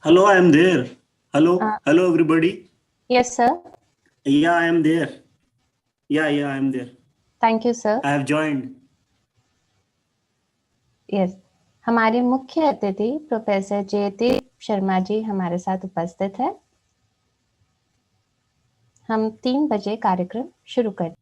Hello, I am there. Hello, Uh, hello, everybody. yes, sir. Yeah, I am there. Yeah, I am there. Thank you, sir. I have joined. Yes हमारे मुख्य अतिथि professor जयती शर्मा जी हमारे साथ उपस्थित है। हम 3 बजे कार्यक्रम शुरू करें।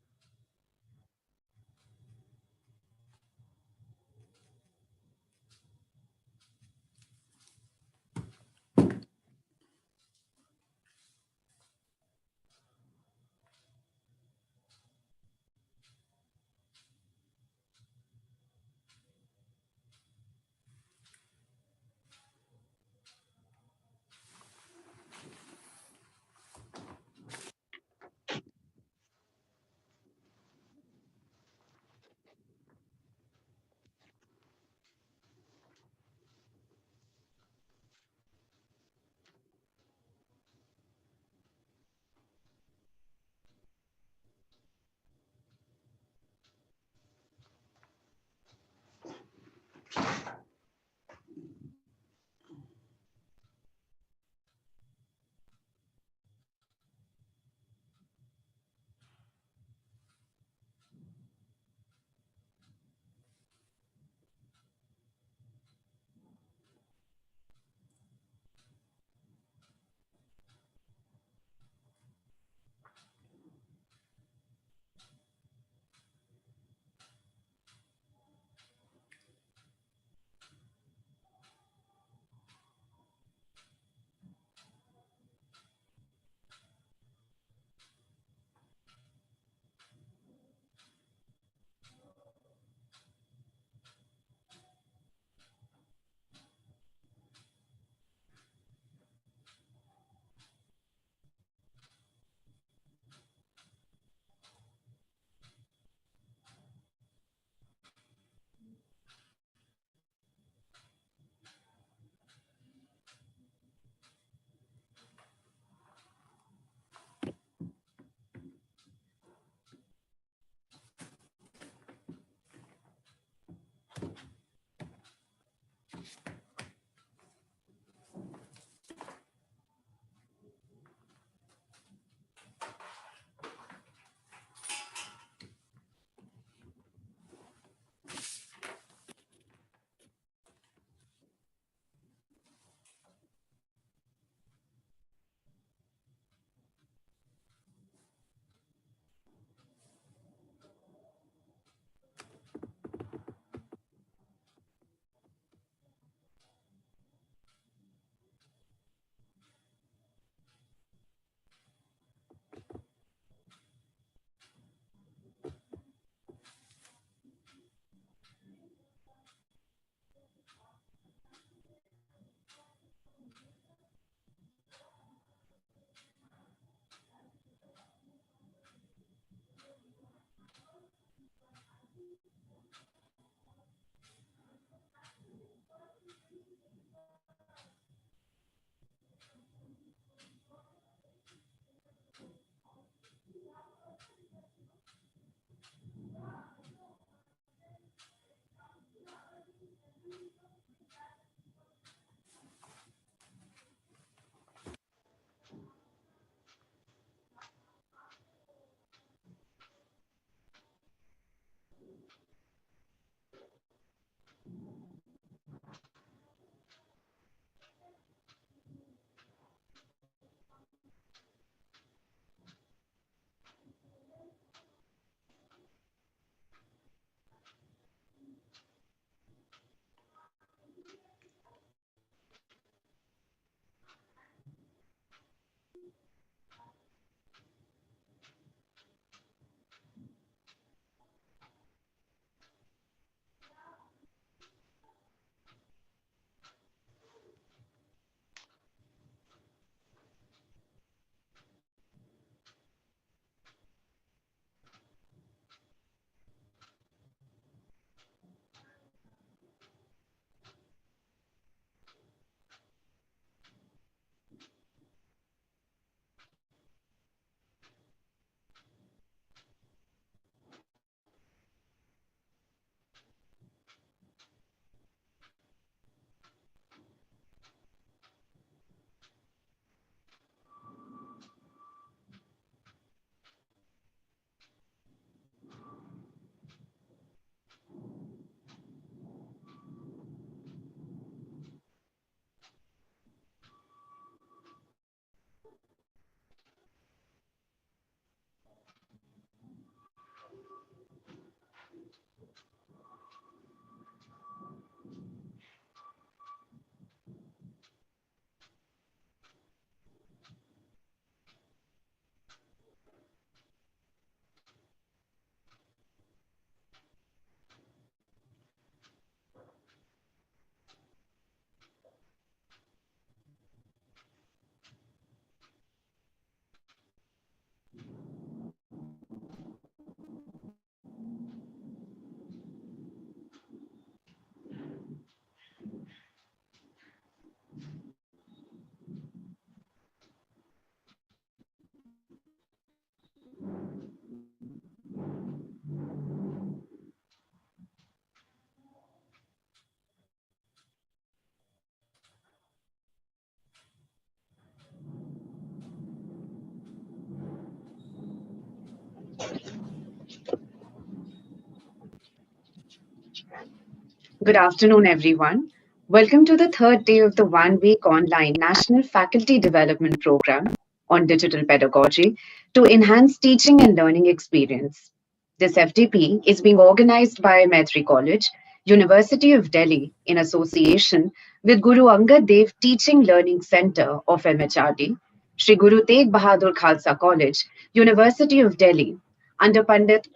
Good afternoon, everyone. Welcome to the third day of the one-week online National Faculty Development Program on digital pedagogy to enhance teaching and learning experience. This FDP is being organized by Maitreyi College, University of Delhi, in association with Guru Angad Dev Teaching Learning Center of MHRD, Shri Guru Tegh Bahadur Khalsa College, University of Delhi, under Pandit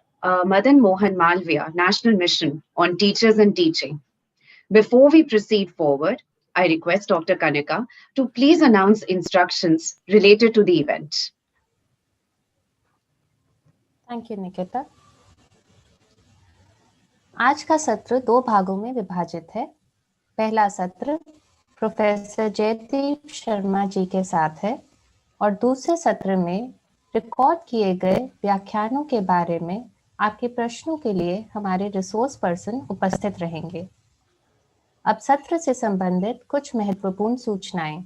Madan Mohan Malviya National Mission on Teachers and Teaching. Before we proceed forward, I request Dr. Kanika to please announce instructions related to the event. Thank you Nikita. आज का सत्र 2 भागों में विभाजित है। पहला सत्र professor Jaideep Sharma ji के साथ है और दूसरे सत्र में रिकॉर्ड किए गए व्याख्यानों के बारे में आपके प्रश्नों के लिए हमारे रिसोर्स पर्सन उपस्थित रहेंगे। अब सत्र से संबंधित कुछ महत्वपूर्ण सूचनाएं।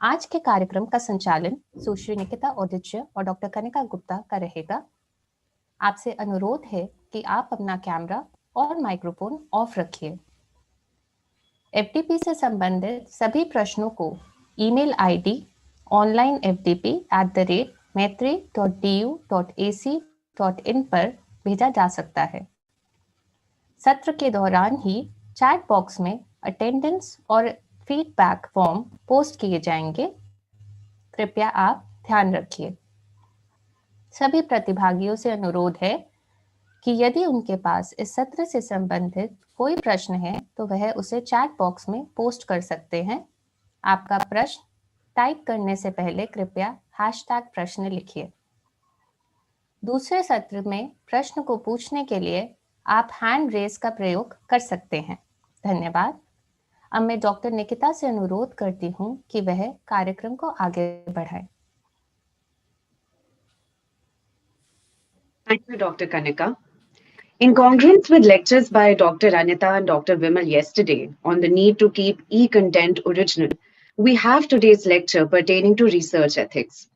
आज के कार्यक्रम का संचालन सुश्री निकिता ओदिच्य और डॉक्टर कनिका गुप्ता का रहेगा। आपसे अनुरोध है कि आप अपना कैमरा और माइक्रोफोन ऑफ रखिए। एफडीपी से संबंधित सभी प्रश्नों को ईमेल आईडी onlinefdp@maitreyi.du.ac.in पर भेजा जा सकता है। सत्र के दौरान ही चैट बॉक्स में अटेंडेंस और फीडबैक फॉर्म पोस्ट किए जाएंगे। कृपया आप ध्यान रखिए। सभी प्रतिभागियों से अनुरोध है कि यदि उनके पास इस सत्र से संबंधित कोई प्रश्न है तो वह उसे चैट बॉक्स में पोस्ट कर सकते हैं। आपका प्रश्न टाइप करने से पहले कृपया #प्रश्न लिखिए। दूसरे सत्र में प्रश्न को पूछने के लिए आप हैंड रेज का प्रयोग कर सकते हैं। धन्यवाद। अब मैं डॉक्टर निकिता से अनुरोध करती हूँ कि वह कार्यक्रम को आगे बढ़ाए। Thank you, Dr. Kanika. In congruence with lectures by Dr. Anita and Dr. Vimal yesterday on the need to keep e-content original, we have today's lecture pertaining to research ethics.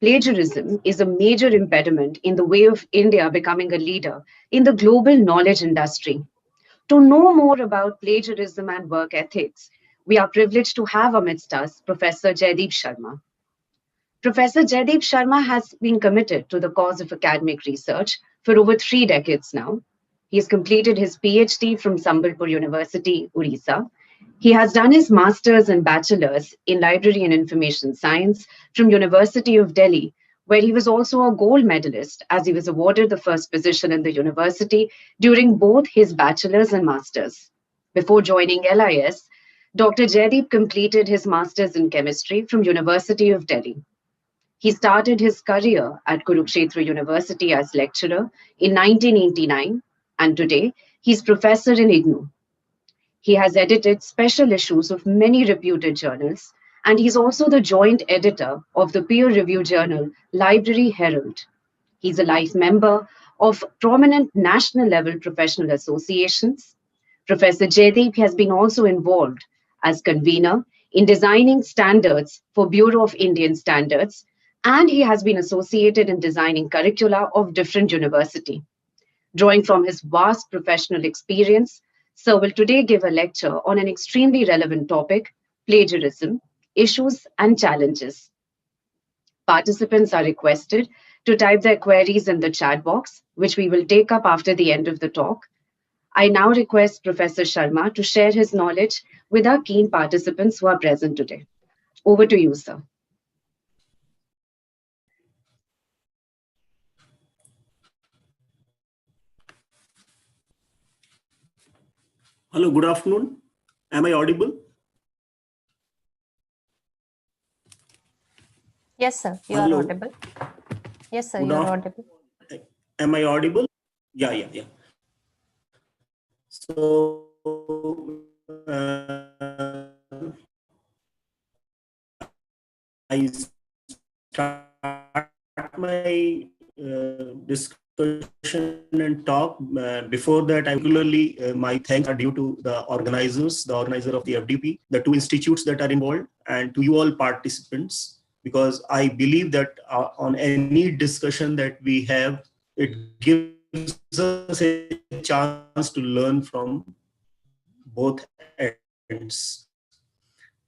Plagiarism is a major impediment in the way of India becoming a leader in the global knowledge industry. To know more about plagiarism and work ethics, we are privileged to have amidst us Professor Jaydeep Sharma. Professor Jaydeep Sharma has been committed to the cause of academic research for over 3 decades now. He has completed his PhD from Sambalpur University, Orissa. He has done his master's and bachelor's in library and information science from University of Delhi, where he was also a gold medalist as he was awarded the first position in the university during both his bachelor's and master's. Before joining LIS, Dr. Jaydeep completed his master's in chemistry from University of Delhi. He started his career at Kurukshetra University as lecturer in 1989, and today he's professor in IGNOU. He has edited special issues of many reputed journals, and he's also the joint editor of the peer-reviewed journal Library Herald. He's a life member of prominent national-level professional associations. Professor Jaydeep has been also involved as convener in designing standards for Bureau of Indian Standards, and he has been associated in designing curricula of different universities. Drawing from his vast professional experience, Sir will today give a lecture on an extremely relevant topic, plagiarism, issues and challenges. Participants are requested to type their queries in the chat box, which we will take up after the end of the talk. I now request Professor Sharma to share his knowledge with our keen participants who are present today. Over to you, sir. Hello, good afternoon. Am I audible? Yes, sir. You are audible. Yes, sir. You are audible. Am I audible? Yeah. So, I start my discussion and talk. Before that, I particularly my thanks are due to the organizer of the FDP, the 2 institutes that are involved, and to you all participants, because I believe that on any discussion that we have, it gives us a chance to learn from both ends.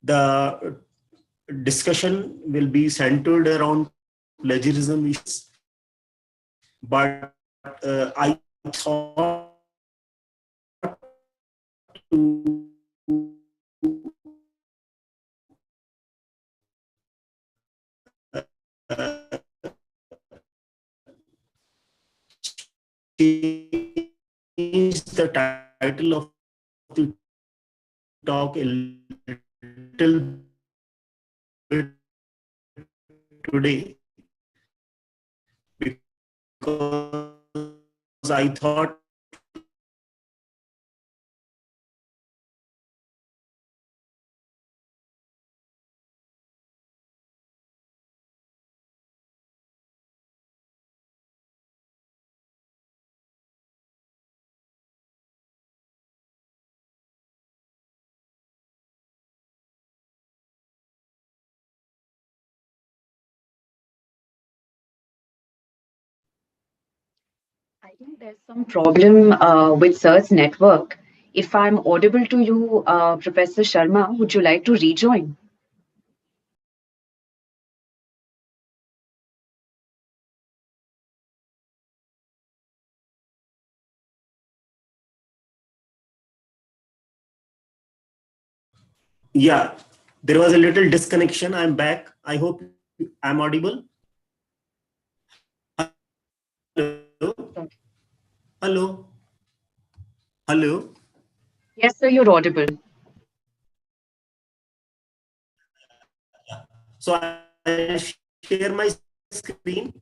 The discussion will be centered around plagiarism issues, but I thought to change the title of the talk a little bit today, because I thought I think there's some problem with Sir's network. If I'm audible to you, Professor Sharma, would you like to rejoin? yeah, there was a little disconnection. I'm back. I hope I'm audible. Hello. Hello. Hello. Yes, sir, you're audible. So I share my screen.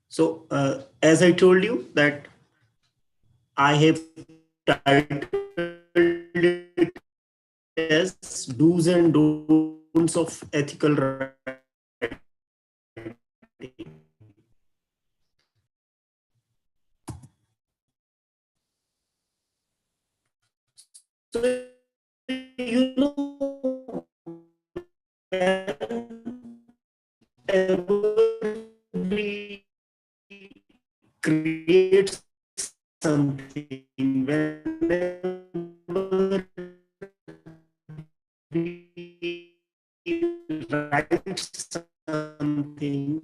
So as I told you that I have titled it as do's and don'ts of ethical writing. So, whenever we create something, whenever we write something,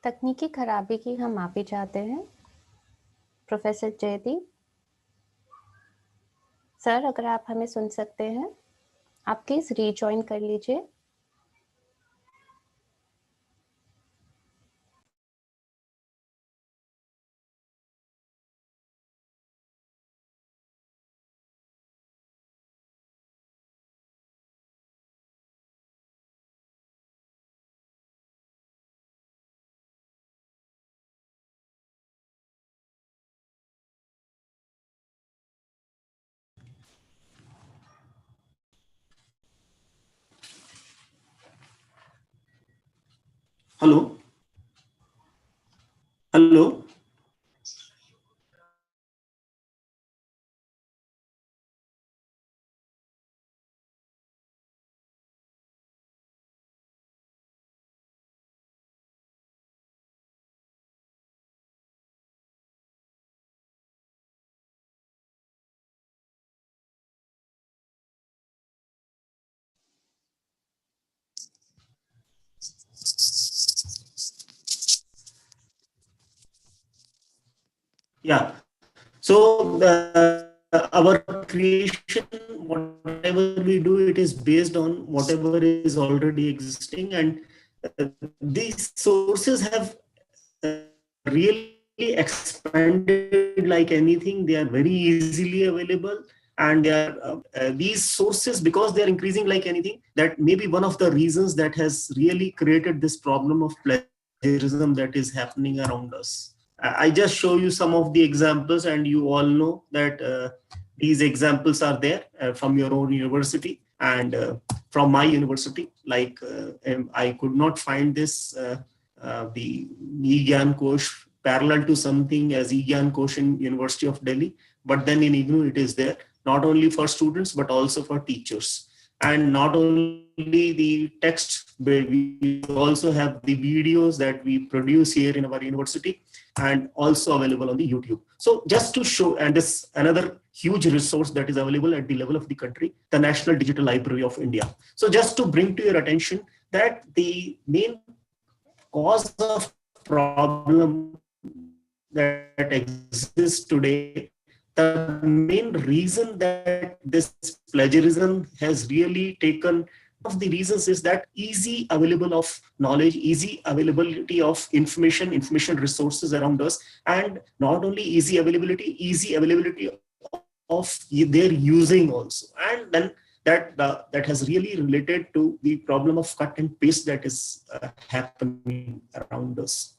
तकनीकी खराबी की हम माफी चाहते हैं। Professor Jaideep sir, अगर आप हमें सुन सकते हैं, आप प्लीज रीजॉइन कर लीजिए। hello, hello. Yeah. So our creation, whatever we do, it is based on whatever is already existing, and these sources have really expanded like anything. They are very easily available, and they are these sources, because they are increasing like anything, that may be one of the reasons that has really created this problem of plagiarism that is happening around us. I just show you some of the examples, and you all know that these examples are there from your own university and from my university. Like I could not find this the e-Gyan Kosh parallel to something as e-Gyan Kosh in University of Delhi, but then in IGNOU it is there, not only for students but also for teachers. And not only the text, but we also have the videos that we produce here in our university and also available on the YouTube. So just to show, and this another huge resource that is available at the level of the country, the National Digital Library of India. So just to bring to your attention that the main cause of problem that exists today, the main reason that this plagiarism has really taken, one of the reasons is that easy available of knowledge, easy availability of information resources around us, and not only easy availability of their using also. And then that has really related to the problem of cut and paste that is happening around us.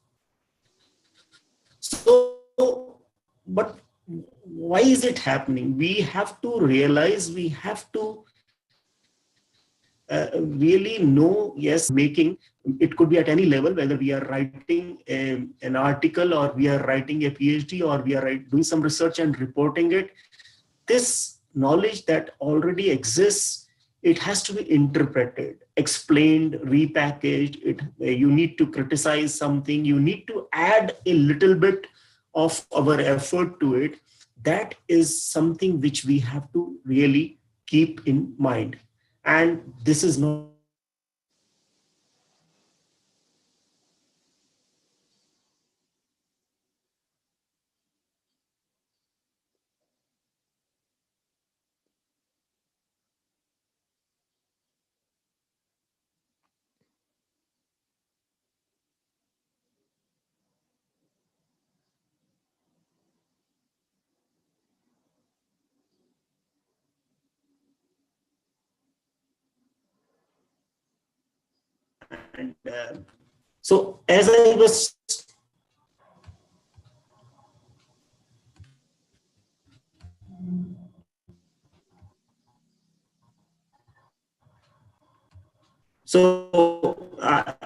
So, but why is it happening? We have to realize, we have to really know, yes, making, it could be at any level, whether we are writing an article or we are writing a PhD or we are doing some research and reporting it. This knowledge that already exists, it has to be interpreted, explained, repackaged. You need to criticize something, you need to add a little bit of our effort to it. That is something which we have to really keep in mind. And this is not and so as I was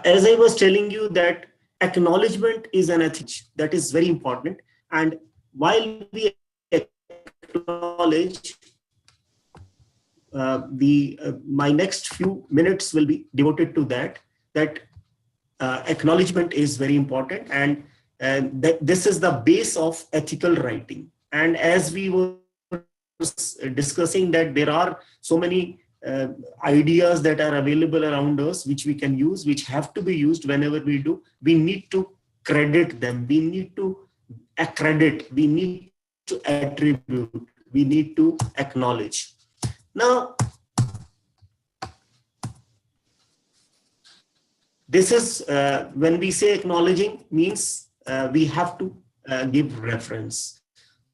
as I was telling you, that acknowledgement is an ethic that is very important. And while we acknowledge, my next few minutes will be devoted to that acknowledgement is very important, and this is the base of ethical writing. And as we were discussing, that there are so many ideas that are available around us which we can use, which have to be used whenever we do. We need to credit them, we need to accredit, we need to attribute, we need to acknowledge. Now, this is when we say acknowledging, means we have to give reference.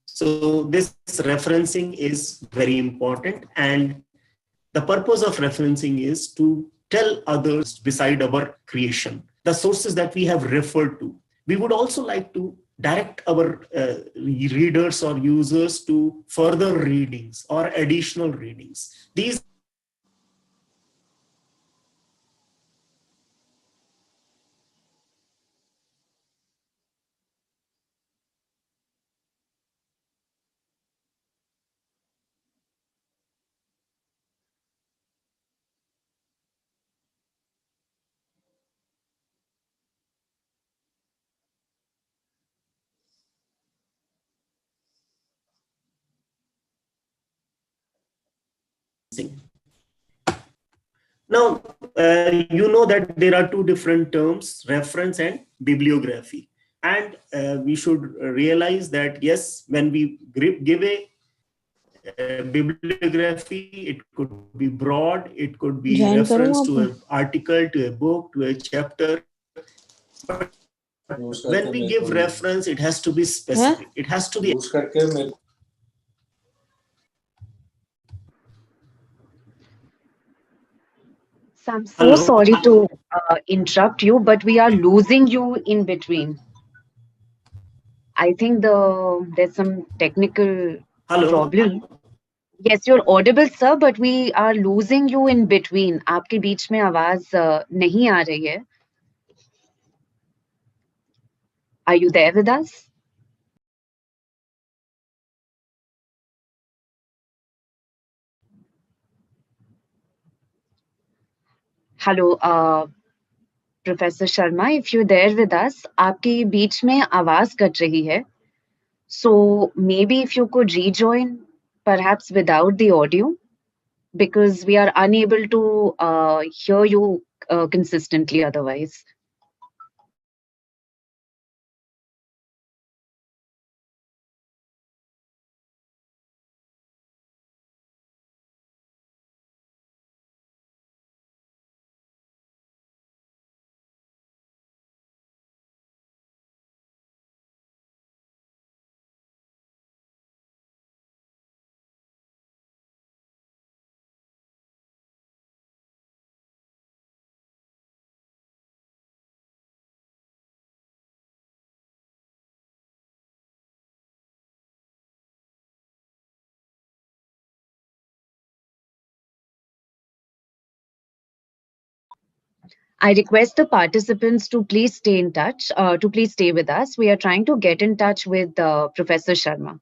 So this referencing is very important, and the purpose of referencing is to tell others beside our creation, the sources that we have referred to. We would also like to direct our readers or users to further readings or additional readings. These now, you know that there are two different terms, reference and bibliography. And we should realize that, yes, when we give a bibliography, it could be broad, it could be Join reference करूँ to अब? an article, to a book, to a chapter. But when we give reference, it has to be specific. It has to be. So I'm so Hello? sorry to interrupt you, but we are losing you in between. I think there's some technical Hello? problem. Yes, you're audible, sir, but we are losing you in between. आपके बीच में आवाज नहीं आ रही है. Are you there with us? Hello, Professor Sharma, if you're there with us, आपके बीच में आवाज cut रही है. So maybe if you could rejoin, perhaps without the audio, because we are unable to hear you consistently otherwise. I request the participants to please stay in touch, to please stay with us. We are trying to get in touch with Professor Sharma.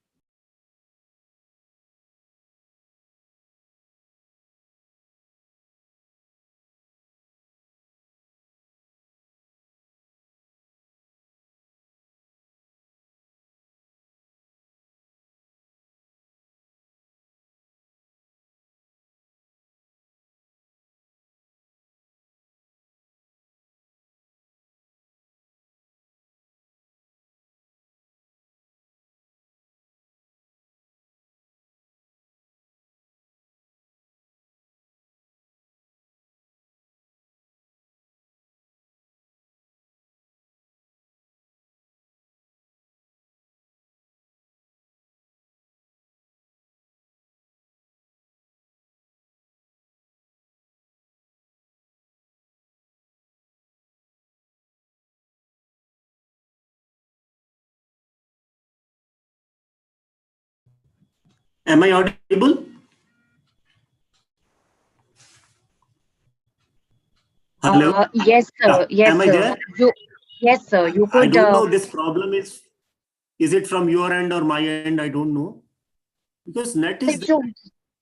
Am I audible? Hello? Yes, sir. Yes, Am I sir. there? Yes, sir. You I could. don't know, this problem is it from your end or my end? I don't know. Because net is If you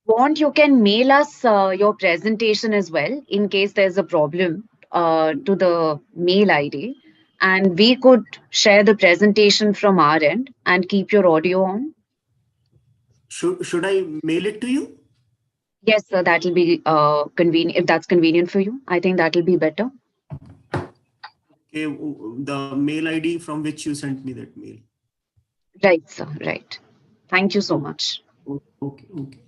want, you can mail us your presentation as well in case there's a problem to the mail ID, and we could share the presentation from our end and keep your audio on. should I mail it to you? Yes, sir. That'll be convenient if that's convenient for you. I think that'll be better. Okay, the mail ID from which you sent me that mail. Right, sir. Right. Thank you so much. Okay, okay.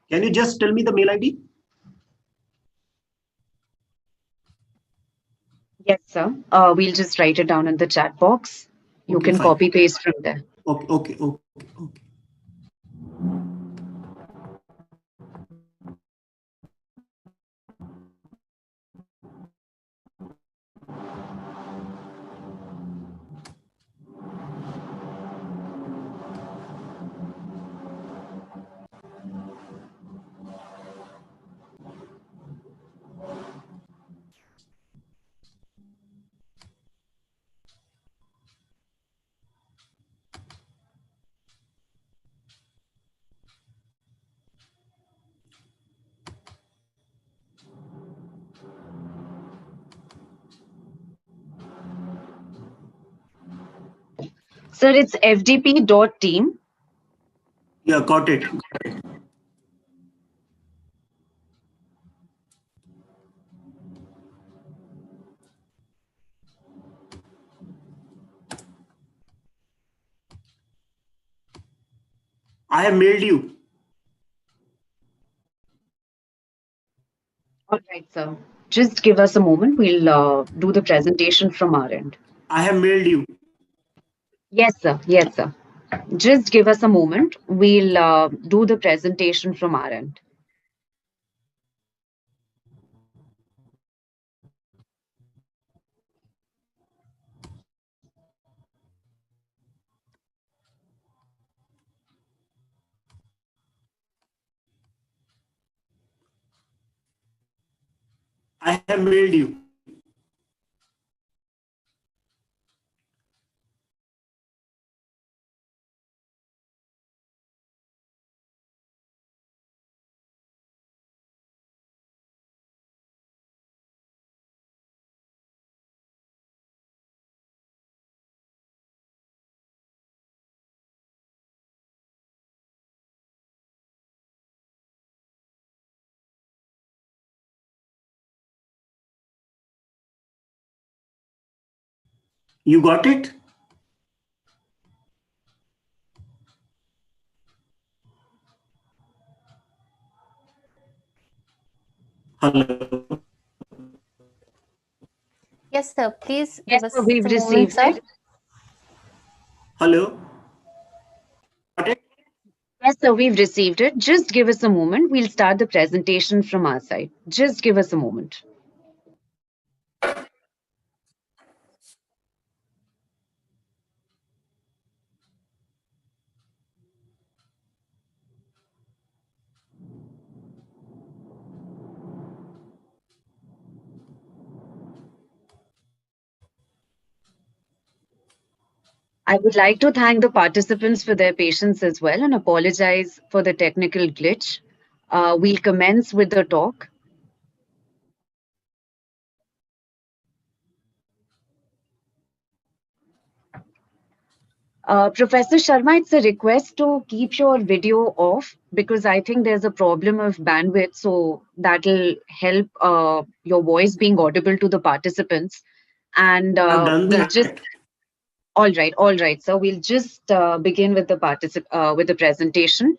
Can you just tell me the mail ID? Yes, sir. We'll just write it down in the chat box. You Okay, can fine. copy paste from there. Okay, okay, okay, okay. Sir, it's fdp.team. Yeah, got it. I have mailed you. All right, sir. Just give us a moment. We'll do the presentation from our end. I have mailed you. Yes, sir. Yes, sir. Just give us a moment. We'll do the presentation from our end. I have mailed you. You got it? Hello. Yes, sir. Please Yes, give us sir. We've a moment, received sir. it. Hello. Got it? Yes, sir. We've received it. Just give us a moment. We'll start the presentation from our side. Just give us a moment. I would like to thank the participants for their patience as well and apologize for the technical glitch. We'll commence with the talk. Professor Sharma, it's a request to keep your video off because I think there's a problem of bandwidth, so that'll help your voice being audible to the participants. And I've done we'll just that. all right. So we'll just begin with the with the presentation,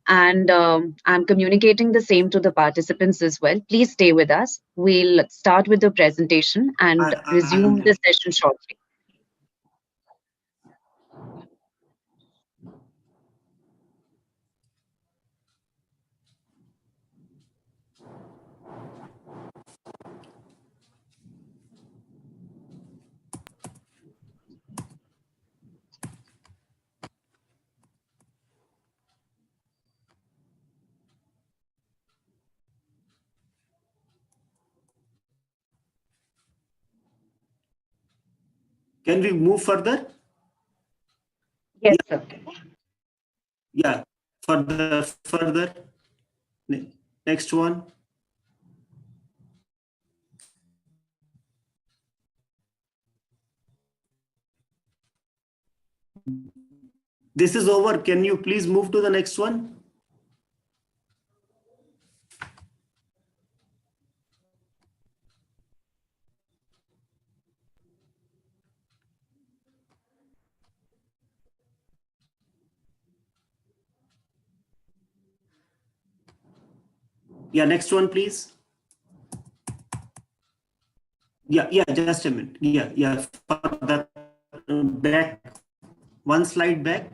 and I'm communicating the same to the participants as well. Please stay with us. We'll start with the presentation and resume I'm the session shortly. Can we move further? Yes, Yeah. sir. Yeah. Further. Next one. This is over. Can you please move to the next one? Yeah, next one, please. Yeah, just a minute. Yeah, further back. One slide back.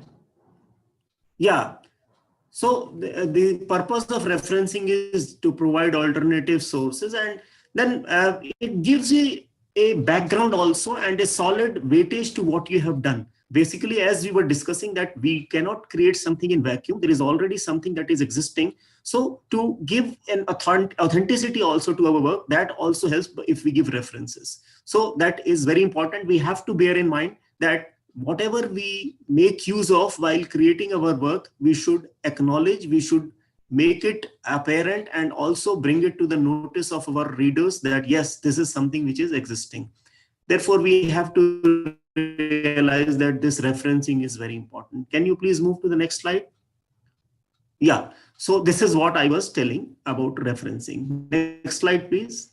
Yeah. So the purpose of referencing is to provide alternative sources, and then it gives you a background also and a solid weightage to what you have done. Basically, as we were discussing, that we cannot create something in vacuum. There is already something that is existing. So to give an authenticity also to our work, that also helps if we give references. So that is very important. We have to bear in mind that whatever we make use of while creating our work, we should acknowledge, we should make it apparent, and also bring it to the notice of our readers that yes, this is something which is existing. Therefore, we have to realize that this referencing is very important. Can you please move to the next slide? Yeah, so this is what I was telling about referencing. Next slide, please.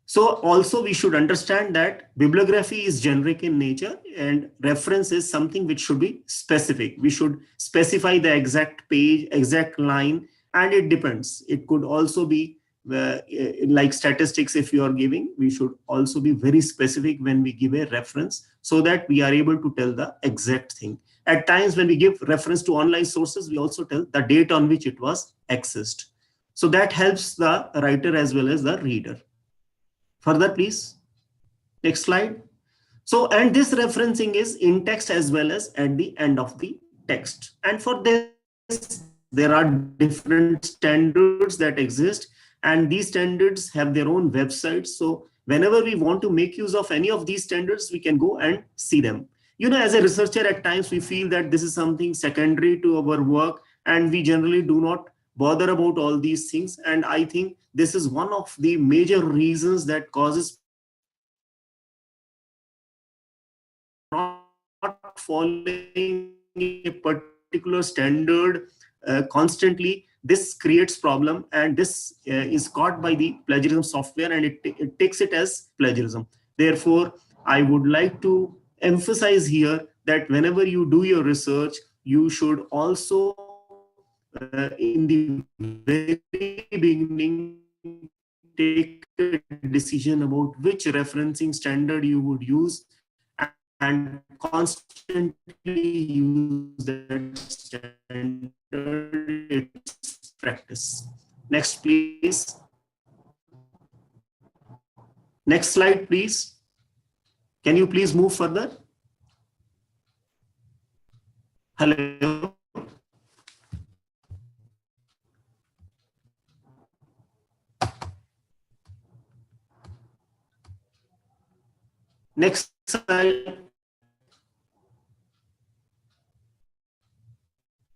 So also we should understand that bibliography is generic in nature and reference is something which should be specific. We should specify the exact page, exact line, and it depends. It could also be like statistics. If you are giving, we should also be very specific when we give a reference so that we are able to tell the exact thing. At times when we give reference to online sources, we also tell the date on which it was accessed. So that helps the writer as well as the reader. Further, please. Next slide. So, and this referencing is in text as well as at the end of the text. And for this, there are different standards that exist, and these standards have their own websites. So, whenever we want to make use of any of these standards, we can go and see them. You know, as a researcher, at times we feel that this is something secondary to our work, and we generally do not bother about all these things. And I think this is one of the major reasons that causes people not following a particular standard constantly. This creates problem, and this is caught by the plagiarism software, and it takes it as plagiarism. Therefore, I would like to emphasize here that whenever you do your research, you should also in the very beginning take a decision about which referencing standard you would use and constantly use that standard in practice. Next, please. Next slide, please. Can you please move further? Hello. Next slide.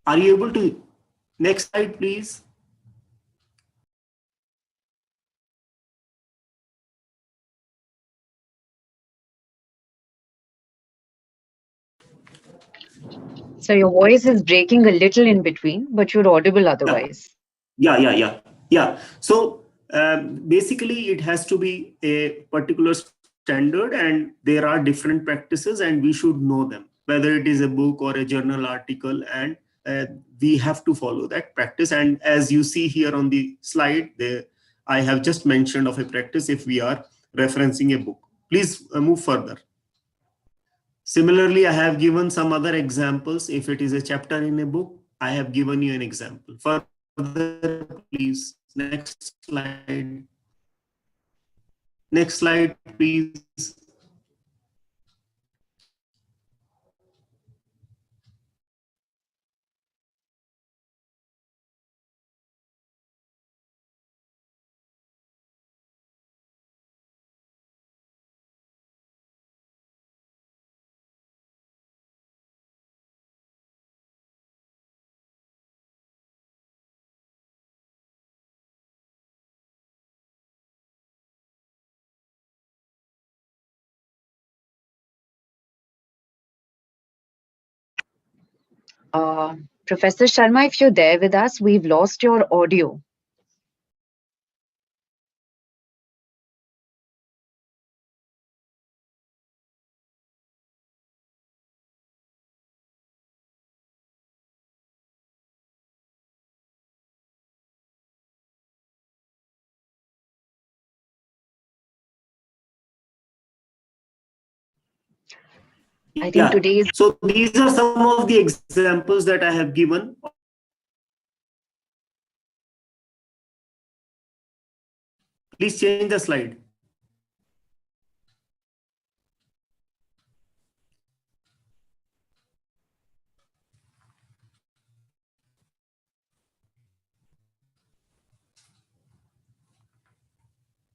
Are you able to? Next slide, please. So your voice is breaking a little in between, but you're audible otherwise. Yeah. So basically, it has to be a particular standard, and there are different practices, and we should know them, whether it is a book or a journal article, and we have to follow that practice. And as you see here on the slide, I have just mentioned of a practice if we are referencing a book. Please move further. Similarly, I have given some other examples. If it is a chapter in a book, I have given you an example. Further, please. Next slide. Next slide, please. Professor Sharma, if you're there with us, we've lost your audio. I think today's... So these are some of the examples that I have given. Please change the slide.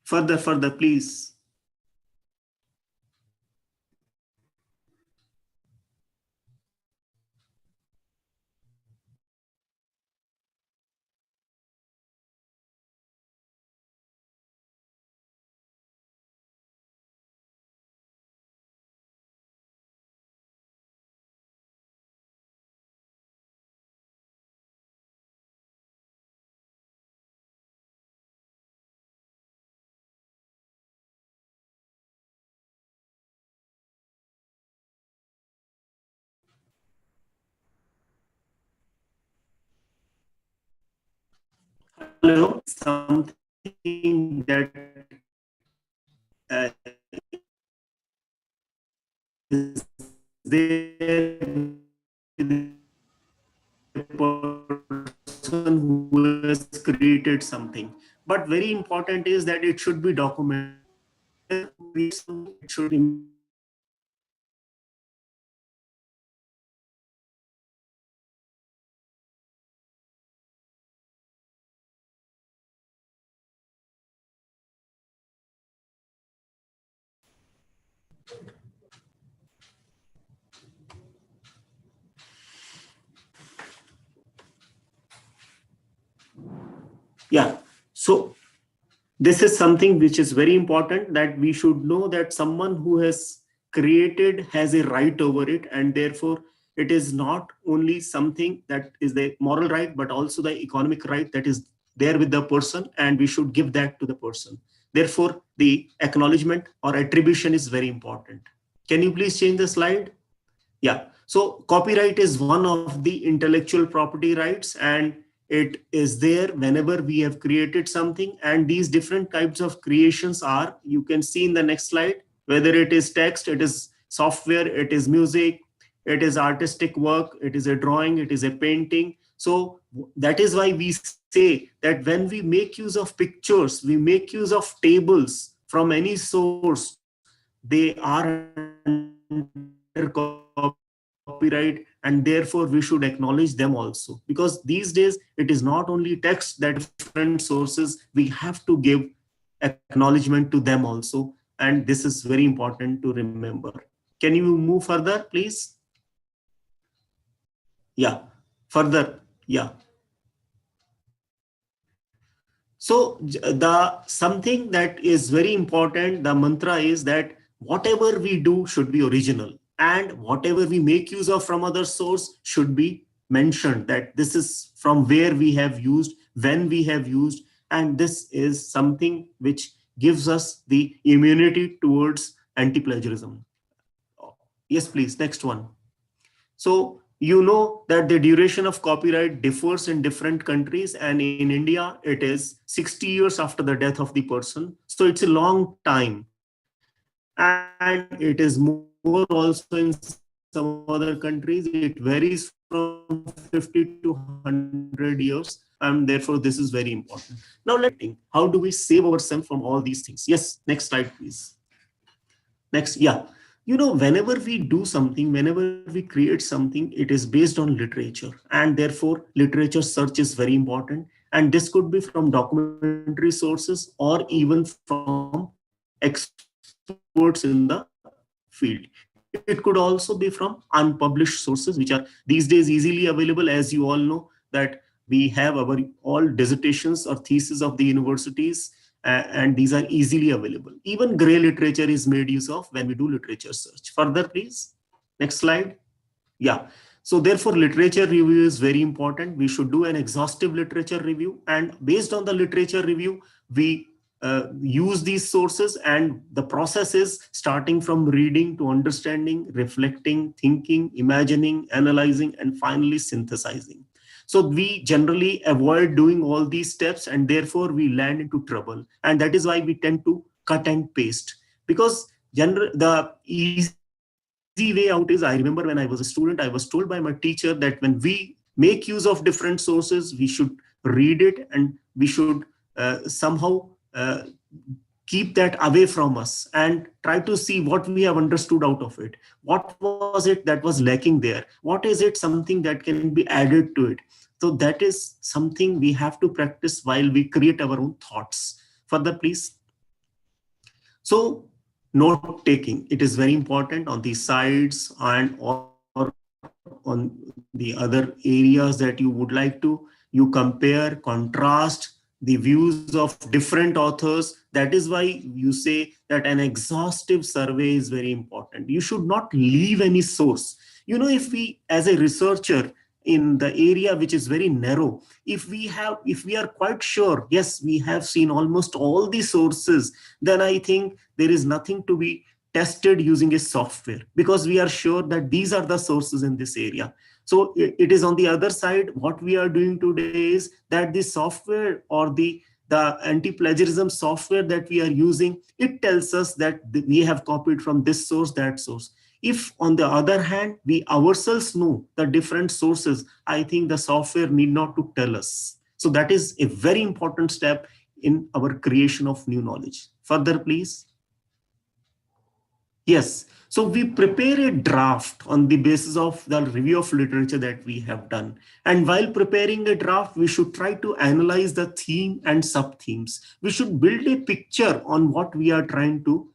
Further, please. something that is there with a person who has created something. But very important is that it should be documented. Create something, it should yeah. So this is something which is very important, that we should know that someone who has created has a right over it, and therefore it is not only something that is the moral right but also the economic right that is there with the person, and we should give that to the person. Therefore the acknowledgement or attribution is very important. Can you please change the slide? Yeah. So copyright is one of the intellectual property rights, and it is there whenever we have created something. And these different types of creations are, you can see in the next slide, whether it is text, it is software, it is music, it is artistic work, it is a drawing, it is a painting. So that is why we say that when we make use of pictures, we make use of tables from any source, they are under copyright, and therefore we should acknowledge them also, because these days it is not only text that different sources, we have to give acknowledgement to them also, and this is very important to remember. Can you move further, please? Yeah, further. Yeah. So the something that is very important, the mantra is that whatever we do should be original, and whatever we make use of from other source should be mentioned, that this is from where we have used, when we have used, and this is something which gives us the immunity towards anti-plagiarism. Yes, please, next one. So you know that the duration of copyright differs in different countries, and in India it is 60 years after the death of the person. So it's a long time, and it is more also in some other countries. It varies from 50 to 100 years, and therefore this is very important. Now let's how do we save ourselves from all these things? Yes, next slide, please. Next, yeah. Whenever we do something, whenever we create something, it is based on literature, and therefore literature search is very important. And this could be from documentary sources or even from experts in the field. It could also be from unpublished sources, which are these days easily available. As you all know, that we have our all dissertations or theses of the universities, and these are easily available. Even gray literature is made use of when we do literature search. Further, please. Next slide. Yeah. So therefore, literature review is very important. We should do an exhaustive literature review, and based on the literature review, we use these sources, and the process is starting from reading to understanding, reflecting, thinking, imagining, analyzing, and finally synthesizing. So we generally avoid doing all these steps, and therefore we land into trouble. And that is why we tend to cut and paste, because the easy way out is, I remember when I was a student, I was told by my teacher that when we make use of different sources, we should read it, and we should somehow keep that away from us and try to see what we have understood out of it. What was it that was lacking there? What is it something that can be added to it? So that is something we have to practice while we create our own thoughts. Further, please. So note taking, it is very important on the sides and or on the other areas that you would like to, you compare, contrast the views of different authors. That is why you say that an exhaustive survey is very important. You should not leave any source. If we, as a researcher in the area which is very narrow, if we are quite sure, yes, we have seen almost all the sources, then I think there is nothing to be tested using a software, because we are sure that these are the sources in this area. So it is on the other side, what we are doing today is that the software or the anti-plagiarism software that we are using, it tells us that we have copied from this source, that source. If on the other hand, we ourselves know the different sources, I think the software need not to tell us. So that is a very important step in our creation of new knowledge. Further, please. Yes. So we prepare a draft on the basis of the review of literature that we have done. And while preparing a draft, we should try to analyze the theme and sub-themes. We should build a picture on what we are trying to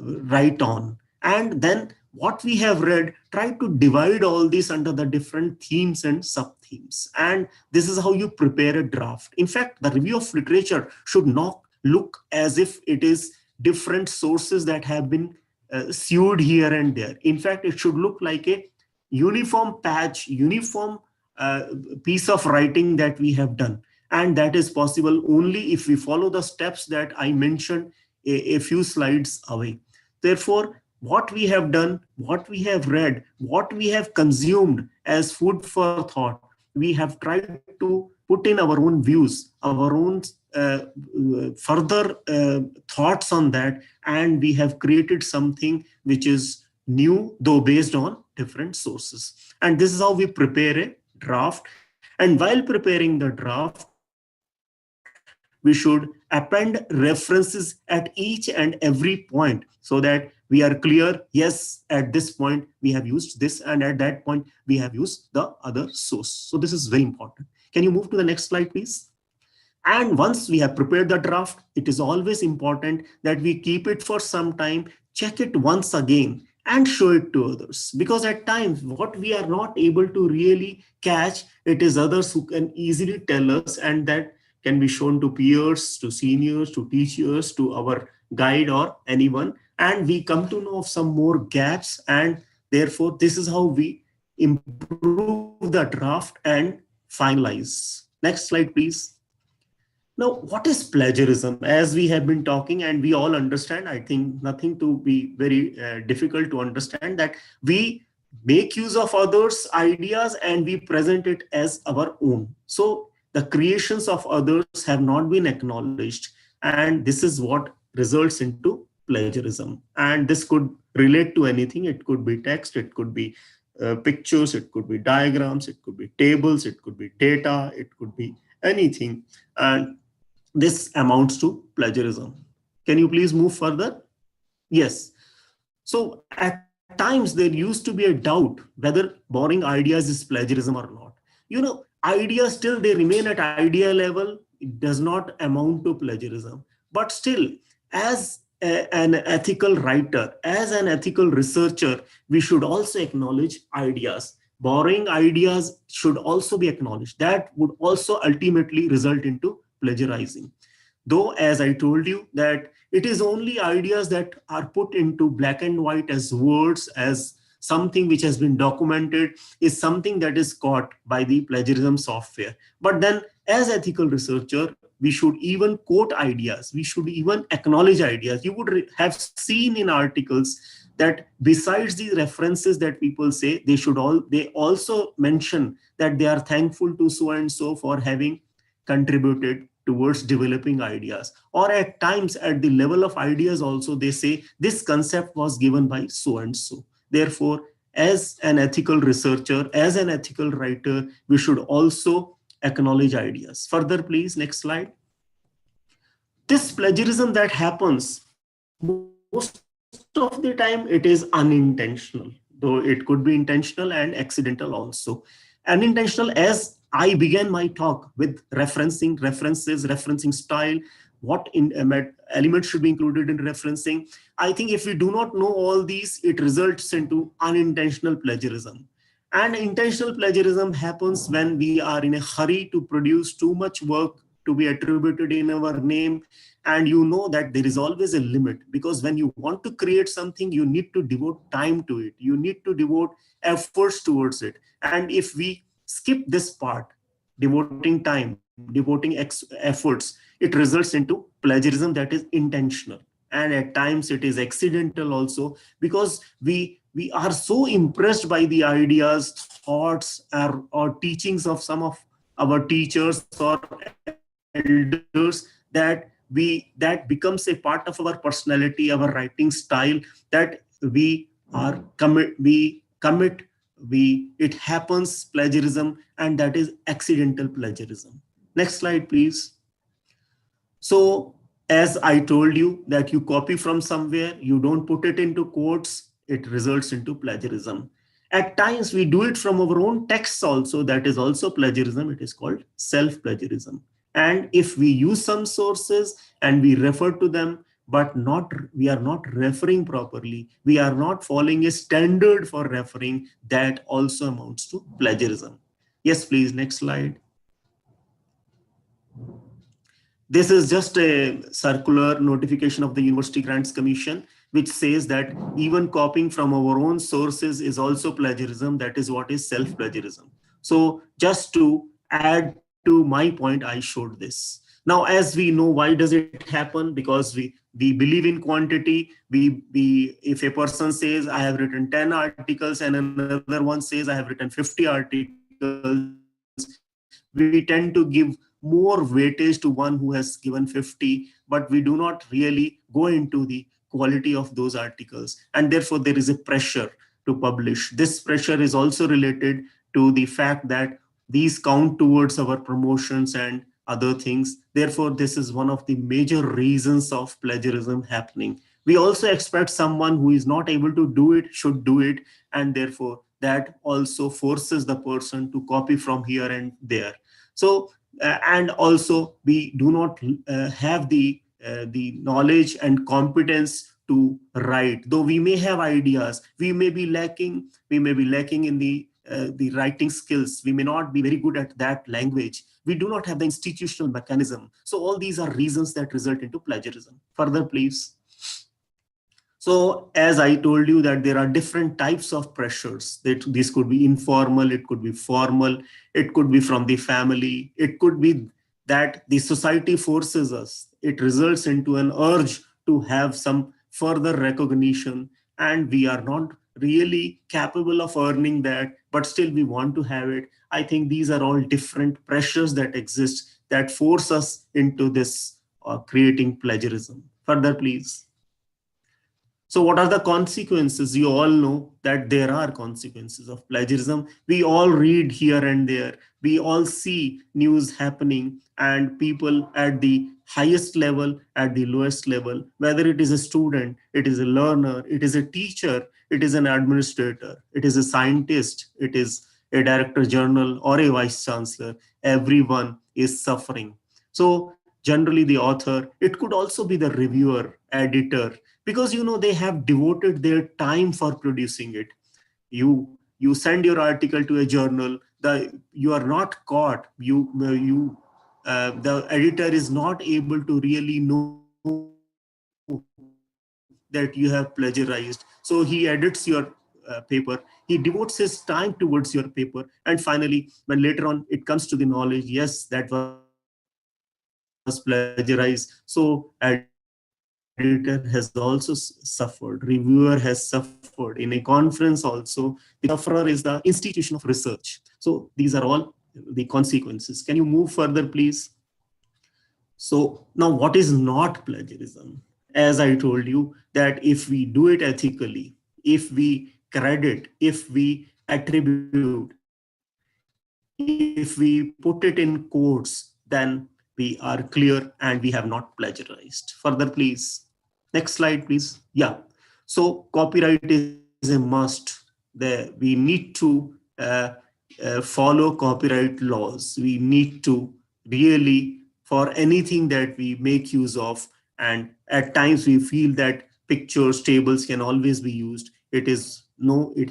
write on. And then what we have read, try to divide all this under the different themes and sub-themes. And this is how you prepare a draft. In fact, the review of literature should not look as if it is different sources that have been sewed here and there. In fact, it should look like a uniform patch, uniform piece of writing that we have done. And that is possible only if we follow the steps that I mentioned a few slides away. Therefore, what we have done, what we have read, what we have consumed as food for thought, we have tried to put in our own views, our own further thoughts on that, and we have created something which is new, though based on different sources. And this is how we prepare a draft. And while preparing the draft, we should append references at each and every point so that we are clear, yes, at this point we have used this, and at that point we have used the other source. So this is very important. Can you move to the next slide, please? And once we have prepared the draft, it is always important that we keep it for some time, check it once again, and show it to others. Because at times, what we are not able to really catch, it is others who can easily tell us, and that can be shown to peers, to seniors, to teachers, to our guide or anyone. And we come to know of some more gaps, and therefore, this is how we improve the draft and finalize. Next slide, please. Now, what is plagiarism? As we have been talking, and we all understand, I think nothing to be very difficult to understand, that we make use of others' ideas and we present it as our own. So the creations of others have not been acknowledged, and this is what results into plagiarism. And this could relate to anything. It could be text, it could be pictures, it could be diagrams, it could be tables, it could be data, it could be anything. And this amounts to plagiarism. Can you please move further? Yes. So at times there used to be a doubt whether borrowing ideas is plagiarism or not. You know, ideas still they remain at idea level. It does not amount to plagiarism. But still, as an ethical writer, as an ethical researcher, we should also acknowledge ideas. Borrowing ideas should also be acknowledged. That would also ultimately result into plagiarizing. Though, as I told you, that it is only ideas that are put into black and white as words, as something which has been documented, is something that is caught by the plagiarism software. But then, as ethical researcher, we should even quote ideas. We should even acknowledge ideas. You would have seen in articles that besides the references that people say, they also mention that they are thankful to so and so for having contributed towards developing ideas. Or at times at the level of ideas also, they say this concept was given by so and so. Therefore, as an ethical researcher, as an ethical writer, we should also acknowledge ideas. Further, please, next slide. This plagiarism that happens, most of the time it is unintentional, though it could be intentional and accidental also. Unintentional, as I began my talk with referencing, references, referencing style, what elements should be included in referencing. I think if we do not know all these, it results into unintentional plagiarism. And intentional plagiarism happens when we are in a hurry to produce too much work to be attributed in our name. And you know that there is always a limit, because when you want to create something, you need to devote time to it. You need to devote efforts towards it. And if we skip this part, devoting time, devoting efforts, it results into plagiarism that is intentional. and at times it is accidental also, because we are so impressed by the ideas, thoughts, or teachings of some of our teachers or elders, that becomes a part of our personality, our writing style, that we commit, it happens plagiarism, and that is accidental plagiarism. Next slide, please. So as I told you that you copy from somewhere, you don't put it into quotes, it results into plagiarism. At times we do it from our own texts also, that is also plagiarism. It is called self-plagiarism. And if we use some sources and we refer to them, but we are not referring properly, we are not following a standard for referring, that also amounts to plagiarism. Yes, please, next slide. This is just a circular notification of the University Grants Commission, which says that even copying from our own sources is also plagiarism. That is what is self-plagiarism. So just to add to my point, I showed this. Now, as we know, why does it happen? Because we believe in quantity. If a person says, I have written 10 articles, and another one says, I have written 50 articles, we tend to give more weightage to one who has given 50, but we do not really go into the quality of those articles. And therefore, there is a pressure to publish. This pressure is also related to the fact that these count towards our promotions and other things. Therefore, this is one of the major reasons of plagiarism happening. We also expect someone who is not able to do it should do it, and therefore that also forces the person to copy from here and there. So and also we do not have the knowledge and competence to write. Though we may have ideas, we may be lacking in the writing skills. We may not be very good at that language. We do not have the institutional mechanism. So all these are reasons that result into plagiarism. Further, please. So as I told you that there are different types of pressures. That this could be informal, it could be formal, it could be from the family, it could be that the society forces us. It results into an urge to have some further recognition, and we are not really capable of earning that, but still we want to have it. I think these are all different pressures that exist that force us into this creating plagiarism. Further, please. So what are the consequences? You all know that there are consequences of plagiarism. We all read here and there. We all see news happening, and people at the highest level, at the lowest level, whether it is a student, it is a learner, it is a teacher, it is an administrator, it is a scientist, it is a director general or a vice chancellor, everyone is suffering. So generally the author, it could also be the reviewer, editor, because they have devoted their time for producing it. You send your article to a journal, you are not caught, the editor is not able to really know that you have plagiarized, so he edits your paper, he devotes his time towards your paper, and finally when later on it comes to the knowledge, yes, that was plagiarized, so editor has also suffered, reviewer has suffered, in a conference also the sufferer is the institution of research. So these are all the consequences. Can you move further, please? So now, what is not plagiarism? As I told you, that if we do it ethically, if we credit, if we attribute, if we put it in quotes, then we are clear and we have not plagiarized. Further, please. Next slide, please. Yeah. So copyright is a must. We need to follow copyright laws. We need to really, for anything that we make use of, and at times we feel that pictures, tables can always be used. It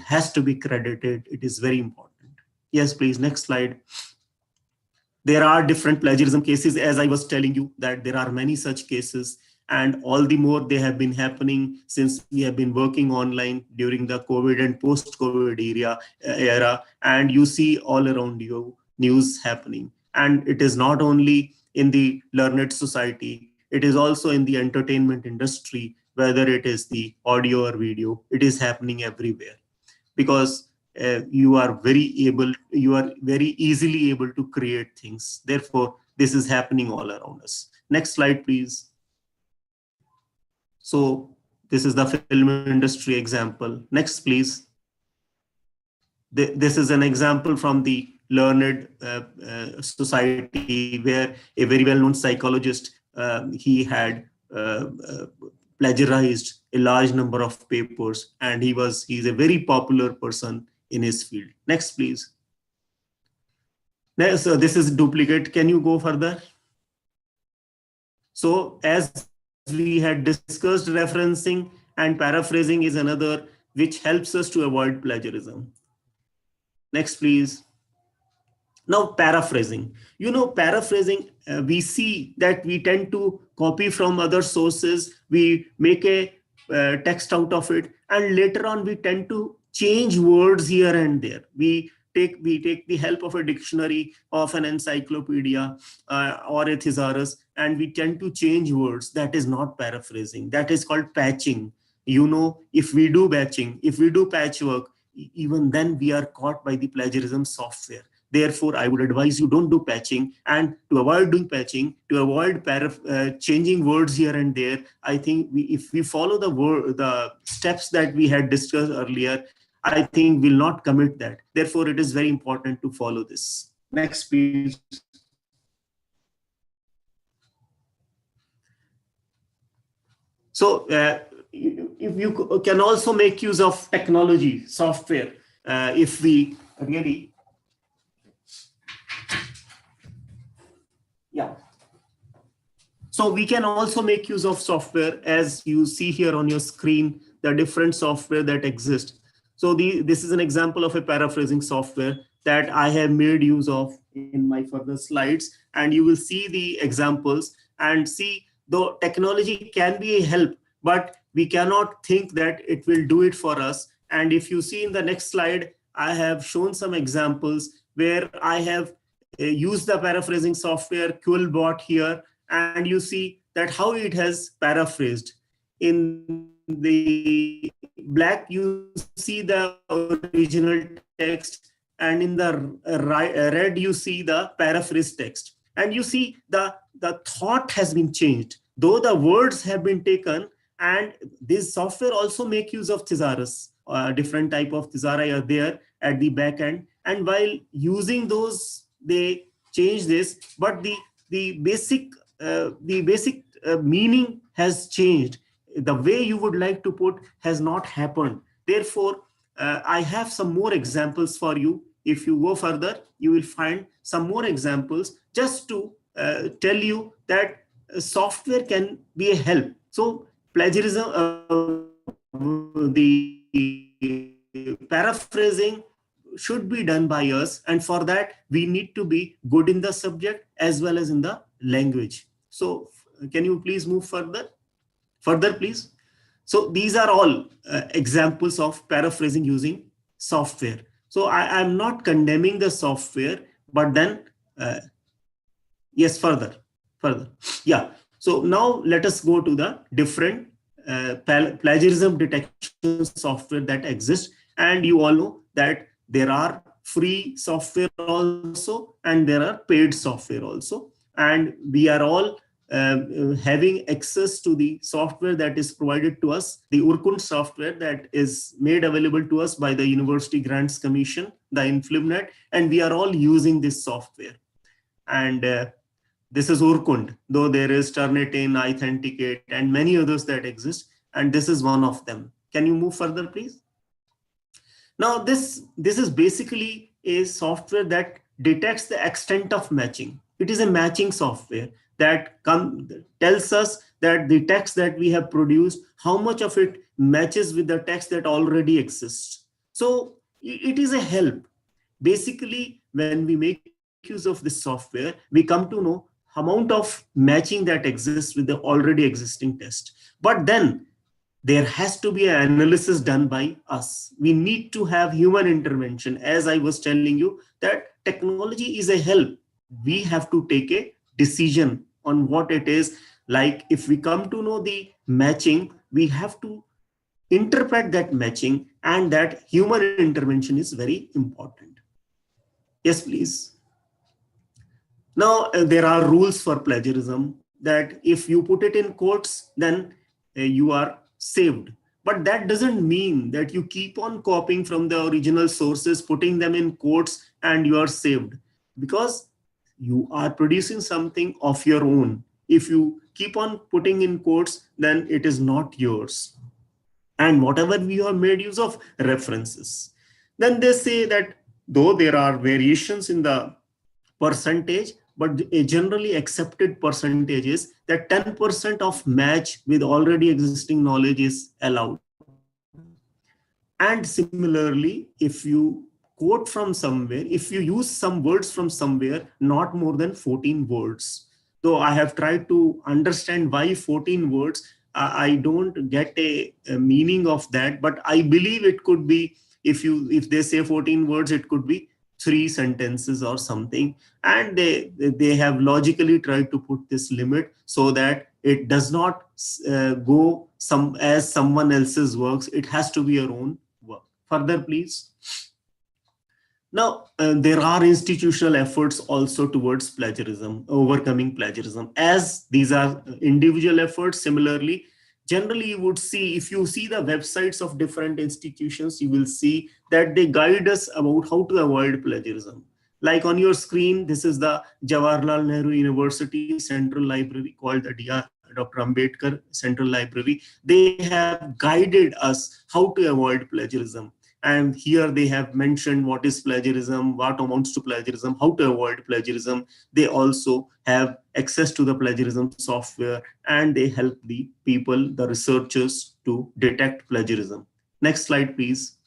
has to be credited. It is very important. Yes, please. Next slide. There are different plagiarism cases, as I was telling you, that there are many such cases, and all the more they have been happening since we have been working online during the COVID and post-COVID era, and you see all around you news happening. And it is not only in the learned society, It is also in the entertainment industry, whether it is the audio or video, it is happening everywhere, because you are very easily able to create things. Therefore, this is happening all around us. Next slide, please. So this is the film industry example. Next, please. This is an example from the learned society, where a very well-known psychologist, he had plagiarized a large number of papers, and he's a very popular person in his field. Next, please. Next, this is duplicate. Can you go further? So as we had discussed, referencing and paraphrasing is another which helps us to avoid plagiarism. Next, please. Now, paraphrasing. Paraphrasing, we see that we tend to copy from other sources. We make a text out of it, and later on we tend to change words here and there. We take the help of a dictionary, of an encyclopedia, or a thesaurus, and we tend to change words. That is not paraphrasing. That is called patching. If we do patching, if we do patchwork, even then we are caught by the plagiarism software. Therefore, I would advise you, don't do patching. And to avoid doing patching, to avoid changing words here and there, I think if we follow the steps that we had discussed earlier, I think we'll not commit that. Therefore, it is very important to follow this. Next, please. So if you can also make use of technology, software, if we really, yeah. So we can also make use of software, as you see here on your screen, the different software that exist. So this is an example of a paraphrasing software that I have made use of in my further slides, and you will see the examples and see, though technology can be a help, but we cannot think that it will do it for us. And if you see in the next slide, I have shown some examples where I have used the paraphrasing software Quillbot here, and you see that how it has paraphrased. In the black, you see the original text, and in the red, you see the paraphrased text. And you see the thought has been changed, though the words have been taken. And this software also make use of thesaurus. Different type of thesauri are there at the back end. And while using those, they change this, but the basic meaning has changed. The way you would like to put has not happened. Therefore, I have some more examples for you. If you go further, you will find some more examples just to tell you that software can be a help. So plagiarism, the paraphrasing should be done by us, and for that we need to be good in the subject as well as in the language. So can you please move further please? So these are all examples of paraphrasing using software. So I'm not condemning the software, but then yes, further. Yeah. So now let us go to the different plagiarism detection software that exists. And you all know that there are free software also, and there are paid software also. And we are all having access to the software that is provided to us, the Urkund software that is made available to us by the University Grants Commission, the InfluMnet, and we are all using this software. And this is Urkund, though there is Turnitin, Authenticate, and many others that exist, and this is one of them. Can you move further, please? Now, this is basically a software that detects the extent of matching. It is a matching software that tells us that the text that we have produced, how much of it matches with the text that already exists. So it is a help. Basically, when we make use of this software, we come to know amount of matching that exists with the already existing text. But then there has to be an analysis done by us. We need to have human intervention. As I was telling you, that technology is a help. We have to take a decision on what it is. Like if we come to know the matching, we have to interpret that matching, and that human intervention is very important. Yes, please. Now, there are rules for plagiarism that if you put it in quotes, then you are saved. But that doesn't mean that you keep on copying from the original sources, putting them in quotes, and you are saved. Because you are producing something of your own. If you keep on putting in quotes, then it is not yours. And whatever we have made use of references, then they say that though there are variations in the percentage, but a generally accepted percentage is that 10% of match with already existing knowledge is allowed. And similarly, if you quote from somewhere, if you use some words from somewhere, not more than 14 words. Though I have tried to understand why 14 words, I don't get a meaning of that, but I believe it could be, if they say 14 words, it could be 3 sentences or something. And they have logically tried to put this limit so that it does not go some as someone else's works. It has to be your own work. Further, please. Now, there are institutional efforts also towards plagiarism, overcoming plagiarism. As these are individual efforts, similarly, generally you would see, if you see the websites of different institutions, you will see that they guide us about how to avoid plagiarism. Like on your screen, this is the Jawaharlal Nehru University Central Library, called the Dr. Ambedkar Central Library. They have guided us how to avoid plagiarism. And here they have mentioned what is plagiarism, what amounts to plagiarism, how to avoid plagiarism. They also have access to the plagiarism software, and they help the people, the researchers, to detect plagiarism. Next slide, please.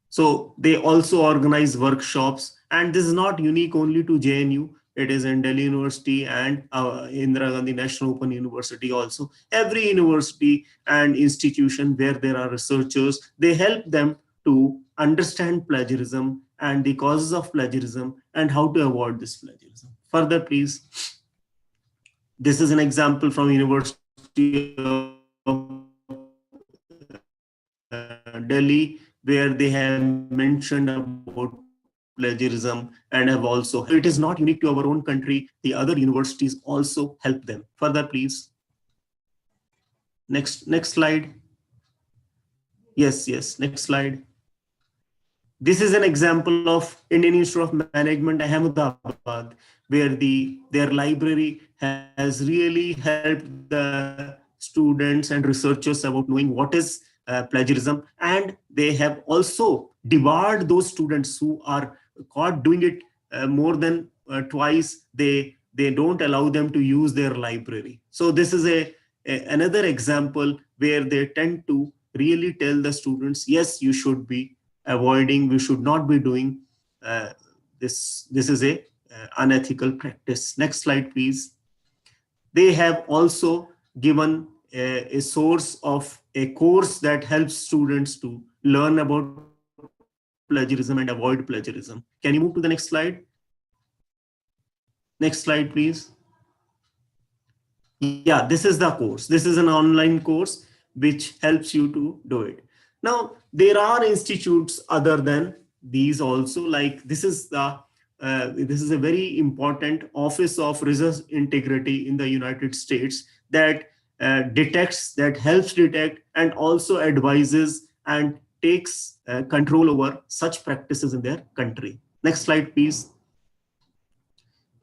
So they also organize workshops, and this is not unique only to JNU. It is in Delhi University and Indira Gandhi National Open University also. Every university and institution where there are researchers, they help them to understand plagiarism and the causes of plagiarism and how to avoid this plagiarism. Further, please. This is an example from University of Delhi, where they have mentioned about plagiarism and have also, it is not unique to our own country. The other universities also help them. Further, please. Next slide. Yes, next slide. This is an example of Indian Institute of Management, Ahmedabad, where their library has really helped the students and researchers about knowing what is plagiarism. And they have also debarred those students who are caught doing it more than twice. They don't allow them to use their library. So this is another example where they tend to really tell the students, yes, you should be avoiding, we should not be doing this is a unethical practice. Next slide, please. They have also given a source of a course that helps students to learn about plagiarism and avoid plagiarism. Can you move to the next slide? Next slide, please. Yeah, this is the course. This is an online course which helps you to do it. Now, there are institutes other than these also, like this is a very important Office of Research Integrity in the United States that detects, that helps detect, and also advises and takes control over such practices in their country. Next slide, please.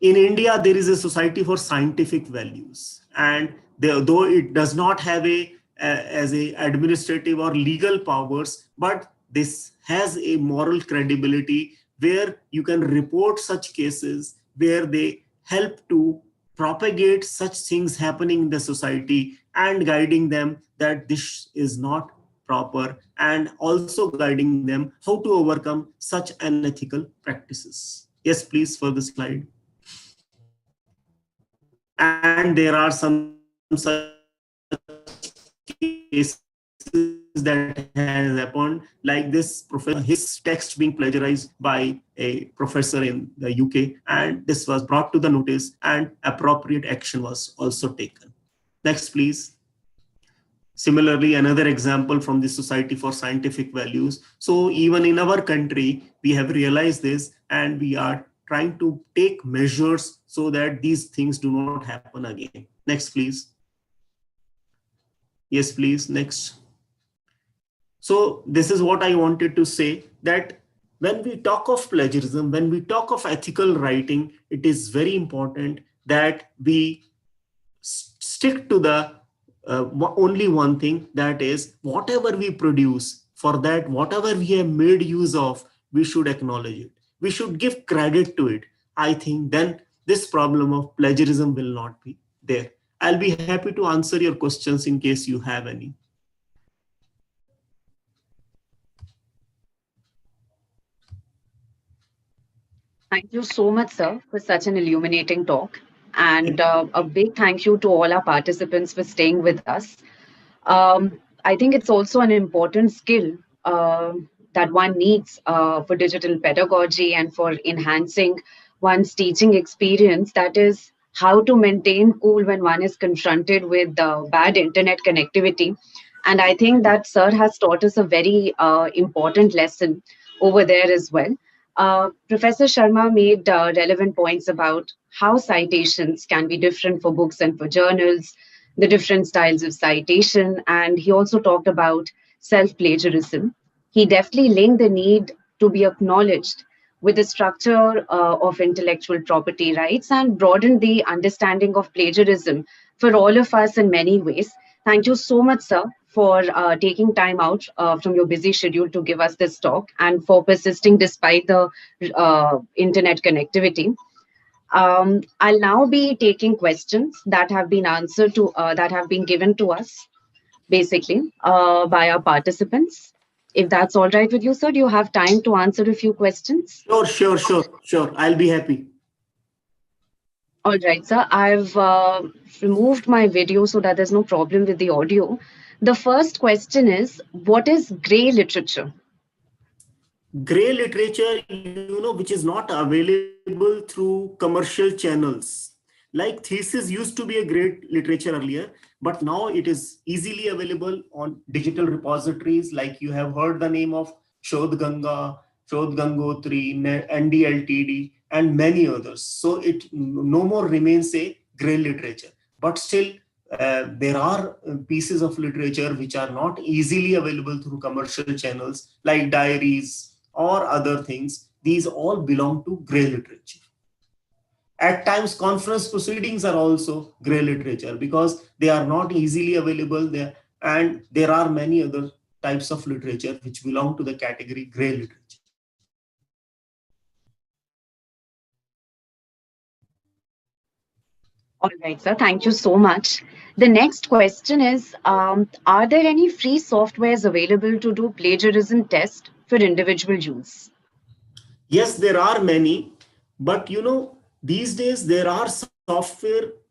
In India, there is a Society for Scientific Values, and though it does not have as a administrative or legal powers, but this has a moral credibility where you can report such cases where they help to propagate such things happening in the society and guiding them that this is not proper, and also guiding them how to overcome such unethical practices. Yes, please, for the slide. And there are some such cases in India also. that has happened, like this professor, his text being plagiarized by a professor in the UK, and this was brought to the notice and appropriate action was also taken. Next, please. Similarly, another example from the Society for Scientific Values. So even in our country, we have realized this and we are trying to take measures so that these things do not happen again. Next, please. Yes, please. Next. So this is what I wanted to say, that when we talk of plagiarism, when we talk of ethical writing, it is very important that we stick to the only one thing, that is whatever we produce, for that whatever we have made use of, we should acknowledge it, we should give credit to it. I think then this problem of plagiarism will not be there. I'll be happy to answer your questions in case you have any. Thank you so much, sir, for such an illuminating talk. And a big thank you to all our participants for staying with us. I think it's also an important skill that one needs for digital pedagogy and for enhancing one's teaching experience. That is how to maintain cool when one is confronted with bad internet connectivity. And I think that sir has taught us a very important lesson over there as well. Professor Sharma made relevant points about how citations can be different for books and for journals, the different styles of citation, and he also talked about self plagiarism. He deftly linked the need to be acknowledged with the structure of intellectual property rights and broadened the understanding of plagiarism for all of us in many ways. Thank you so much, sir, for taking time out from your busy schedule to give us this talk and for persisting despite the internet connectivity. I'll now be taking questions that have been answered to that have been given to us basically by our participants. If that's all right with you, sir, do you have time to answer a few questions? Sure. I'll be happy. All right, sir. I've removed my video so that there's no problem with the audio. The first question is, what is grey literature? Gray literature, which is not available through commercial channels. Like thesis used to be a great literature earlier, but now it is easily available on digital repositories. Like you have heard the name of Shodh Ganga, Shodh Gangotri, NDLTD, and many others. So it no more remains a gray literature, but still there are pieces of literature which are not easily available through commercial channels, like diaries or other things. These all belong to gray literature. At times, conference proceedings are also gray literature because they are not easily available there, and there are many other types of literature which belong to the category gray literature. All right, sir. Thank you so much. The next question is, are there any free softwares available to do plagiarism test for individual use? Yes, there are many, but these days there are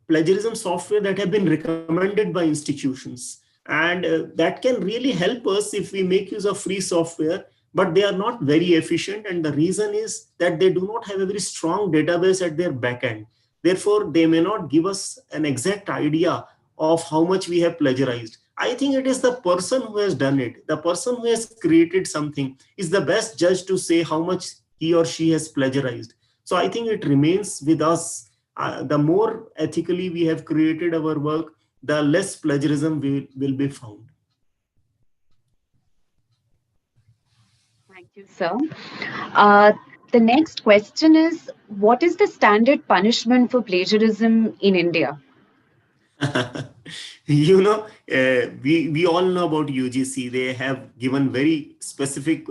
plagiarism software that have been recommended by institutions, and that can really help us if we make use of free software, but they are not very efficient. And the reason is that they do not have a very strong database at their backend. Therefore, they may not give us an exact idea of how much we have plagiarized. I think it is the person who has done it, the person who has created something, is the best judge to say how much he or she has plagiarized. So I think it remains with us. The more ethically we have created our work, the less plagiarism will be found. Thank you, sir. The next question is, what is the standard punishment for plagiarism in India? We all know about UGC. They have given very specific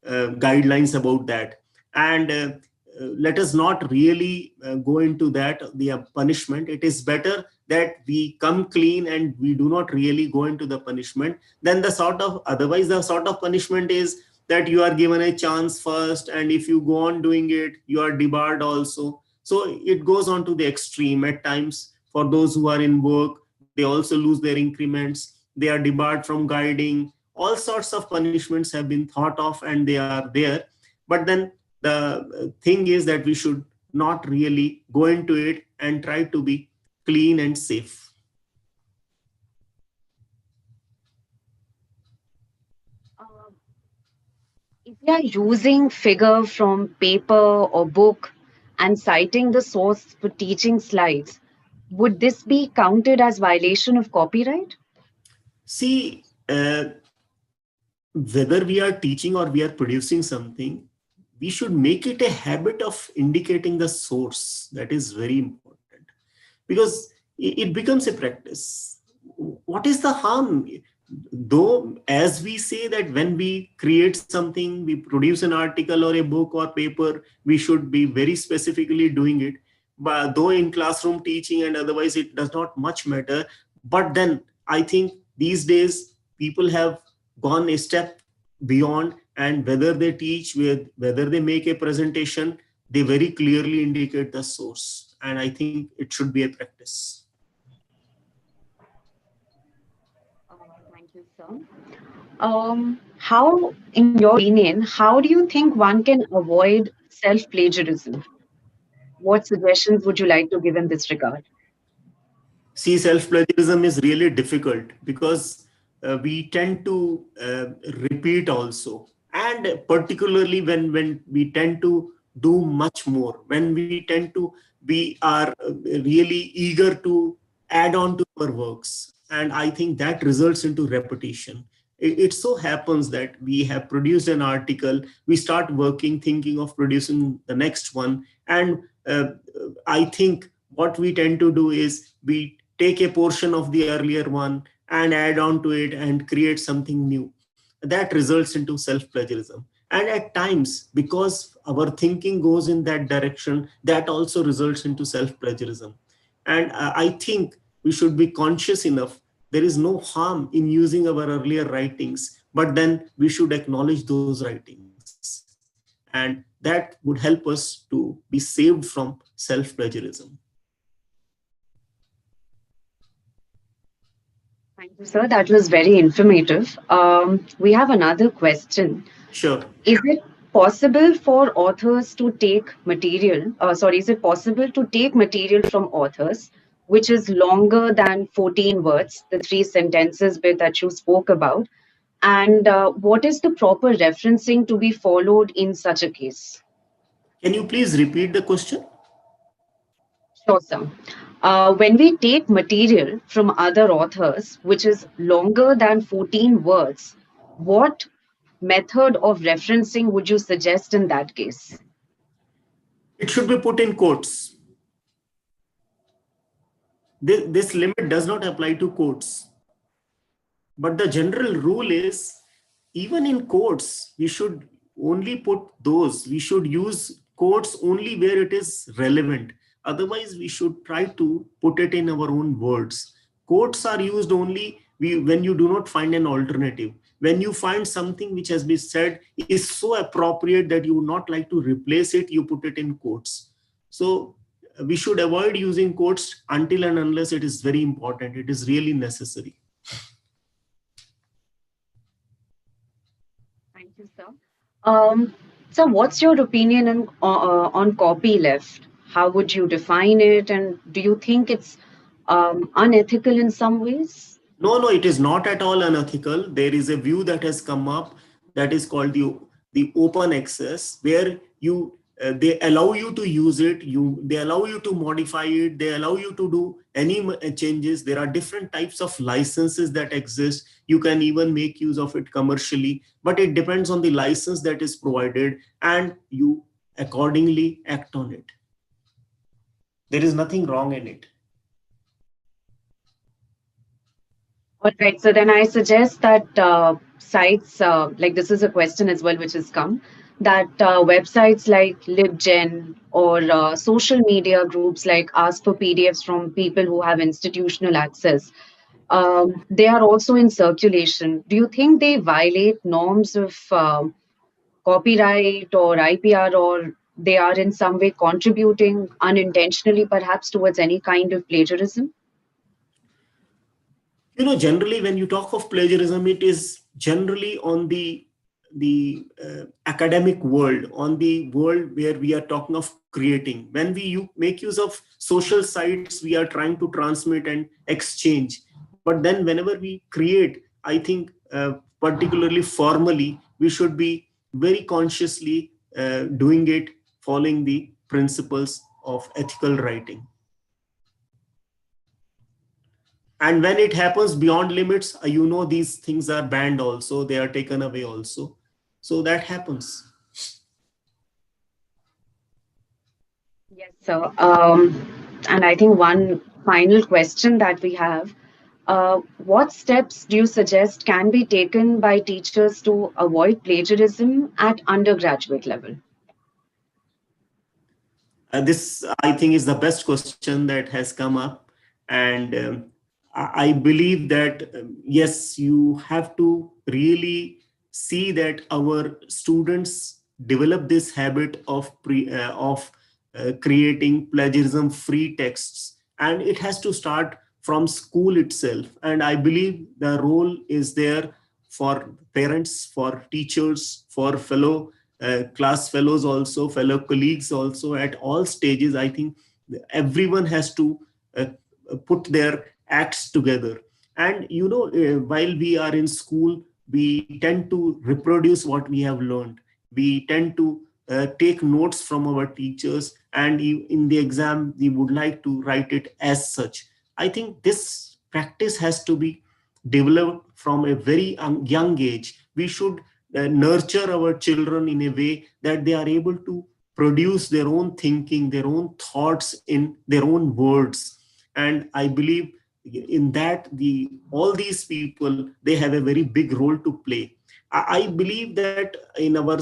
guidelines about that, and let us not really go into that, the punishment. It is better that we come clean and we do not really go into the punishment. Then otherwise the sort of punishment is that you are given a chance first, and if you go on doing it, you are debarred also. So it goes on to the extreme. At times, for those who are in work, they also lose their increments, they are debarred from guiding, all sorts of punishments have been thought of and they are there. But then the thing is that we should not really go into it and try to be clean and safe. If we are using figure from paper or book and citing the source for teaching slides, would this be counted as violation of copyright? See, whether we are teaching or we are producing something, we should make it a habit of indicating the source. That is very important, because it becomes a practice. What is the harm? Though, as we say that when we create something, we produce an article or a book or paper, we should be very specifically doing it. But though in classroom teaching and otherwise, it does not much matter. But then I think these days people have gone a step beyond, and whether they teach, whether they make a presentation, they very clearly indicate the source. And I think it should be a practice. Thank you, sir. How, in your opinion, how do you think one can avoid self-plagiarism? What suggestions would you like to give in this regard? See, self-plagiarism is really difficult because we tend to repeat also. And particularly when we tend to do much more, when we tend to, we are really eager to add on to our works. And I think that results into repetition. It so happens that we have produced an article, we start working, thinking of producing the next one. And I think what we tend to do is we take a portion of the earlier one and add on to it and create something new. That results into self-plagiarism. And at times, because our thinking goes in that direction, that also results into self-plagiarism. And I think we should be conscious enough. There is no harm in using our earlier writings, but then we should acknowledge those writings. And that would help us to be saved from self-plagiarism. Thank you, sir. That was very informative. We have another question. Sure. Is it possible for authors to take material, is it possible to take material from authors which is longer than 14 words, the 3 sentences bit that you spoke about? And what is the proper referencing to be followed in such a case? Can you please repeat the question? Sure, sir. When we take material from other authors, which is longer than 14 words, what method of referencing would you suggest in that case? It should be put in quotes. This limit does not apply to quotes. But the general rule is, even in quotes, we should only put those. We should use quotes only where it is relevant. Otherwise, we should try to put it in our own words. Quotes are used only when you do not find an alternative. When you find something which has been said is so appropriate that you would not like to replace it, you put it in quotes. So we should avoid using quotes until and unless it is very important. It is really necessary. Thank you, sir. So what's your opinion on copyleft? How would you define it? And do you think it's unethical in some ways? No, it is not at all unethical. There is a view that has come up that is called the open access, where they allow you to use it, they allow you to modify it, they allow you to do any changes. There are different types of licenses that exist. You can even make use of it commercially, but it depends on the license that is provided, and you accordingly act on it. There is nothing wrong in it. All right, so then I suggest that sites, like this is a question as well which has come, that websites like LibGen or social media groups like Ask for PDFs from people who have institutional access, they are also in circulation. Do you think they violate norms of copyright or IPR, or they are in some way contributing unintentionally perhaps towards any kind of plagiarism? Generally when you talk of plagiarism, it is generally on the academic world, on the world where we are talking of creating. When we make use of social sites, we are trying to transmit and exchange. But then whenever we create, I think particularly formally, we should be very consciously doing it, following the principles of ethical writing. And when it happens beyond limits, these things are banned also, they are taken away also. So that happens. Yes, sir. And I think one final question that we have, what steps do you suggest can be taken by teachers to avoid plagiarism at undergraduate level? This, I think, is the best question that has come up. And I believe that, yes, you have to really see that our students develop this habit of creating plagiarism free texts. And it has to start from school itself. And I believe the role is there for parents, for teachers, for fellow class fellows, also fellow colleagues, also at all stages. I think everyone has to uh, put their acts together. And while we are in school, we tend to reproduce what we have learned. We tend to take notes from our teachers, and in the exam we would like to write it as such. I think this practice has to be developed from a very young age. We should nurture our children in a way that they are able to produce their own thinking, their own thoughts in their own words. And I believe in that all these people, they have a very big role to play. I believe that in our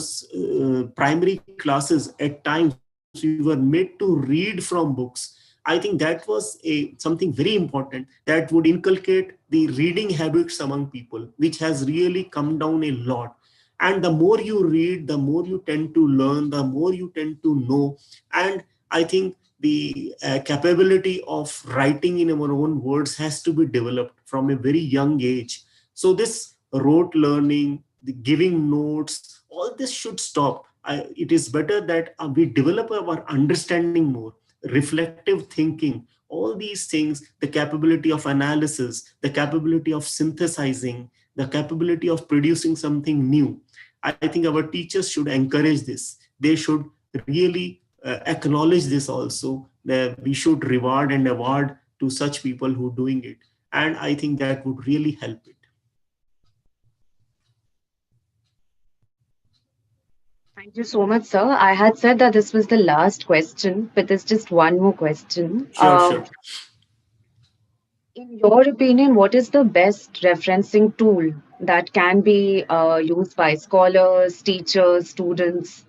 primary classes, at times we were made to read from books. I think that was something very important that would inculcate the reading habits among people, which has really come down a lot. And the more you read, the more you tend to learn, the more you tend to know. And I think the capability of writing in our own words has to be developed from a very young age. So this rote learning, the giving notes, all this should stop. It is better that we develop our understanding more, reflective thinking, all these things, the capability of analysis, the capability of synthesizing, the capability of producing something new. I think our teachers should encourage this. They should really acknowledge this also, that we should reward and award to such people who are doing it. And I think that would really help it. Thank you so much, sir. I had said that this was the last question, but there's just one more question. Sure, sure. In your opinion, what is the best referencing tool that can be used by scholars, teachers, students?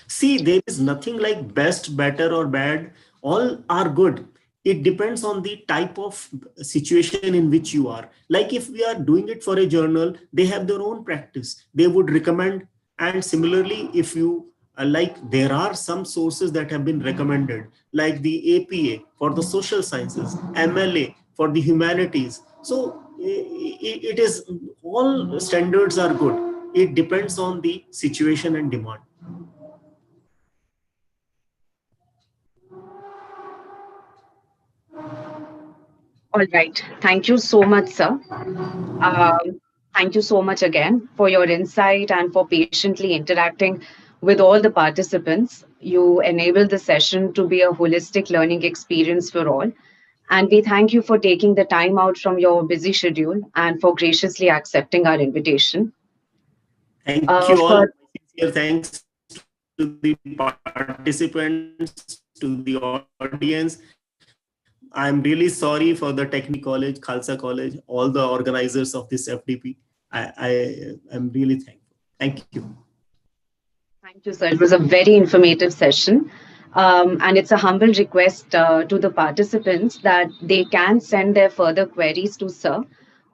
See, there is nothing like best, better, or bad. All are good. It depends on the type of situation in which you are. Like if we are doing it for a journal, they have their own practice. They would recommend. And similarly, if you like, there are some sources that have been recommended, like the APA for the social sciences, MLA for the humanities. So it is, all standards are good. It depends on the situation and demand. All right. Thank you so much, sir. Thank you so much again for your insight and for patiently interacting with all the participants. You enabled the session to be a holistic learning experience for all. And we thank you for taking the time out from your busy schedule and for graciously accepting our invitation. Thank you all. For Sincere thanks to the participants, to the audience. I'm really sorry for the Technical College, Khalsa College, all the organizers of this FDP. I am really thankful. Thank you. Thank you, sir. It was a very informative session. And it's a humble request to the participants that they can send their further queries to sir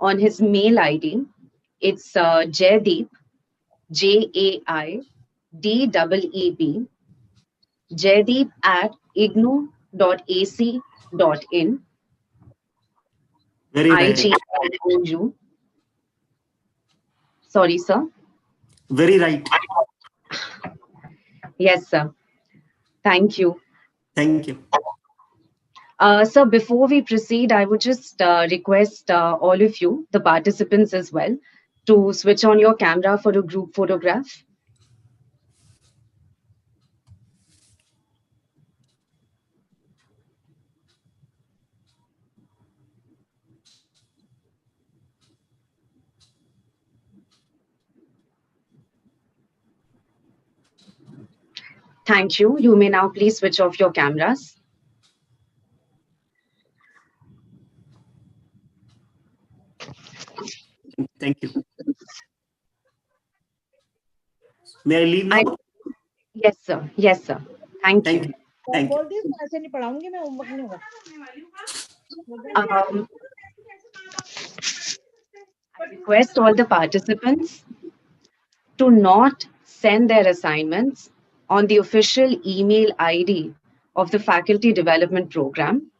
on his mail ID. It's Jaideep, JAIDEEB, Jaideep at ignou.ac.in, Very right. IGNOU. Sorry, sir. Very right. Yes, sir. Thank you. Thank you. So before we proceed, I would just request all of you, the participants as well, to switch on your camera for a group photograph. Thank you. You may now please switch off your cameras. Thank you. May I leave now? Yes, sir. Yes, sir. Thank Thank you. you. Thank you. I request all the participants to not send their assignments on the official email ID of the Faculty Development Program.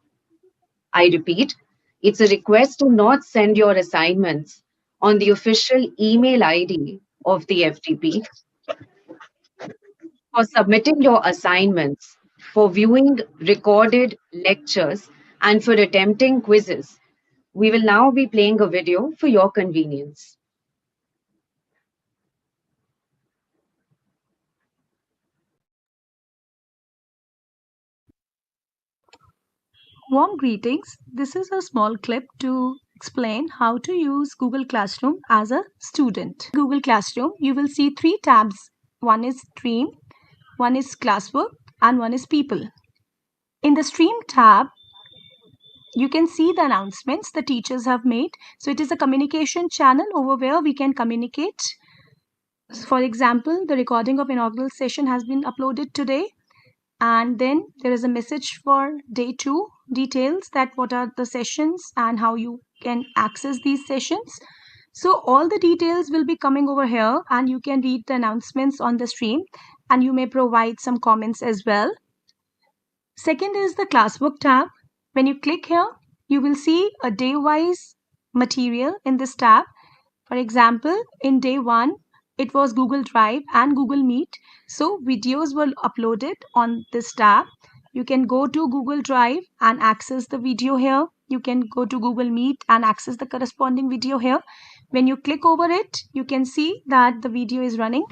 I repeat, it's a request to not send your assignments on the official email ID of the FDP. For submitting your assignments, for viewing recorded lectures, and for attempting quizzes, we will now be playing a video for your convenience. Warm greetings. This is a small clip to explain how to use Google Classroom as a student. Google Classroom, you will see three tabs. One is Stream, one is Classwork, and one is People. In the Stream tab, you can see the announcements the teachers have made. So it is a communication channel over where we can communicate. For example, the recording of inaugural session has been uploaded today. And then there is a message for day 2 details, that what are the sessions and how you can access these sessions. So all the details will be coming over here, and you can read the announcements on the stream, and you may provide some comments as well. Second is the classwork tab. When you click here, you will see a day-wise material in this tab. For example, in day 1, it was Google Drive and Google Meet. So videos were uploaded on this tab. You can go to Google Drive and access the video here. You can go to Google Meet and access the corresponding video here. When you click over it, you can see that the video is running.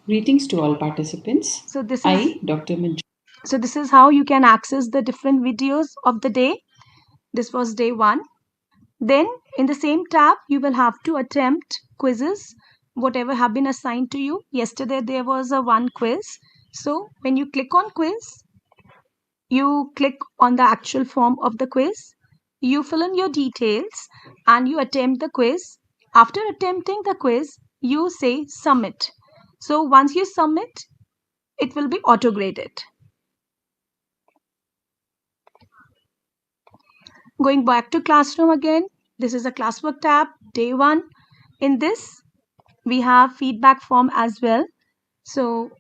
Greetings to all participants. So this is I, Dr. Manju. So this is how you can access the different videos of the day. This was day 1. Then in the same tab, you will have to attempt quizzes, whatever have been assigned to you. Yesterday, there was a one quiz. So when you click on quiz, you click on the actual form of the quiz. You fill in your details and you attempt the quiz. After attempting the quiz, you say submit. So once you submit, it will be auto-graded. Going back to classroom again, this is a classwork tab, day 1. In this, we have feedback form as well. So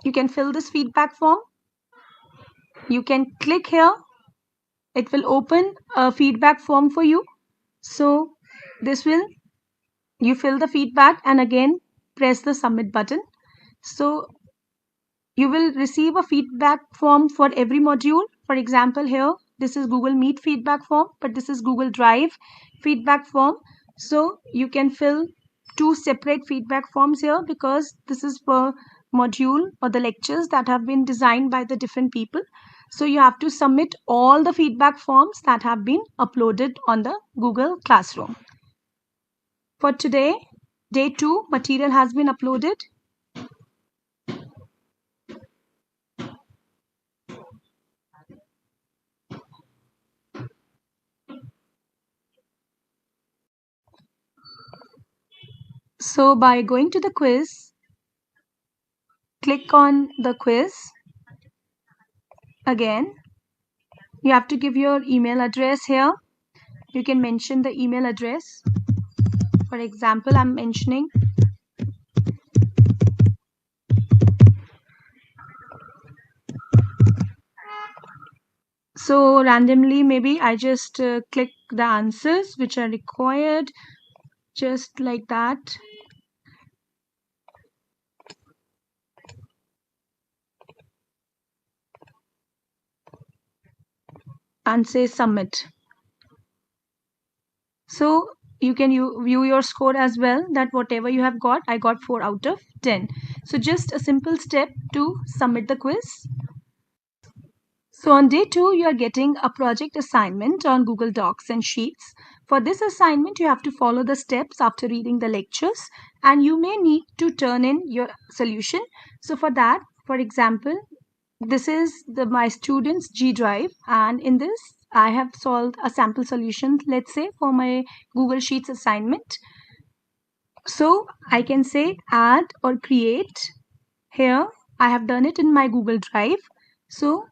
you can fill this feedback form. You can click here. It will open a feedback form for you. So this will, you fill the feedback and again press the submit button. So you will receive a feedback form for every module. For example, here, this is Google Meet feedback form, but this is Google Drive feedback form. So you can fill 2 separate feedback forms here, because this is per module or the lectures that have been designed by the different people. So you have to submit all the feedback forms that have been uploaded on the Google Classroom. For today, day 2 material has been uploaded. So by going to the quiz, click on the quiz. Again, you have to give your email address here. You can mention the email address. For example, I'm mentioning So randomly, maybe I just click the answers which are required, just like that. And say submit. So you can view your score as well, that whatever you have got, I got 4 out of 10. So just a simple step to submit the quiz. So on day 2, you are getting a project assignment on Google Docs and Sheets. For this assignment, you have to follow the steps after reading the lectures, and you may need to turn in your solution. So for that, for example, this is my student's G drive, and in this I have solved a sample solution, let's say, for my Google Sheets assignment. So I can say add or create. Here I have done it in my Google Drive. So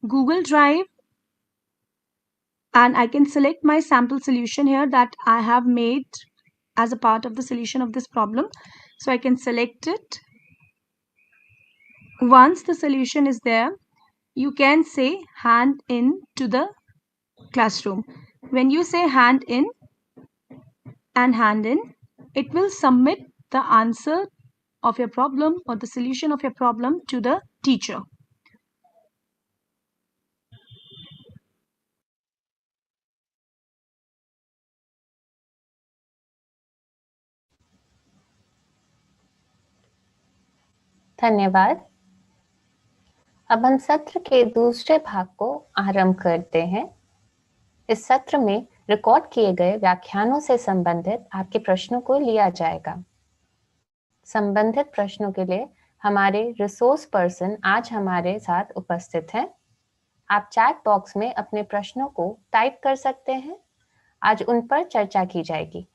Google Drive, and I can select my sample solution here that I have made as a part of the solution of this problem. So I can select it. Once the solution is there, you can say hand in to the classroom. When you say hand in and hand in, it will submit the answer of your problem or the solution of your problem to the teacher. धन्यवाद। अब हम सत्र के दूसरे भाग को आरंभ करते हैं। इस सत्र में रिकॉर्ड किए गए व्याख्यानों से संबंधित आपके प्रश्नों को लिया जाएगा। संबंधित प्रश्नों के लिए हमारे रिसोर्स पर्सन आज हमारे साथ उपस्थित हैं। आप चैट बॉक्स में अपने प्रश्नों को टाइप कर सकते हैं। आज उन पर चर्चा की जाएगी।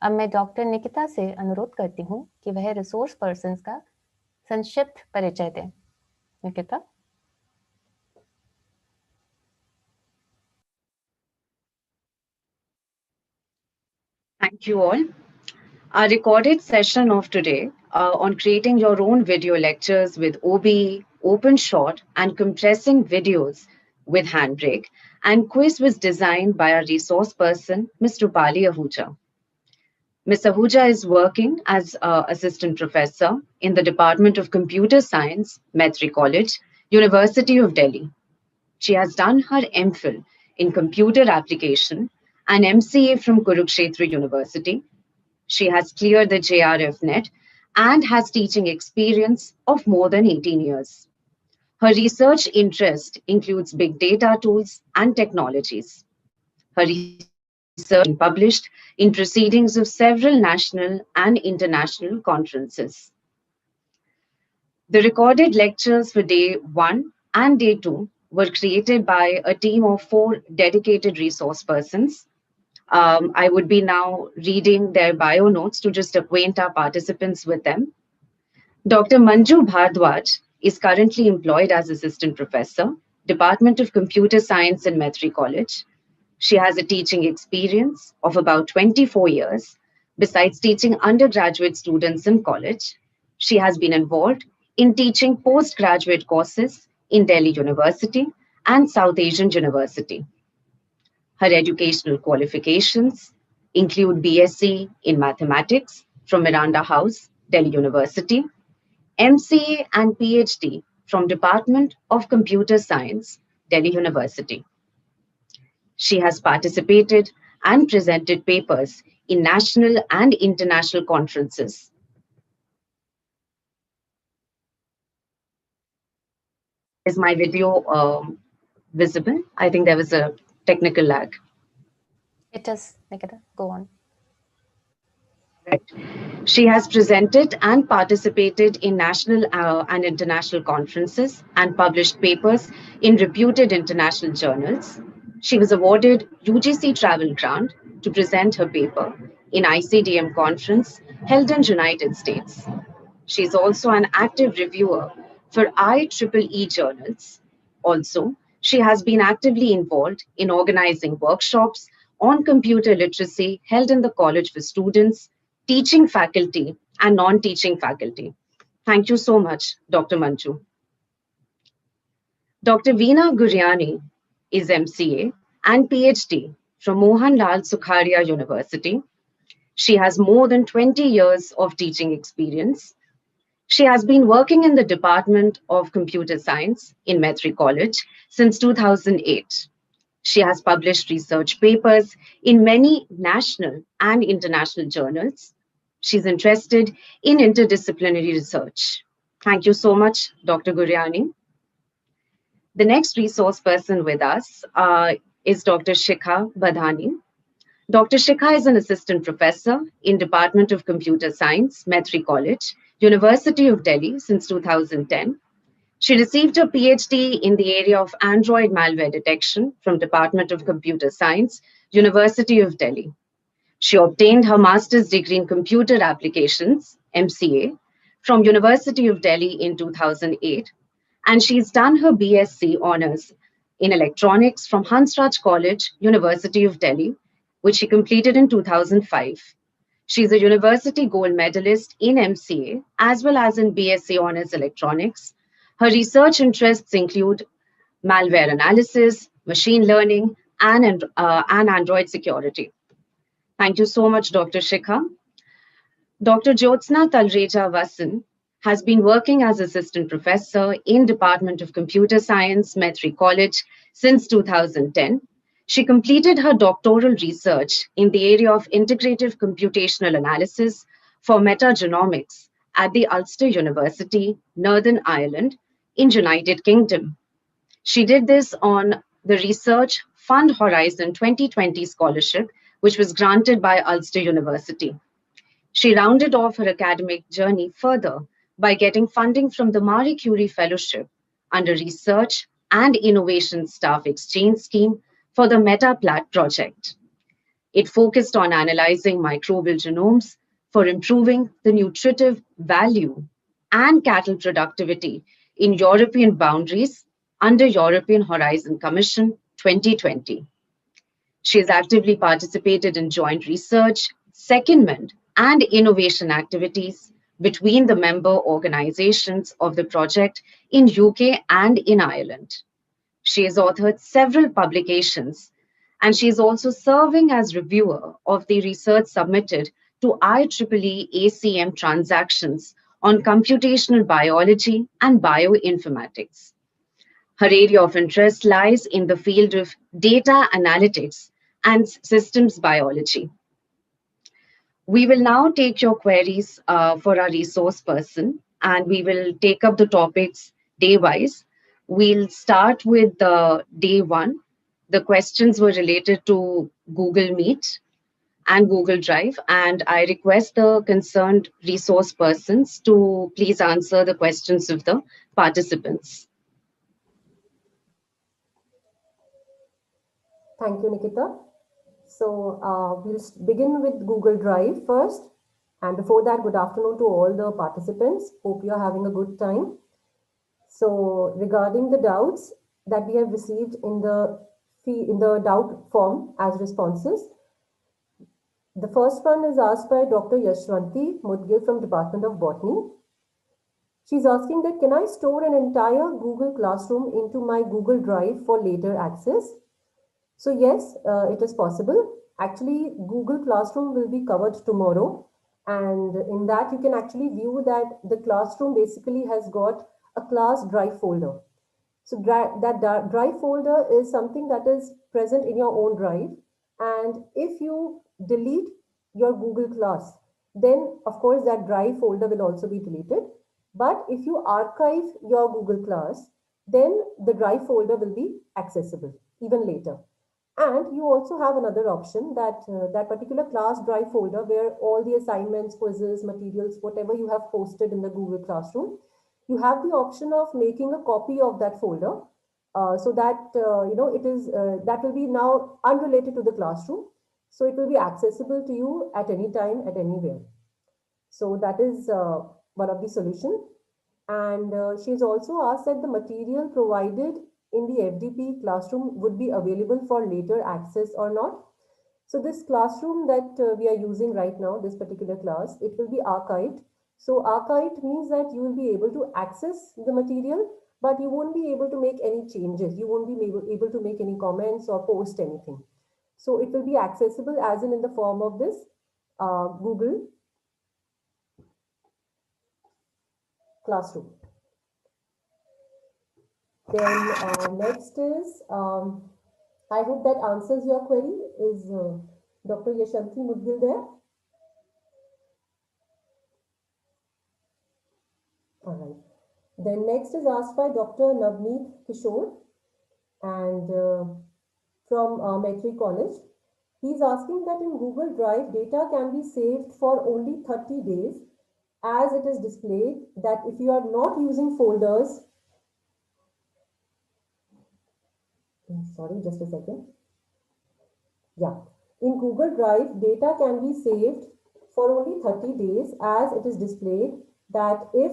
अब मैं डॉक्टर निकिता से अनुरोध करती हूँ कि वह रिसोर्स पर्सन का संक्षिप्त परिचय दें। Nikita. Thank you all. Our recorded session of today on creating your own video lectures with OBE, OpenShot, and compressing videos with Handbrake and quiz was designed by our resource person, Ms. Rupali Ahuja. Ms. Ahuja is working as assistant professor in the Department of Computer Science, Maitreyi College, University of Delhi. She has done her MPhil in computer application and MCA from Kurukshetra University. She has cleared the JRF net and has teaching experience of more than 18 years. Her research interest includes big data tools and technologies. Her research has been published in proceedings of several national and international conferences. The recorded lectures for day 1 and day 2 were created by a team of 4 dedicated resource persons. I would be now reading their bio notes to just acquaint our participants with them. Dr. Manju Bhardwaj is currently employed as assistant professor, Department of Computer Science in Maitreyi College. She has a teaching experience of about 24 years. Besides teaching undergraduate students in college, she has been involved in teaching postgraduate courses in Delhi University and South Asian University. Her educational qualifications include BSc in Mathematics from Miranda House, Delhi University, MCA and PhD from Department of Computer Science, Delhi University. She has participated and presented papers in national and international conferences. Is my video visible? I think there was a technical lag. It is, Nikita. Go on. Right. She has presented and participated in national and international conferences and published papers in reputed international journals. She was awarded UGC Travel Grant to present her paper in ICDM conference held in United States. She is also an active reviewer for IEEE journals. Also, she has been actively involved in organizing workshops on computer literacy held in the college for students, teaching faculty, and non-teaching faculty. Thank you so much, Dr. Manju. Dr. Veena Guryani is MCA and PhD from Mohanlal Sukharia University. She has more than 20 years of teaching experience. She has been working in the Department of Computer Science in Maitreyi College since 2008. She has published research papers in many national and international journals. She's interested in interdisciplinary research. Thank you so much, Dr. Guryani. The next resource person with us is Dr. Shikha Badhani. Dr. Shikha is an assistant professor in Department of Computer Science, Maitreyi College, University of Delhi since 2010. She received her PhD in the area of Android malware detection from Department of Computer Science, University of Delhi. She obtained her master's degree in computer applications, MCA, from University of Delhi in 2008, and she's done her BSc honors in electronics from Hansraj College, University of Delhi, which she completed in 2005. She's a university gold medalist in MCA as well as in BSc honors electronics. Her research interests include malware analysis, machine learning, and Android security. Thank you so much, Dr. Shikha. Dr. Jyotsna Talreja Vasan has been working as assistant professor in Department of Computer Science, Maitreyi College since 2010. She completed her doctoral research in the area of integrative computational analysis for metagenomics at the Ulster University, Northern Ireland, in United Kingdom. She did this on the Research Fund Horizon 2020 scholarship, which was granted by Ulster University. She rounded off her academic journey further by getting funding from the Marie Curie Fellowship under Research and Innovation Staff Exchange Scheme for the MetaPlat project. It focused on analyzing microbial genomes for improving the nutritive value and cattle productivity in European boundaries under European Horizon Commission 2020. She has actively participated in joint research, secondment, and innovation activities between the member organizations of the project in UK and in Ireland. She has authored several publications, and she is also serving as reviewer of the research submitted to IEEE ACM transactions on computational biology and bioinformatics. Her area of interest lies in the field of data analytics and systems biology. We will now take your queries for our resource person, and we will take up the topics day-wise. We'll start with day one. The questions were related to Google Meet and Google Drive, and I request the concerned resource persons to please answer the questions of the participants. Thank you, Nikita. So we'll begin with Google Drive first. And before that, good afternoon to all the participants. Hope you're having a good time. So regarding the doubts that we have received in the doubt form as responses, the first one is asked by Dr. Yashwanti Mudgil from Department of Botany. She's asking that, can I store an entire Google Classroom into my Google Drive for later access? So yes, it is possible. Actually, Google Classroom will be covered tomorrow. And in that, you can actually view that the classroom basically has got a class drive folder. So that drive folder is something that is present in your own drive. And if you delete your Google class, then of course that drive folder will also be deleted. But if you archive your Google class, then the drive folder will be accessible even later. And you also have another option that that particular class drive folder where all the assignments, quizzes, materials, whatever you have posted in the Google Classroom, you have the option of making a copy of that folder so that it is that will be now unrelated to the classroom. So it will be accessible to you at any time, at anywhere. So that is one of the solution. And she's also asked that the material provided in the FDP classroom would be available for later access or not. So this classroom that we are using right now, this particular class, it will be archived. So archived means that you will be able to access the material, but you won't be able to make any changes. You won't be able to make any comments or post anything. So it will be accessible as in the form of this Google Classroom. Then next is, I hope that answers your query. Is Dr. Yashanti Mudgil there? All right. Then next is asked by Dr. Navneet Kishore and from Maitreyi College. He's asking that in Google Drive, data can be saved for only 30 days as it is displayed that if you are not using folders, sorry, just a second. Yeah, in Google Drive, data can be saved for only 30 days as it is displayed that if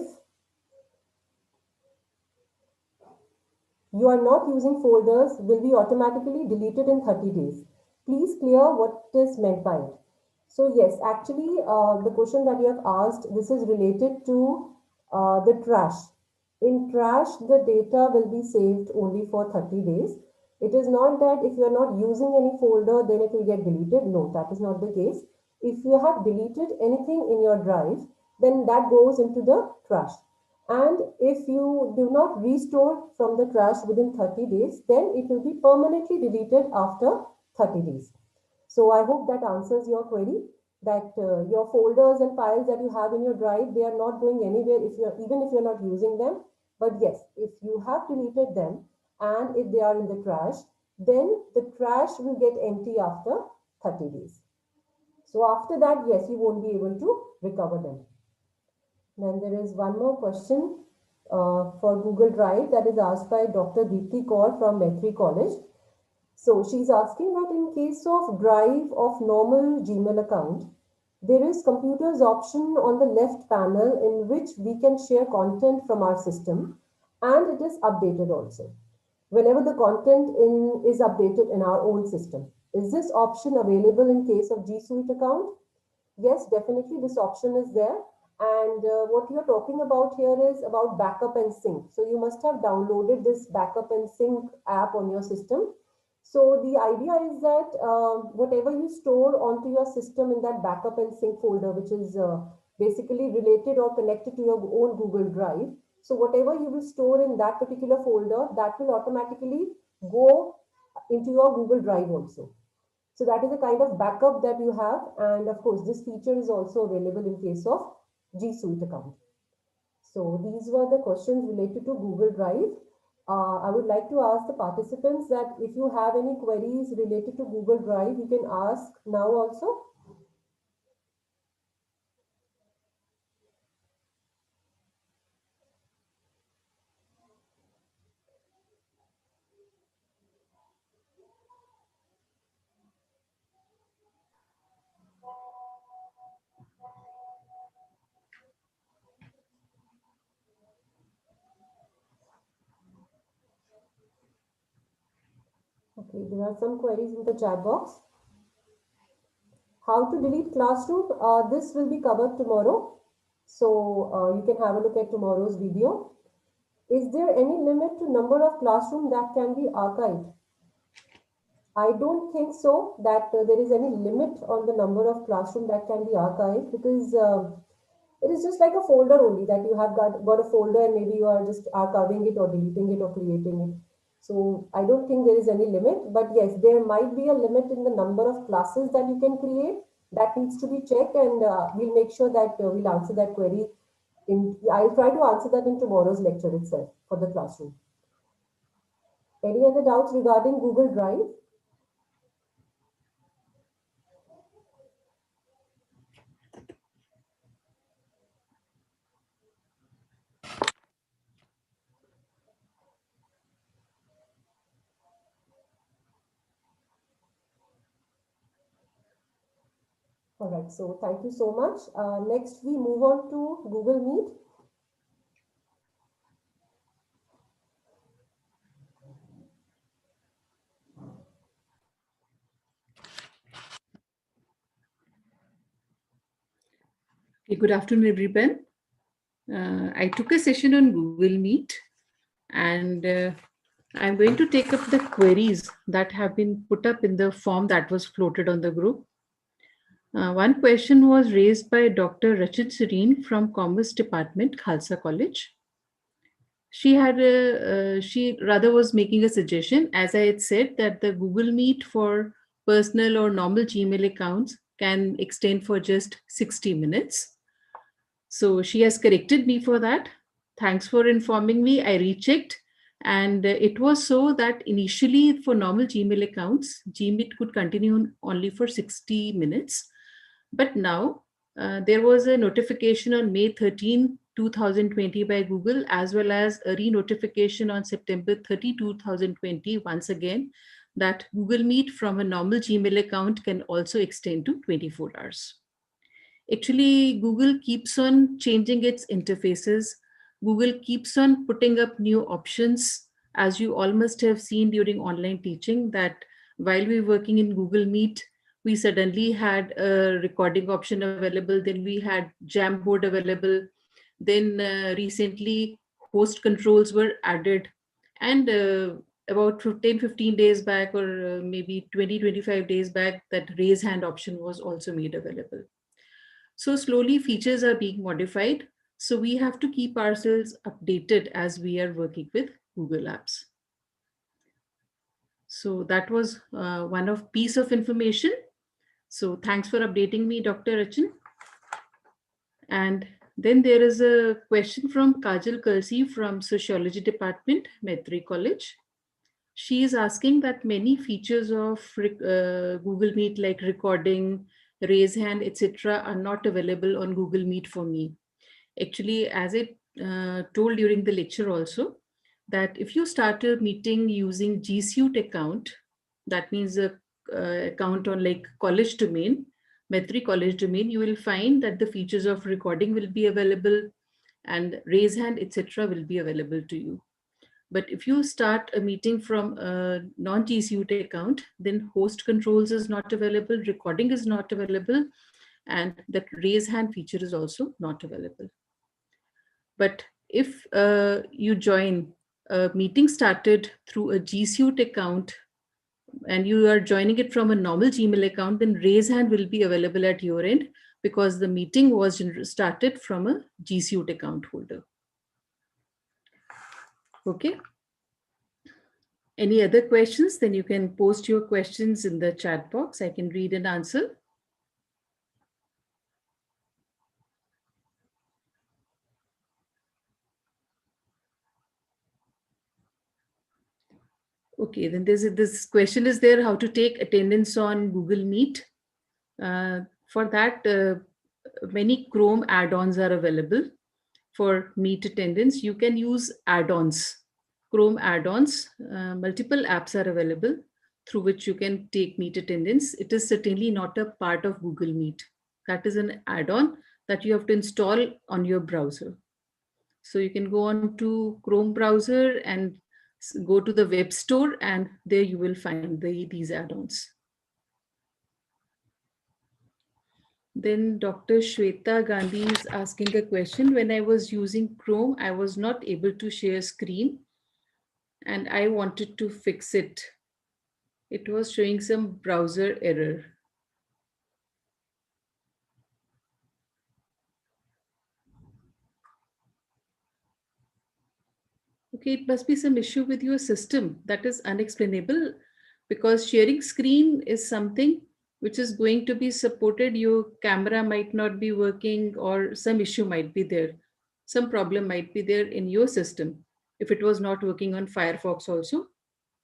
you are not using folders will be automatically deleted in 30 days. Please clear what is meant by it. So yes, actually the question that you have asked, this is related to the trash. In trash, the data will be saved only for 30 days. It is not that if you are not using any folder, then it will get deleted. No, that is not the case. If you have deleted anything in your drive, then that goes into the trash. And if you do not restore from the trash within 30 days, then it will be permanently deleted after 30 days. So I hope that answers your query, that your folders and files that you have in your drive, they are not going anywhere even if you're not using them. But yes, if you have deleted them and if they are in the trash, then the trash will get empty after 30 days. So after that, yes, you won't be able to recover them. Then there is one more question for Google Drive that is asked by Dr. Deepthi Kaur from Maitreyi College. So she's asking that in case of drive of normal Gmail account, there is computers option on the left panel in which we can share content from our system and it is updated also. Whenever the content is updated in our own system. Is this option available in case of G Suite account? Yes, definitely this option is there. And what you're talking about here is about backup and sync. So you must have downloaded this backup and sync app on your system. So the idea is that whatever you store onto your system in that backup and sync folder, which is basically related or connected to your own Google Drive. So whatever you will store in that particular folder, that will automatically go into your Google Drive also. So that is a kind of backup that you have. And of course, this feature is also available in case of G Suite account. So these were the questions related to Google Drive. I would like to ask the participants that if you have any queries related to Google Drive, you can ask now also. Okay, there are some queries in the chat box. How to delete Classroom? This will be covered tomorrow. So you can have a look at tomorrow's video. Is there any limit to number of classroom that can be archived? I don't think so that there is any limit on the number of classroom that can be archived because it is just like a folder only that you have got a folder and maybe you are just archiving it or deleting it or creating it. So I don't think there is any limit, but yes, there might be a limit in the number of classes that you can create. That needs to be checked and we'll make sure that we'll answer that query. I'll try to answer that in tomorrow's lecture itself for the classroom. Any other doubts regarding Google Drive? All right, so thank you so much. Next, we move on to Google Meet. Okay, good afternoon, everyone. I took a session on Google Meet, And I'm going to take up the queries that have been put up in the form that was floated on the group. One question was raised by Dr. Rachit Serene from Commerce Department, Khalsa College. She rather was making a suggestion, as I had said, that the Google Meet for personal or normal Gmail accounts can extend for just 60 minutes. So she has corrected me for that. Thanks for informing me. I rechecked, and it was so that initially for normal Gmail accounts, Gmeet could continue only for 60 minutes. But now there was a notification on May 13, 2020 by Google, as well as a re-notification on September 30, 2020, once again, that Google Meet from a normal Gmail account can also extend to 24 hours. Actually, Google keeps on changing its interfaces. Google keeps on putting up new options. As you all must have seen during online teaching, that while we were working in Google Meet, we suddenly had a recording option available, then we had Jamboard available, then recently host controls were added, and about 15 days back, or maybe 25 days back, that raise hand option was also made available. So slowly features are being modified. So we have to keep ourselves updated as we are working with Google Apps. So that was one of piece of information. So thanks for updating me, Dr. Rachin. And then there is a question from Kajal Kalsi from Sociology Department, Maitreyi College. She is asking that many features of Google Meet, like recording, raise hand, etc., are not available on Google Meet for me. Actually, as I told during the lecture also, that if you start a meeting using G Suite account, that means a account on like college domain, Maitreyi college domain, you will find that the features of recording will be available and raise hand, etc., will be available to you. But if you start a meeting from a non-G Suite account, then host controls is not available, recording is not available, and that raise hand feature is also not available. But if you join a meeting started through a G Suite account and you are joining it from a normal Gmail account, then raise hand will be available at your end because the meeting was started from a G Suite account holder. Okay. Any other questions? Then you can post your questions in the chat box. I can read and answer. Okay, then this question is there, how to take attendance on Google Meet. For that, many Chrome add-ons are available for Meet attendance. You can use add-ons, Chrome add-ons. Multiple apps are available through which you can take Meet attendance. It is certainly not a part of Google Meet. That is an add-on that you have to install on your browser. So you can go on to Chrome browser and go to the web store, and there you will find these add-ons. Then Dr. Shweta Gandhi is asking a question. When I was using Chrome, I was not able to share screen and I wanted to fix it. It was showing some browser error. Okay, it must be some issue with your system that is unexplainable, because sharing screen is something which is going to be supported. Your camera might not be working or some issue might be there. Some problem might be there in your system. If it was not working on Firefox also,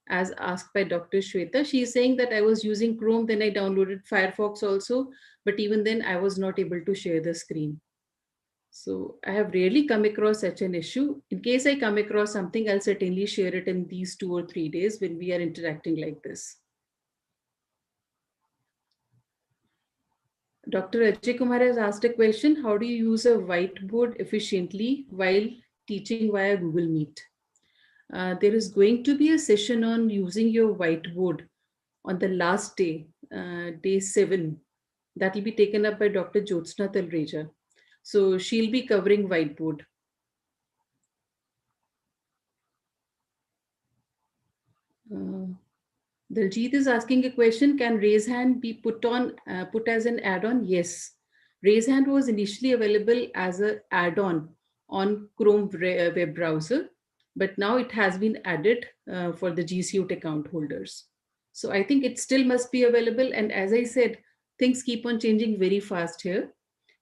as asked by Dr. Shweta, she is saying that I was using Chrome, then I downloaded Firefox also, but even then I was not able to share the screen. So I have rarely come across such an issue. In case I come across something, I'll certainly share it in these 2 or 3 days when we are interacting like this. Dr. Ajay Kumar has asked a question, how do you use a whiteboard efficiently while teaching via Google Meet? There is going to be a session on using your whiteboard on the last day, day 7. That will be taken up by Dr. Jyotsna Talreja. So she'll be covering whiteboard. Daljit is asking a question: can raise hand be put as an add-on? Yes, raise hand was initially available as an add-on on Chrome web browser, but now it has been added for the G Suite account holders. So I think it still must be available. And as I said, things keep on changing very fast here.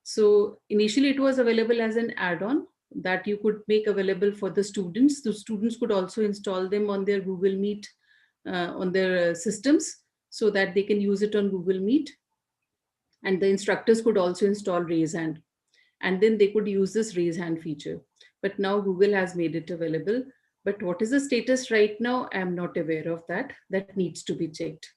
So initially it was available as an add-on that you could make available for the students. The students could also install them on their Google Meet, on their systems, so that they can use it on Google Meet. And the instructors could also install raise hand, and then they could use this raise hand feature. But now Google has made it available. But what is the status right now? I'm not aware of that. That needs to be checked.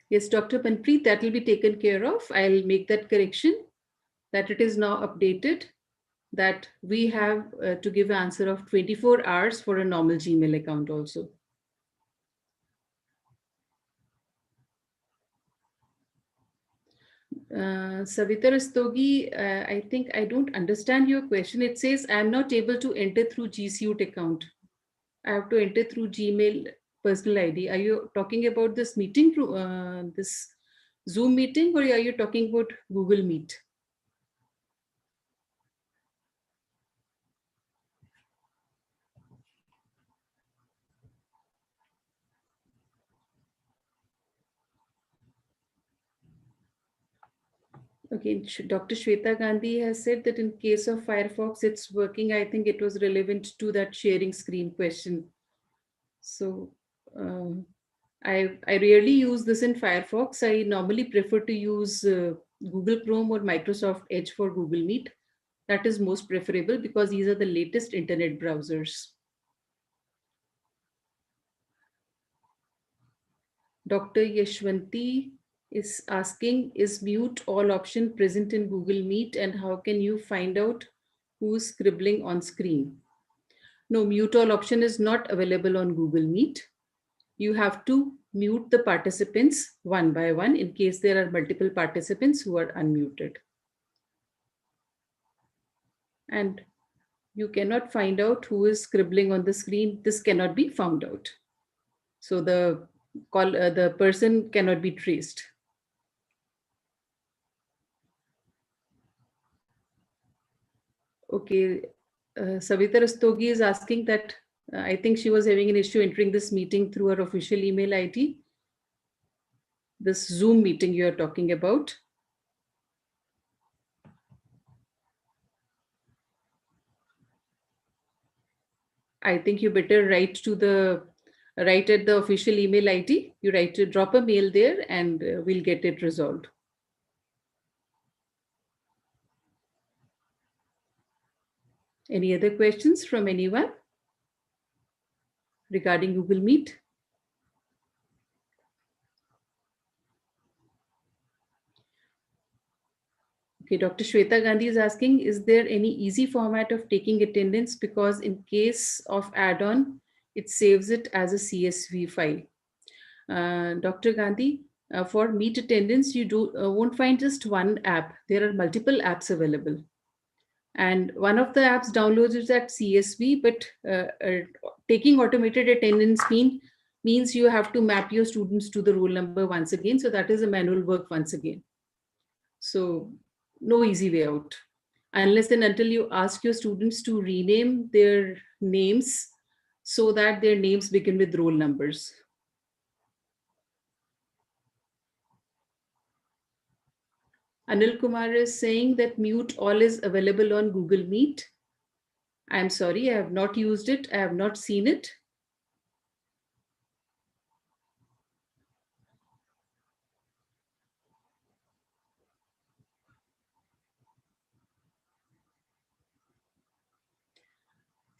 Yes, Dr. Manpreet, that will be taken care of. I'll make that correction, that it is now updated, that we have to give an answer of 24 hours for a normal Gmail account also. Savita Rastogi, I think I don't understand your question. It says, I'm not able to enter through G Suite account. I have to enter through Gmail personal ID. Are you talking about this meeting, this Zoom meeting, or are you talking about Google Meet? Okay, Dr. Shweta Gandhi has said that in case of Firefox, it's working. I think it was relevant to that sharing screen question. So I rarely use this in Firefox. I normally prefer to use Google Chrome or Microsoft Edge for Google Meet. That is most preferable because these are the latest internet browsers. Dr. Yashwanti is asking, is mute all option present in Google Meet, and how can you find out who's scribbling on screen? No, mute all option is not available on Google Meet. You have to mute the participants one by one in case there are multiple participants who are unmuted. And you cannot find out who is scribbling on the screen. This cannot be found out. So the person cannot be traced. Okay, Savita Rastogi is asking that I think she was having an issue entering this meeting through her official email ID. This Zoom meeting you are talking about. I think you better write at the official email ID. You drop a mail there, and we'll get it resolved. Any other questions from anyone regarding Google Meet? Okay, Dr. Shweta Gandhi is asking, is there any easy format of taking attendance? Because in case of add-on, it saves it as a CSV file. Dr. Gandhi, for Meet attendance, you won't find just one app. There are multiple apps available. And one of the apps downloads is at CSV, but taking automated attendance means you have to map your students to the roll number once again. So that is a manual work once again. So no easy way out, unless and until you ask your students to rename their names so that their names begin with roll numbers. Anil Kumar is saying that mute all is available on Google Meet. I'm sorry, I have not used it. I have not seen it.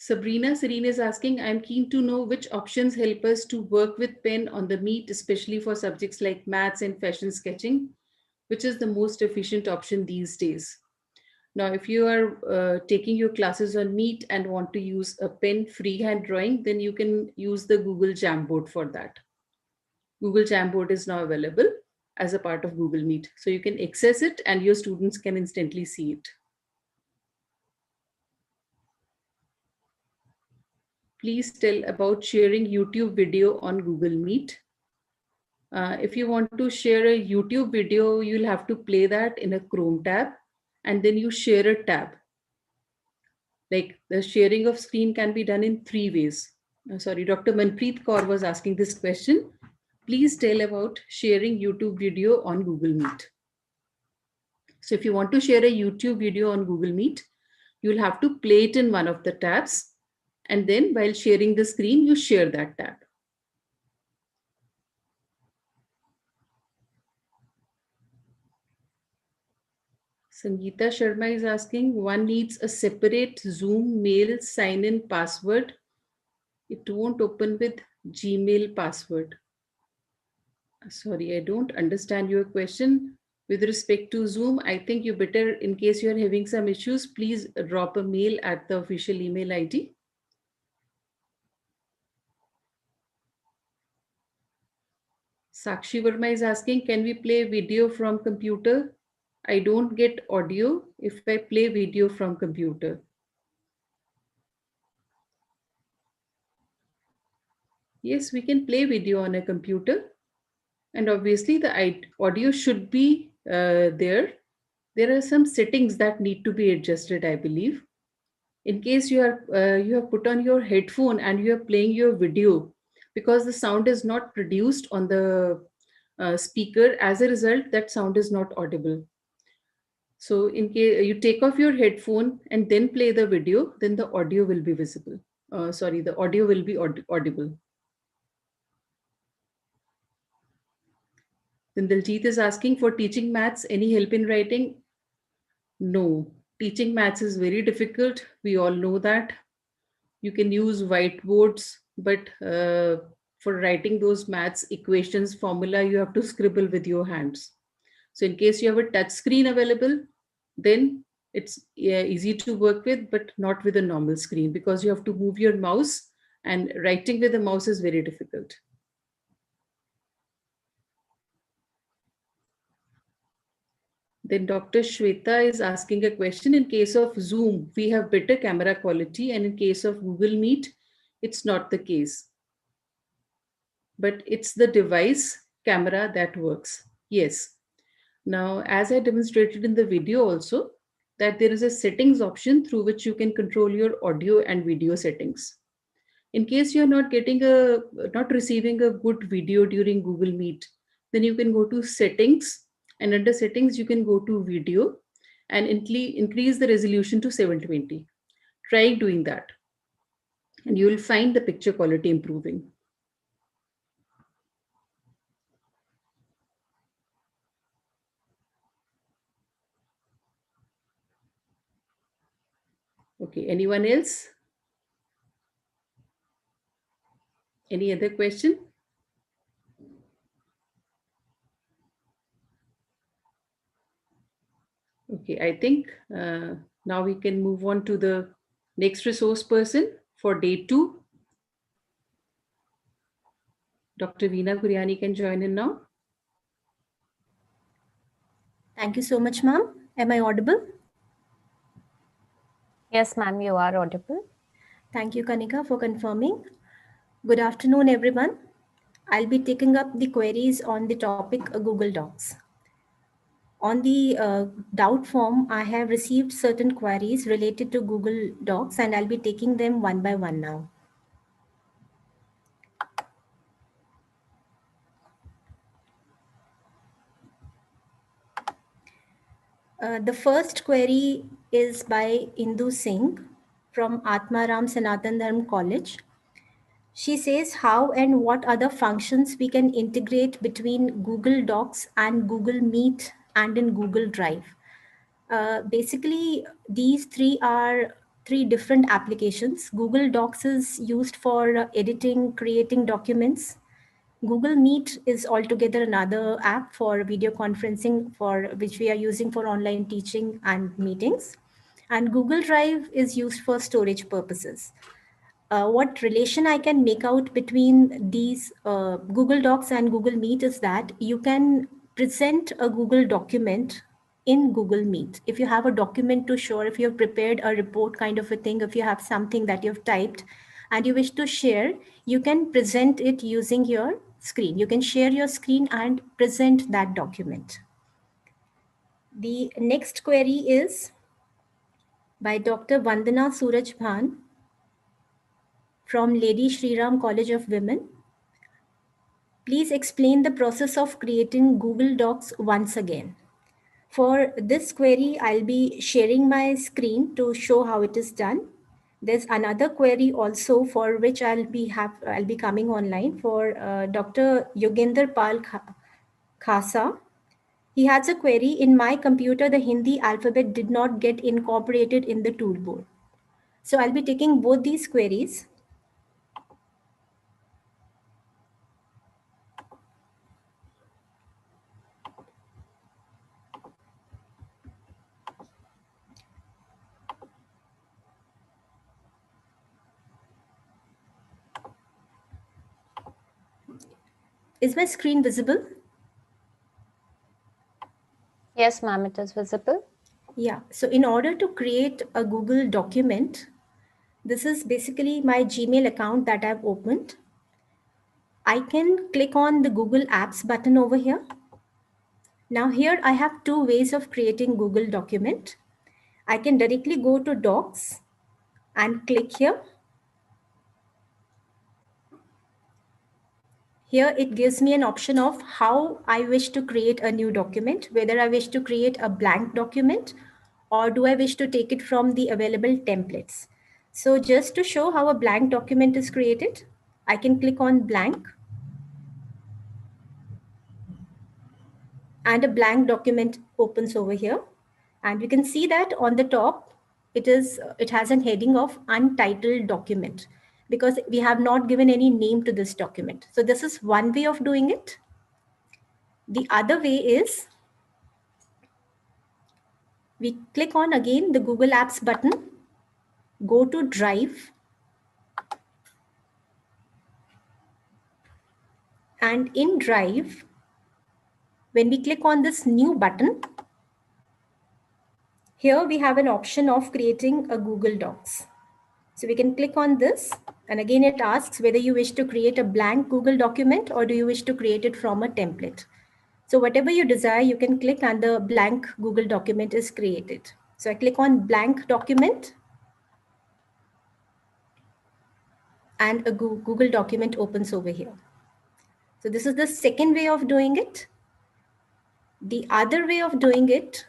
Sabrina Serene is asking, I'm keen to know which options help us to work with pen on the Meet, especially for subjects like maths and fashion sketching, which is the most efficient option these days. Now, if you are taking your classes on Meet and want to use a pen freehand drawing, then you can use the Google Jamboard for that. Google Jamboard is now available as a part of Google Meet. So you can access it and your students can instantly see it. Please tell about sharing YouTube video on Google Meet. If you want to share a YouTube video, you'll have to play that in a Chrome tab and then you share a tab. Like the sharing of screen can be done in 3 ways. Sorry, Dr. Manpreet Kaur was asking this question. Please tell about sharing YouTube video on Google Meet. So if you want to share a YouTube video on Google Meet, you'll have to play it in one of the tabs. And then while sharing the screen, you share that tab. Sangeeta Sharma is asking, one needs a separate Zoom mail sign-in password. It won't open with Gmail password. Sorry, I don't understand your question. With respect to Zoom, I think you better, in case you're having some issues, please drop a mail at the official email ID. Sakshi Verma is asking, can we play video from computer? I don't get audio if I play video from computer. Yes, we can play video on a computer. And obviously the audio should be there. There are some settings that need to be adjusted, I believe. In case you have put on your headphone and you are playing your video, because the sound is not produced on the speaker, as a result, that sound is not audible. So in case you take off your headphone and then play the video, then the audio will be visible. The audio will be audible. Then Diljit is asking, for teaching maths, any help in writing? No, teaching maths is very difficult. We all know that. You can use whiteboards, but for writing those maths equations, formula, you have to scribble with your hands. So in case you have a touch screen available, then it's easy to work with, but not with a normal screen, because you have to move your mouse, and writing with a mouse is very difficult. Then Dr. Shweta is asking a question. In case of Zoom, we have better camera quality, and in case of Google Meet, it's not the case. But it's the device camera that works. Yes. Now, as I demonstrated in the video also, that there is a settings option through which you can control your audio and video settings. In case you're not receiving a good video during Google Meet, then you can go to settings, and under settings, you can go to video and increase the resolution to 720. Try doing that, and you will find the picture quality improving. Okay, anyone else? Any other question? Okay, I think now we can move on to the next resource person for day 2. Dr. Veena Guryani can join in now. Thank you so much, ma'am. Am I audible? Yes, ma'am, you are audible. Thank you, Kanika, for confirming. Good afternoon, everyone. I'll be taking up the queries on the topic Google Docs. On the doubt form, I have received certain queries related to Google Docs, and I'll be taking them one by one now. The first query is by Indu Singh from Atmaram Sanatan Dharm College. She says how and what other functions we can integrate between Google Docs and Google Meet and in Google Drive. Basically, these three are three different applications. Google Docs is used for editing, creating documents. Google Meet is altogether another app for video conferencing, for which we are using for online teaching and meetings. And Google Drive is used for storage purposes. What relation I can make out between these Google Docs and Google Meet is that you can present a Google document in Google Meet. If you have a document to show, if you have prepared a report kind of a thing, if you have something that you've typed and you wish to share, you can present it using your screen. You can share your screen and present that document. The next query is by Dr. Vandana Surajbhan from Lady Shri Ram College of Women. Please explain the process of creating Google Docs once again. For this query, I'll be sharing my screen to show how it is done. There's another query also for which I'll be coming online for Dr. Yogender Pal Khasa. He has a query: in my computer, the Hindi alphabet did not get incorporated in the toolbar. So I'll be taking both these queries. Is my screen visible? Yes, ma'am, it is visible. Yeah, so in order to create a Google document, this is basically my Gmail account that I've opened. I can click on the Google Apps button over here. Now here I have two ways of creating Google document. I can directly go to Docs and click here. Here it gives me an option of how I wish to create a new document, whether I wish to create a blank document or do I wish to take it from the available templates. So just to show how a blank document is created, I can click on blank and a blank document opens over here. And you can see that on the top, it has a heading of untitled document because we have not given any name to this document. So this is one way of doing it. The other way is we click on again the Google Apps button, go to Drive, and in Drive, when we click on this new button, here we have an option of creating a Google Docs. So we can click on this, and again it asks whether you wish to create a blank Google document or do you wish to create it from a template. So whatever you desire, you can click and the blank Google document is created. So I click on blank document and a Google document opens over here. So this is the second way of doing it. The other way of doing it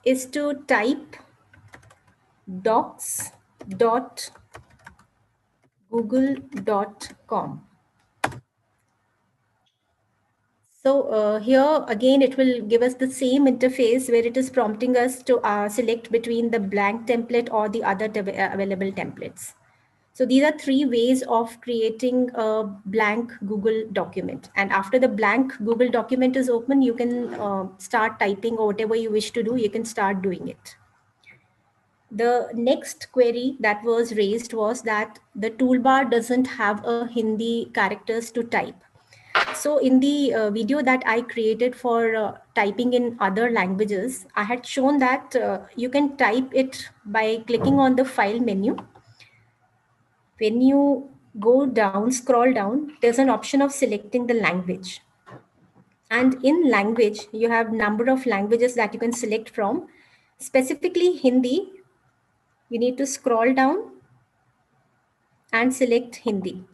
is to type docs.google.com. So here again, it will give us the same interface where it is prompting us to select between the blank template or the other available templates. So these are three ways of creating a blank Google document. And after the blank Google document is open, you can start typing or whatever you wish to do, you can start doing it. The next query that was raised was that the toolbar doesn't have a Hindi characters to type. So in the video that I created for typing in other languages, I had shown that you can type it by clicking on the file menu. When you go down, scroll down, there's an option of selecting the language. And in language, you have number of languages that you can select from. Specifically Hindi, you need to scroll down and select Hindi.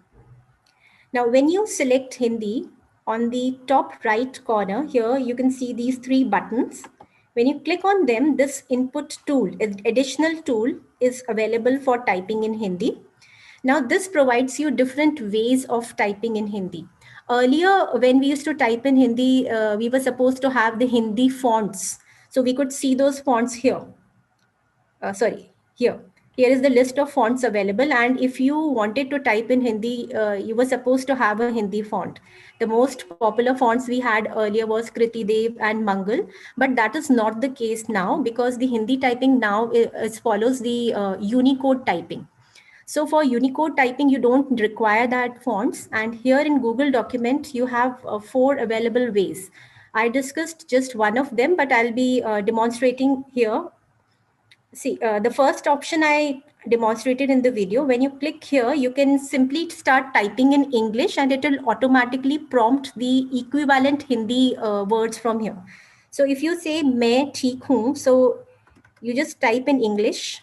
Now, when you select Hindi, on the top right corner here, you can see these three buttons. When you click on them, this input tool, additional tool, is available for typing in Hindi. Now, this provides you different ways of typing in Hindi. Earlier, when we used to type in Hindi, we were supposed to have the Hindi fonts. So we could see those fonts here. Sorry, here. Here is the list of fonts available. And if you wanted to type in Hindi, you were supposed to have a Hindi font. The most popular fonts we had earlier was Kriti Dev and Mangal, but that is not the case now, because the Hindi typing now follows the Unicode typing. So for Unicode typing, you don't require that fonts. And here in Google document, you have 4 available ways. I discussed just one of them, but I'll be demonstrating here. See, the first option I demonstrated in the video, when you click here, you can simply start typing in English and it will automatically prompt the equivalent Hindi words from here. So if you say main theek hoon, so you just type in English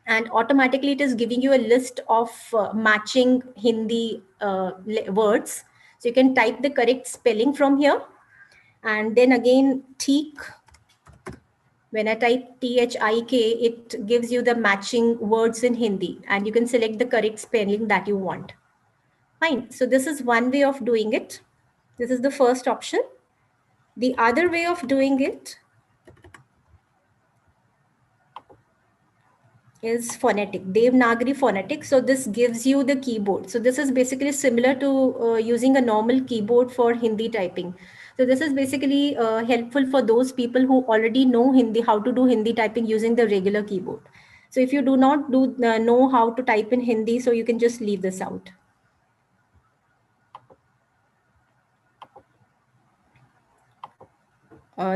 and automatically it is giving you a list of matching Hindi words. So you can type the correct spelling from here. And then again, theek, when I type THIK, it gives you the matching words in Hindi and you can select the correct spelling that you want. Fine. So this is one way of doing it. This is the first option. The other way of doing it is phonetic, Devanagari phonetic. So this gives you the keyboard. So this is basically similar to using a normal keyboard for Hindi typing. So this is basically helpful for those people who already know Hindi, how to do Hindi typing using the regular keyboard. So if you do not know how to type in Hindi, so you can just leave this out.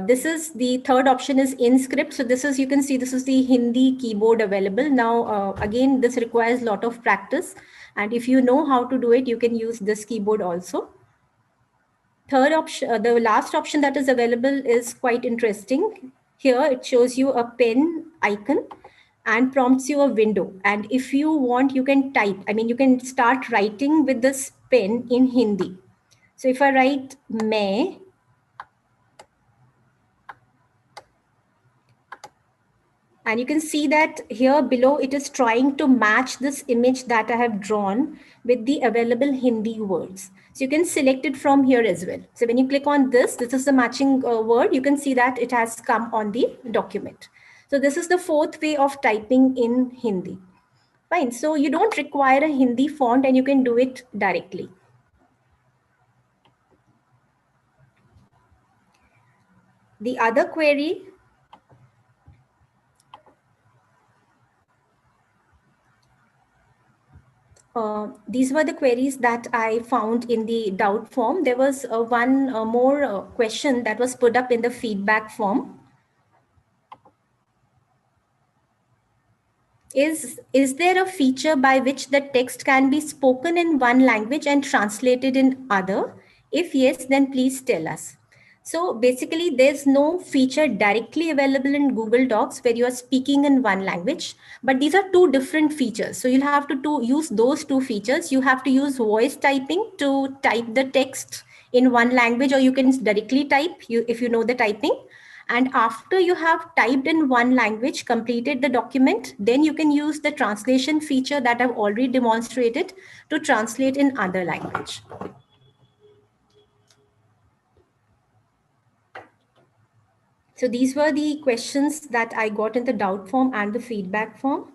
This is the third option is InScript. So this is, you can see this is the Hindi keyboard available. Now, again, this requires a lot of practice. And if you know how to do it, you can use this keyboard also. Third option, the last option that is available is quite interesting. Here it shows you a pen icon and prompts you a window. And if you want, you can type. I mean, you can start writing with this pen in Hindi. So if I write "may," and you can see that here below, it is trying to match this image that I have drawn with the available Hindi words. So you can select it from here as well. So when you click on this, this is the matching word. You can see that it has come on the document. So this is the fourth way of typing in Hindi. Fine. So you don't require a Hindi font and you can do it directly. The other query these were the queries that I found in the doubt form. There was one more question that was put up in the feedback form. Is there a feature by which the text can be spoken in one language and translated in other? If yes, then please tell us. So basically, there's no feature directly available in Google Docs where you are speaking in one language, but these are two different features. So you'll have to use those two features. You have to use voice typing to type the text in one language, or you can directly type if you know the typing. And after you have typed in one language, completed the document, then you can use the translation feature that I've already demonstrated to translate in other language. So these were the questions that I got in the doubt form and the feedback form.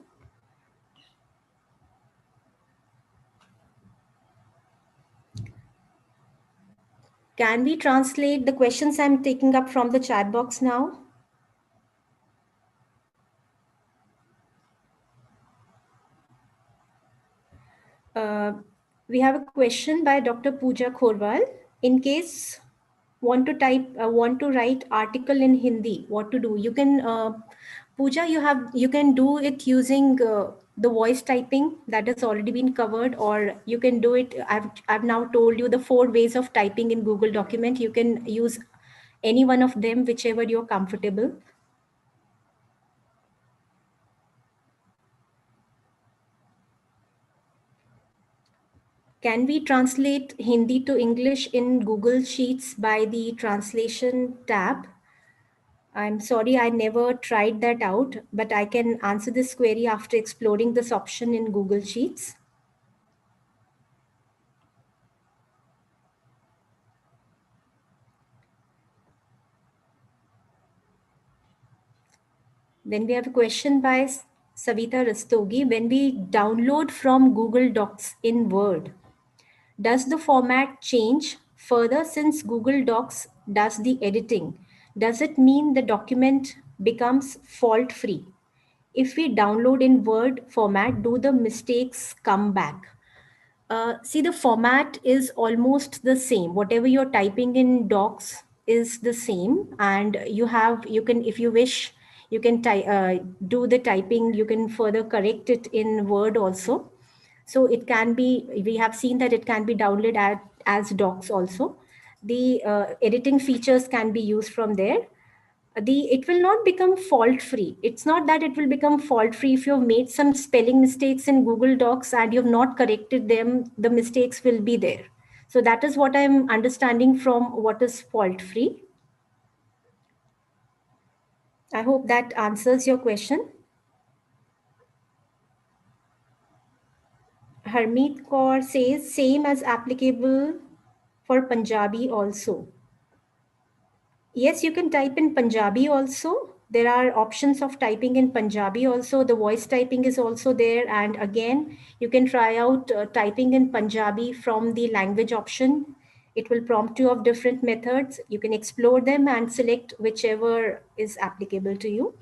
Can we translate the questions I'm taking up from the chat box now? We have a question by Dr. Pooja Khorwal. In case want to write article in Hindi, what to do? You can, Pooja, you can do it using the voice typing that has already been covered, or you can do it. I've now told you the 4 ways of typing in Google document. You can use any one of them, whichever you're comfortable. Can we translate Hindi to English in Google Sheets by the translation tab? I'm sorry, I never tried that out, but I can answer this query after exploring this option in Google Sheets. Then we have a question by Savita Rastogi. When we download from Google Docs in Word, does the format change further since Google Docs does the editing? Does it mean the document becomes fault-free? If we download in Word format, do the mistakes come back? See, the format is almost the same. Whatever you're typing in Docs is the same, and you can, if you wish, you can do the typing. You can further correct it in Word also. So it can be. We have seen that it can be downloaded as Docs also. The editing features can be used from there. It will not become fault free. It's not that it will become fault free. If you've made some spelling mistakes in Google Docs and you've not corrected them, the mistakes will be there. So that is what I'm understanding from what is fault free. I hope that answers your question. Harmeet Kaur says same as applicable for Punjabi also. Yes, you can type in Punjabi also. There are options of typing in Punjabi also. The voice typing is also there. And again, you can try out typing in Punjabi from the language option. It will prompt you of different methods. You can explore them and select whichever is applicable to you.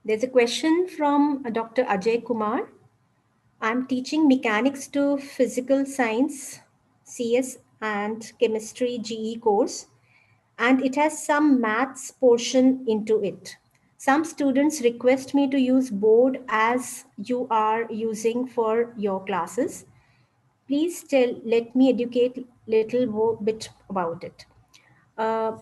There's a question from Dr. Ajay Kumar. I'm teaching mechanics to physical science, CS and chemistry GE course, and it has some maths portion into it. Some students request me to use board as you are using for your classes. Please let me educate little more bit about it. Uh,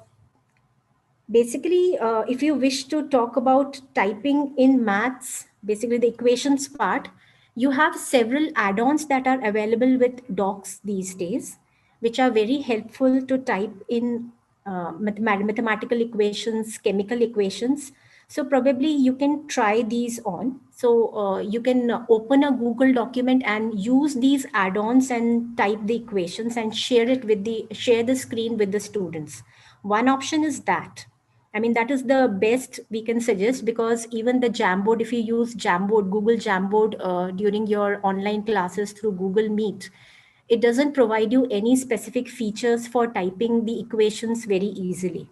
Basically, if you wish to talk about typing in maths, basically the equations part, you have several add-ons that are available with docs these days, which are very helpful to type in mathematical equations, chemical equations. So probably you can try these on. So you can open a Google document and use these add-ons and type the equations and share the screen with the students. One option is that. I mean, that is the best we can suggest, because even the Jamboard, if you use Jamboard, Google Jamboard during your online classes through Google Meet, it doesn't provide you any specific features for typing the equations very easily.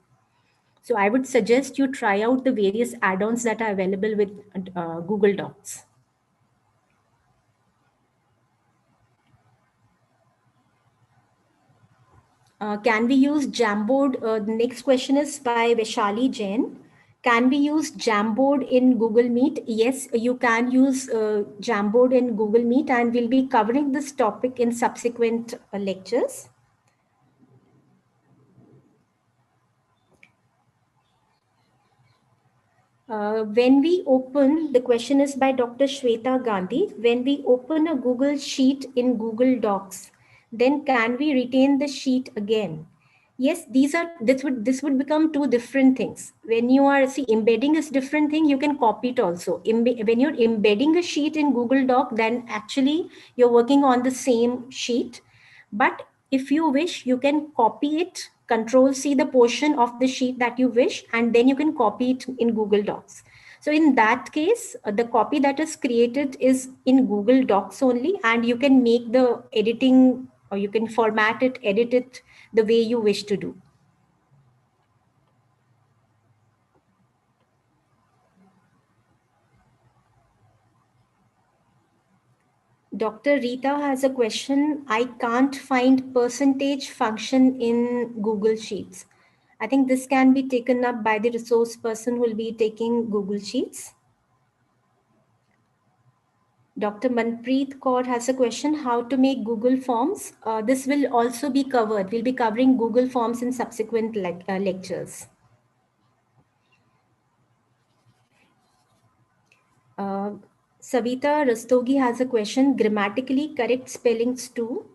So I would suggest you try out the various add-ons that are available with Google Docs. Can we use Jamboard? The next question is by Vaishali Jain. Can we use Jamboard in Google Meet? Yes, you can use Jamboard in Google Meet, and we'll be covering this topic in subsequent lectures. When we open, the question is by Dr. Shweta Gandhi. When we open a Google Sheet in Google Docs, then can we retain the sheet again? Yes, this would become two different things. When you are embedding is different thing, you can copy it also. When you're embedding a sheet in Google Doc, then actually you're working on the same sheet. But if you wish, you can copy it, Control C the portion of the sheet that you wish, and then you can copy it in Google Docs. So in that case, the copy that is created is in Google Docs only, and you can make the editing, or you can format it, edit it the way you wish to do. Dr. Rita has a question. I can't find percentage function in Google Sheets. I think this can be taken up by the resource person who will be taking Google Sheets. Dr. Manpreet Kaur has a question, how to make Google Forms. This will also be covered. We'll be covering Google Forms in subsequent lectures. Savita Rastogi has a question, grammatically correct spellings too.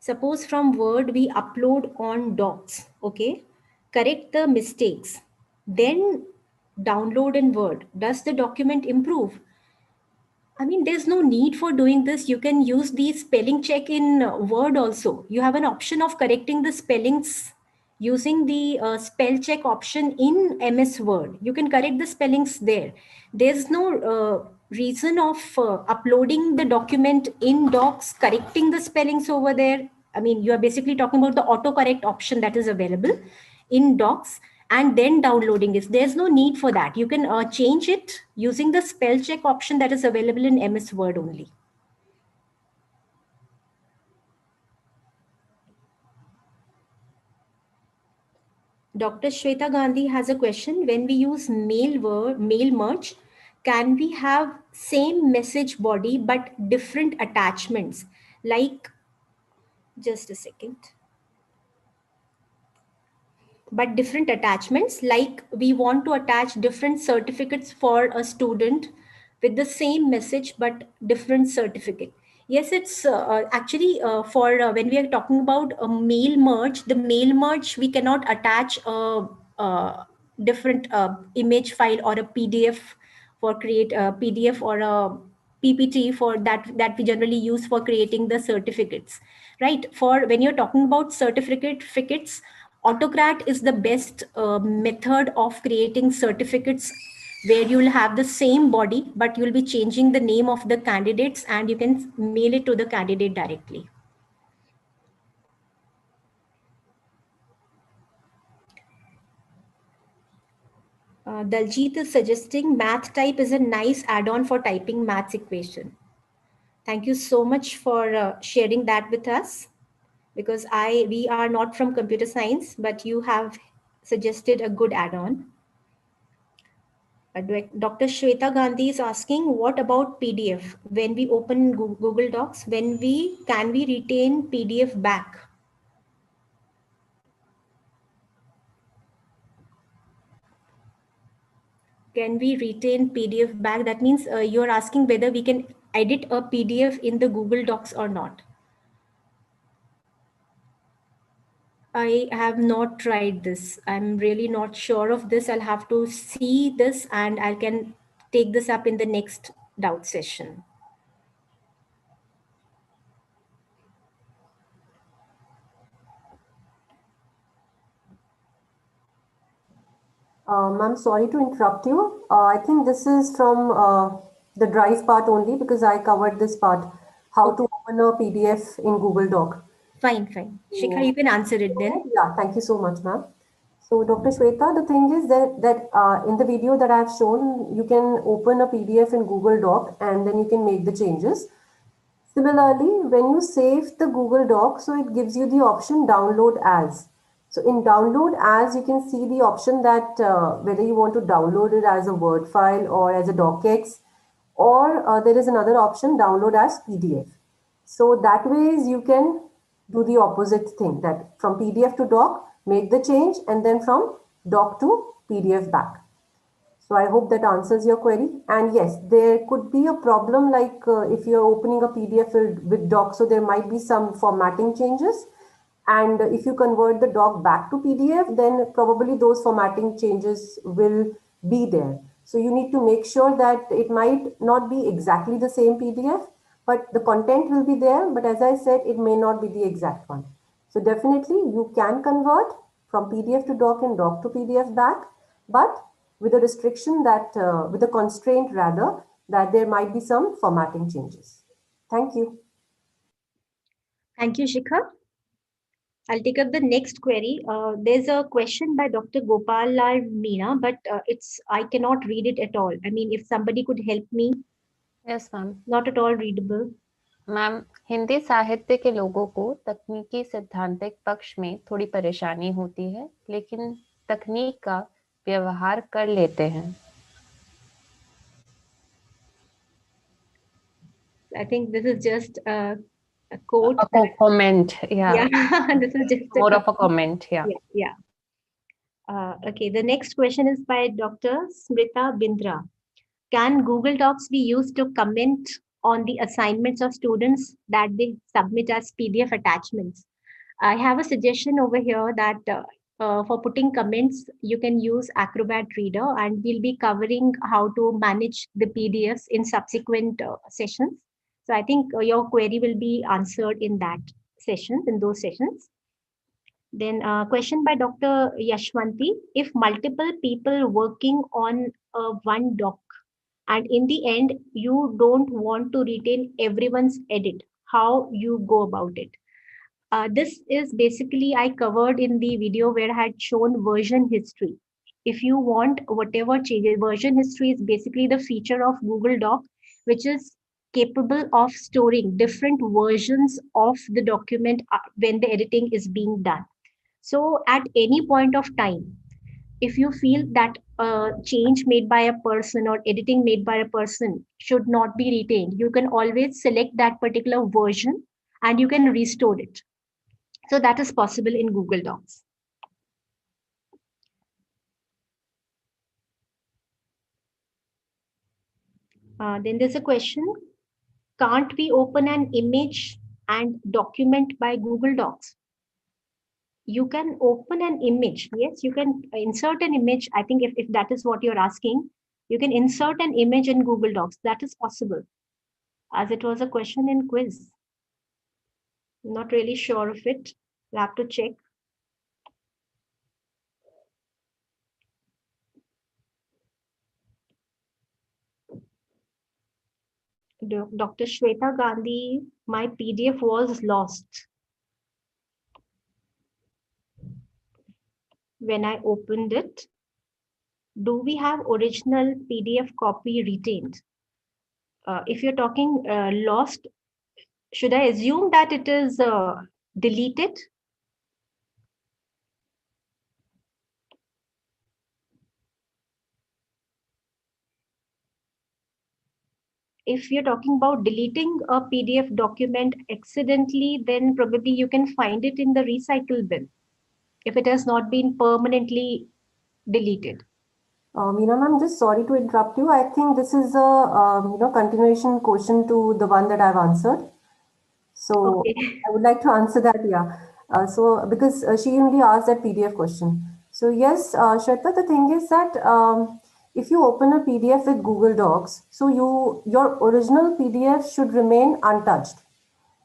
Suppose from Word we upload on Docs, okay? Correct the mistakes, then download in Word. Does the document improve? I mean, there's no need for doing this. You can use the spelling check in Word also. You have an option of correcting the spellings using the spell check option in MS Word. You can correct the spellings there. There's no reason of uploading the document in Docs, correcting the spellings over there. I mean, you are basically talking about the autocorrect option that is available in Docs and then downloading it. There's no need for that. You can change it using the spell check option that is available in MS Word only. Dr. Shweta Gandhi has a question. When we use mail merge, can we have same message body but different attachments? Like, just a second. But different attachments, like we want to attach different certificates for a student with the same message but different certificate. Yes, it's actually for when we are talking about a mail merge, the mail merge, we cannot attach a different image file or a PDF for create a PDF or a PPT for that we generally use for creating the certificates, right? For when you're talking about certificates, Autocrat is the best method of creating certificates where you will have the same body, but you'll be changing the name of the candidates and you can mail it to the candidate directly. Daljit is suggesting math type is a nice add-on for typing maths equation. Thank you so much for sharing that with us, because we are not from computer science, but you have suggested a good add-on. Dr. Shweta Gandhi is asking, what about PDF? When we open Google Docs, can we retain PDF back? Can we retain PDF back? That means you're asking whether we can edit a PDF in the Google Docs or not. I have not tried this. I'm really not sure of this. I'll have to see this and I can take this up in the next doubt session. Ma'am, sorry to interrupt you. I think this is from the drive part only because I covered this part, how to open a PDF in Google Doc. Fine. Shikha, you can answer it then. Yeah, thank you so much, ma'am. So, Dr. Shweta, the thing is that in the video that I've shown, you can open a PDF in Google Doc and then you can make the changes. Similarly, when you save the Google Doc, so it gives you the option download as. So in download as, you can see the option that whether you want to download it as a Word file or as a docx, or there is another option download as PDF. So that ways you can do the opposite thing, that from PDF to doc, make the change, and then from doc to PDF back. So I hope that answers your query. And yes, there could be a problem like if you're opening a PDF with doc, so there might be some formatting changes. And if you convert the doc back to PDF, then probably those formatting changes will be there. So you need to make sure that it might not be exactly the same PDF, but the content will be there. But as I said, it may not be the exact one. So definitely you can convert from PDF to doc and doc to PDF back, but with a restriction that, with a constraint rather, that there might be some formatting changes. Thank you. Thank you, Shikha. I'll take up the next query. There's a question by Dr. Gopal Lal Meena, but I cannot read it at all. I mean, if somebody could help me. Yes, ma'am. Not at all readable. Ma'am, Hindi साहित्य के लोगों को तकनीकी सैद्धांतिक पक्ष में थोड़ी परेशानी होती है, लेकिन तकनीक का व्यवहार कर लेते हैं. I think this is just a quote. A comment, yeah. This is just more of a comment, yeah. Okay, the next question is by Dr. Smrita Bindra. Can Google Docs be used to comment on the assignments of students that they submit as PDF attachments? I have a suggestion over here that for putting comments, you can use Acrobat Reader, and we'll be covering how to manage the PDFs in subsequent sessions. So I think your query will be answered in those sessions. Then question by Dr. Yashwanti. If multiple people working on one doc and in the end you don't want to retain everyone's edit, how you go about it? This is basically I covered in the video where I had shown version history. If you want whatever changes, version history is basically the feature of Google Doc, which is capable of storing different versions of the document when the editing is being done. So at any point of time, if you feel that a change made by a person or editing made by a person should not be retained, you can always select that particular version and you can restore it. So that is possible in Google Docs. Then there's a question, can't we open an image and document by Google Docs? You can open an image. Yes, you can insert an image. I think if that is what you're asking, you can insert an image in Google Docs. That is possible, as it was a question in quiz. Not really sure of it. We'll have to check. Dr. Shweta Gandhi, my PDF was lost when I opened it. Do we have original PDF copy retained? If you're talking lost, should I assume that it is deleted? If you're talking about deleting a PDF document accidentally, then probably you can find it in the recycle bin if it has not been permanently deleted. Meena ma'am, just sorry to interrupt you. I think this is a continuation question to the one that I've answered. So Okay. I would like to answer that, yeah. So because she only asked that PDF question. So yes, Shweta, the thing is that if you open a PDF with Google Docs, so your original PDF should remain untouched.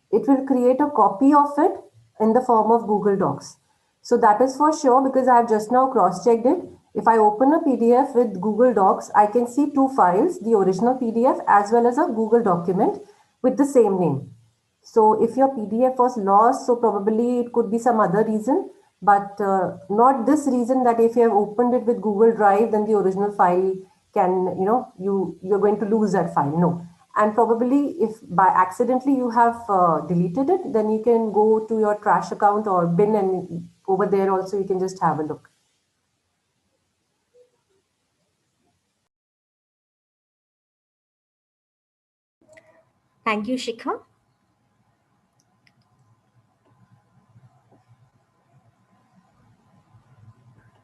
It will create a copy of it in the form of Google Docs. So that is for sure because I have just now cross-checked it. If I open a PDF with Google Docs, I can see two files, the original PDF as well as a Google document with the same name. So if your PDF was lost, so probably it could be some other reason, but not this reason that if you have opened it with Google Drive, then the original file can, you're going to lose that file. No. And probably if by accidentally you have deleted it, then you can go to your trash account or bin and over there also you can just have a look. Thank you, Shikha.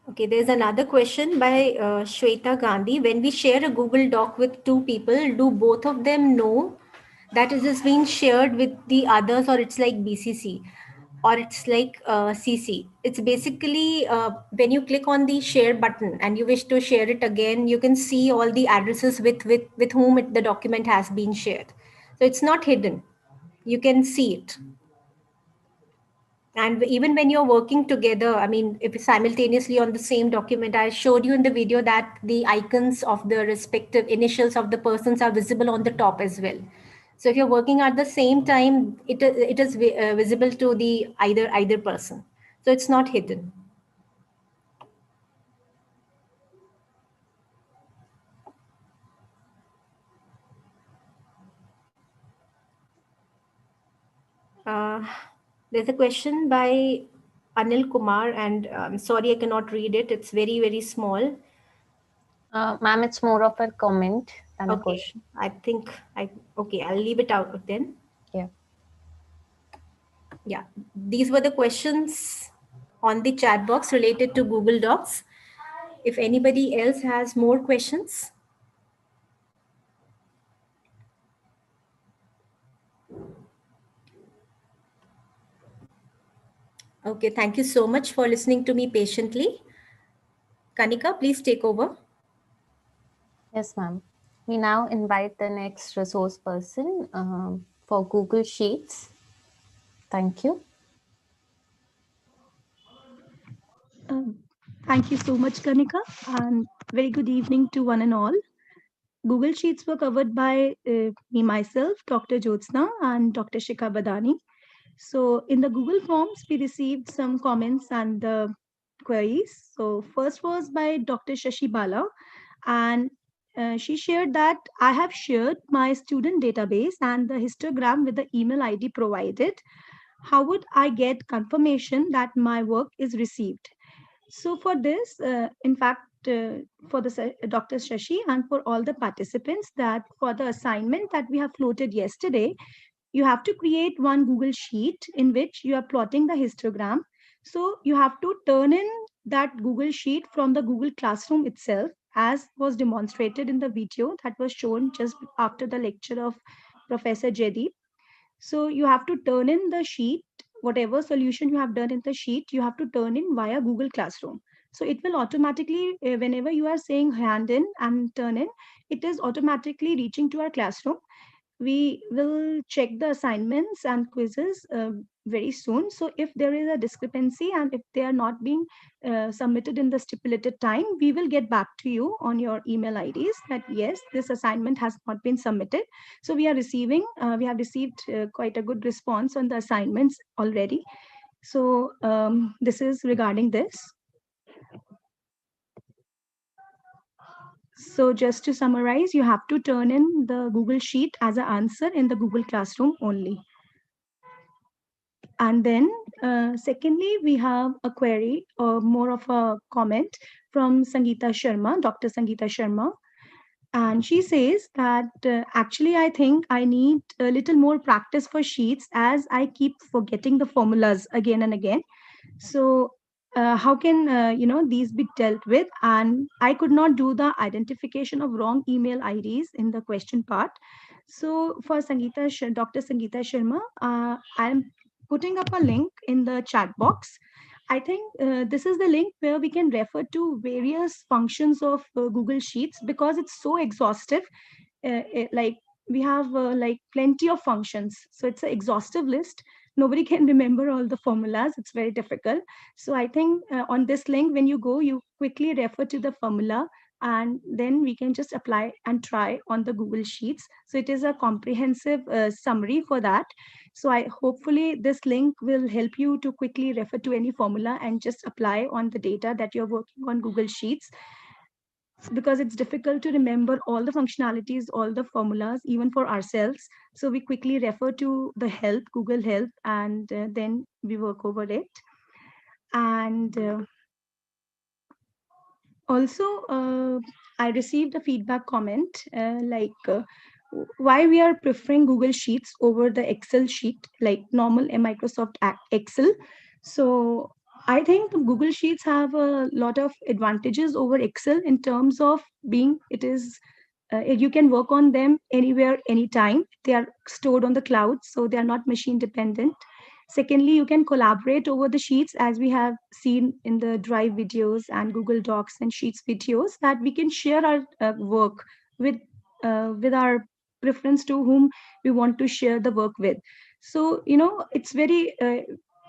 Okay, there's another question by Shweta Gandhi. When we share a Google Doc with two people, do both of them know that it is being shared with the others, or it's like BCC, or it's like CC? It's basically when you click on the share button and you wish to share it again, you can see all the addresses with whom the document has been shared. So it's not hidden. You can see it. And even when you're working together, I mean, if simultaneously on the same document, I showed you in the video that the icons of the respective initials of the persons are visible on the top as well. So if you're working at the same time, it is visible to the either person. So it's not hidden. There's a question by Anil Kumar, and I'm sorry I cannot read it. It's very, very small. Ma'am, it's more of a comment than a Okay, question. I think I'll leave it out then. Yeah. Yeah, these were the questions on the chat box related to Google Docs. If anybody else has more questions. Okay, thank you so much for listening to me patiently. Kanika, please take over. Yes, ma'am. We now invite the next resource person for Google Sheets. Thank you. Thank you so much, Kanika, and very good evening to one and all. Google Sheets were covered by me myself, Dr. Jyotsna, and Dr. Shikha Badani. So in the Google Forms, we received some comments and queries. So first was by Dr. Shashi Bala, and she shared that I have shared my student database and the histogram with the email ID provided. How would I get confirmation that my work is received? So for this, in fact, for the Dr. Shashi and for all the participants, that for the assignment that we have floated yesterday, you have to create one Google Sheet in which you are plotting the histogram. So you have to turn in that Google Sheet from the Google Classroom itself, as was demonstrated in the video that was shown just after the lecture of Professor Jedi. So you have to turn in the sheet, whatever solution you have done in the sheet, you have to turn in via Google Classroom. So it will automatically, whenever you are saying hand in and turn in, it is automatically reaching to our classroom. We will check the assignments and quizzes very soon. So if there is a discrepancy and if they are not being submitted in the stipulated time, we will get back to you on your email IDs that yes, this assignment has not been submitted. So we have received quite a good response on the assignments already. So this is regarding this. So just to summarize, you have to turn in the Google Sheet as an answer in the Google Classroom only. And then secondly, we have a query or more of a comment from Sangeeta Sharma, Dr. Sangeeta Sharma. And she says that actually, I think I need a little more practice for sheets as I keep forgetting the formulas again and again. So how can these be dealt with? And I could not do the identification of wrong email IDs in the question part. So for Dr. Sangeeta Sharma, I'm putting up a link in the chat box. I think this is the link where we can refer to various functions of Google Sheets because it's so exhaustive. Like we have like plenty of functions, so it's an exhaustive list. Nobody can remember all the formulas. It's very difficult. So I think on this link, when you go, you quickly refer to the formula and then we can just apply and try on the Google Sheets. So it is a comprehensive summary for that. So I hopefully this link will help you to quickly refer to any formula and just apply on the data that you're working on Google Sheets, because it's difficult to remember all the functionalities, all the formulas, even for ourselves. So we quickly refer to the help, Google Help, and then we work over it. And also, I received a feedback comment why we are preferring Google Sheets over the Excel sheet, like normal Microsoft Excel. So I think Google Sheets have a lot of advantages over Excel in terms of being, you can work on them anywhere, anytime. They are stored on the cloud, so they are not machine dependent. Secondly, you can collaborate over the sheets, as we have seen in the Drive videos and Google Docs and Sheets videos, that we can share our work with our preference to whom we want to share the work with. So, it's very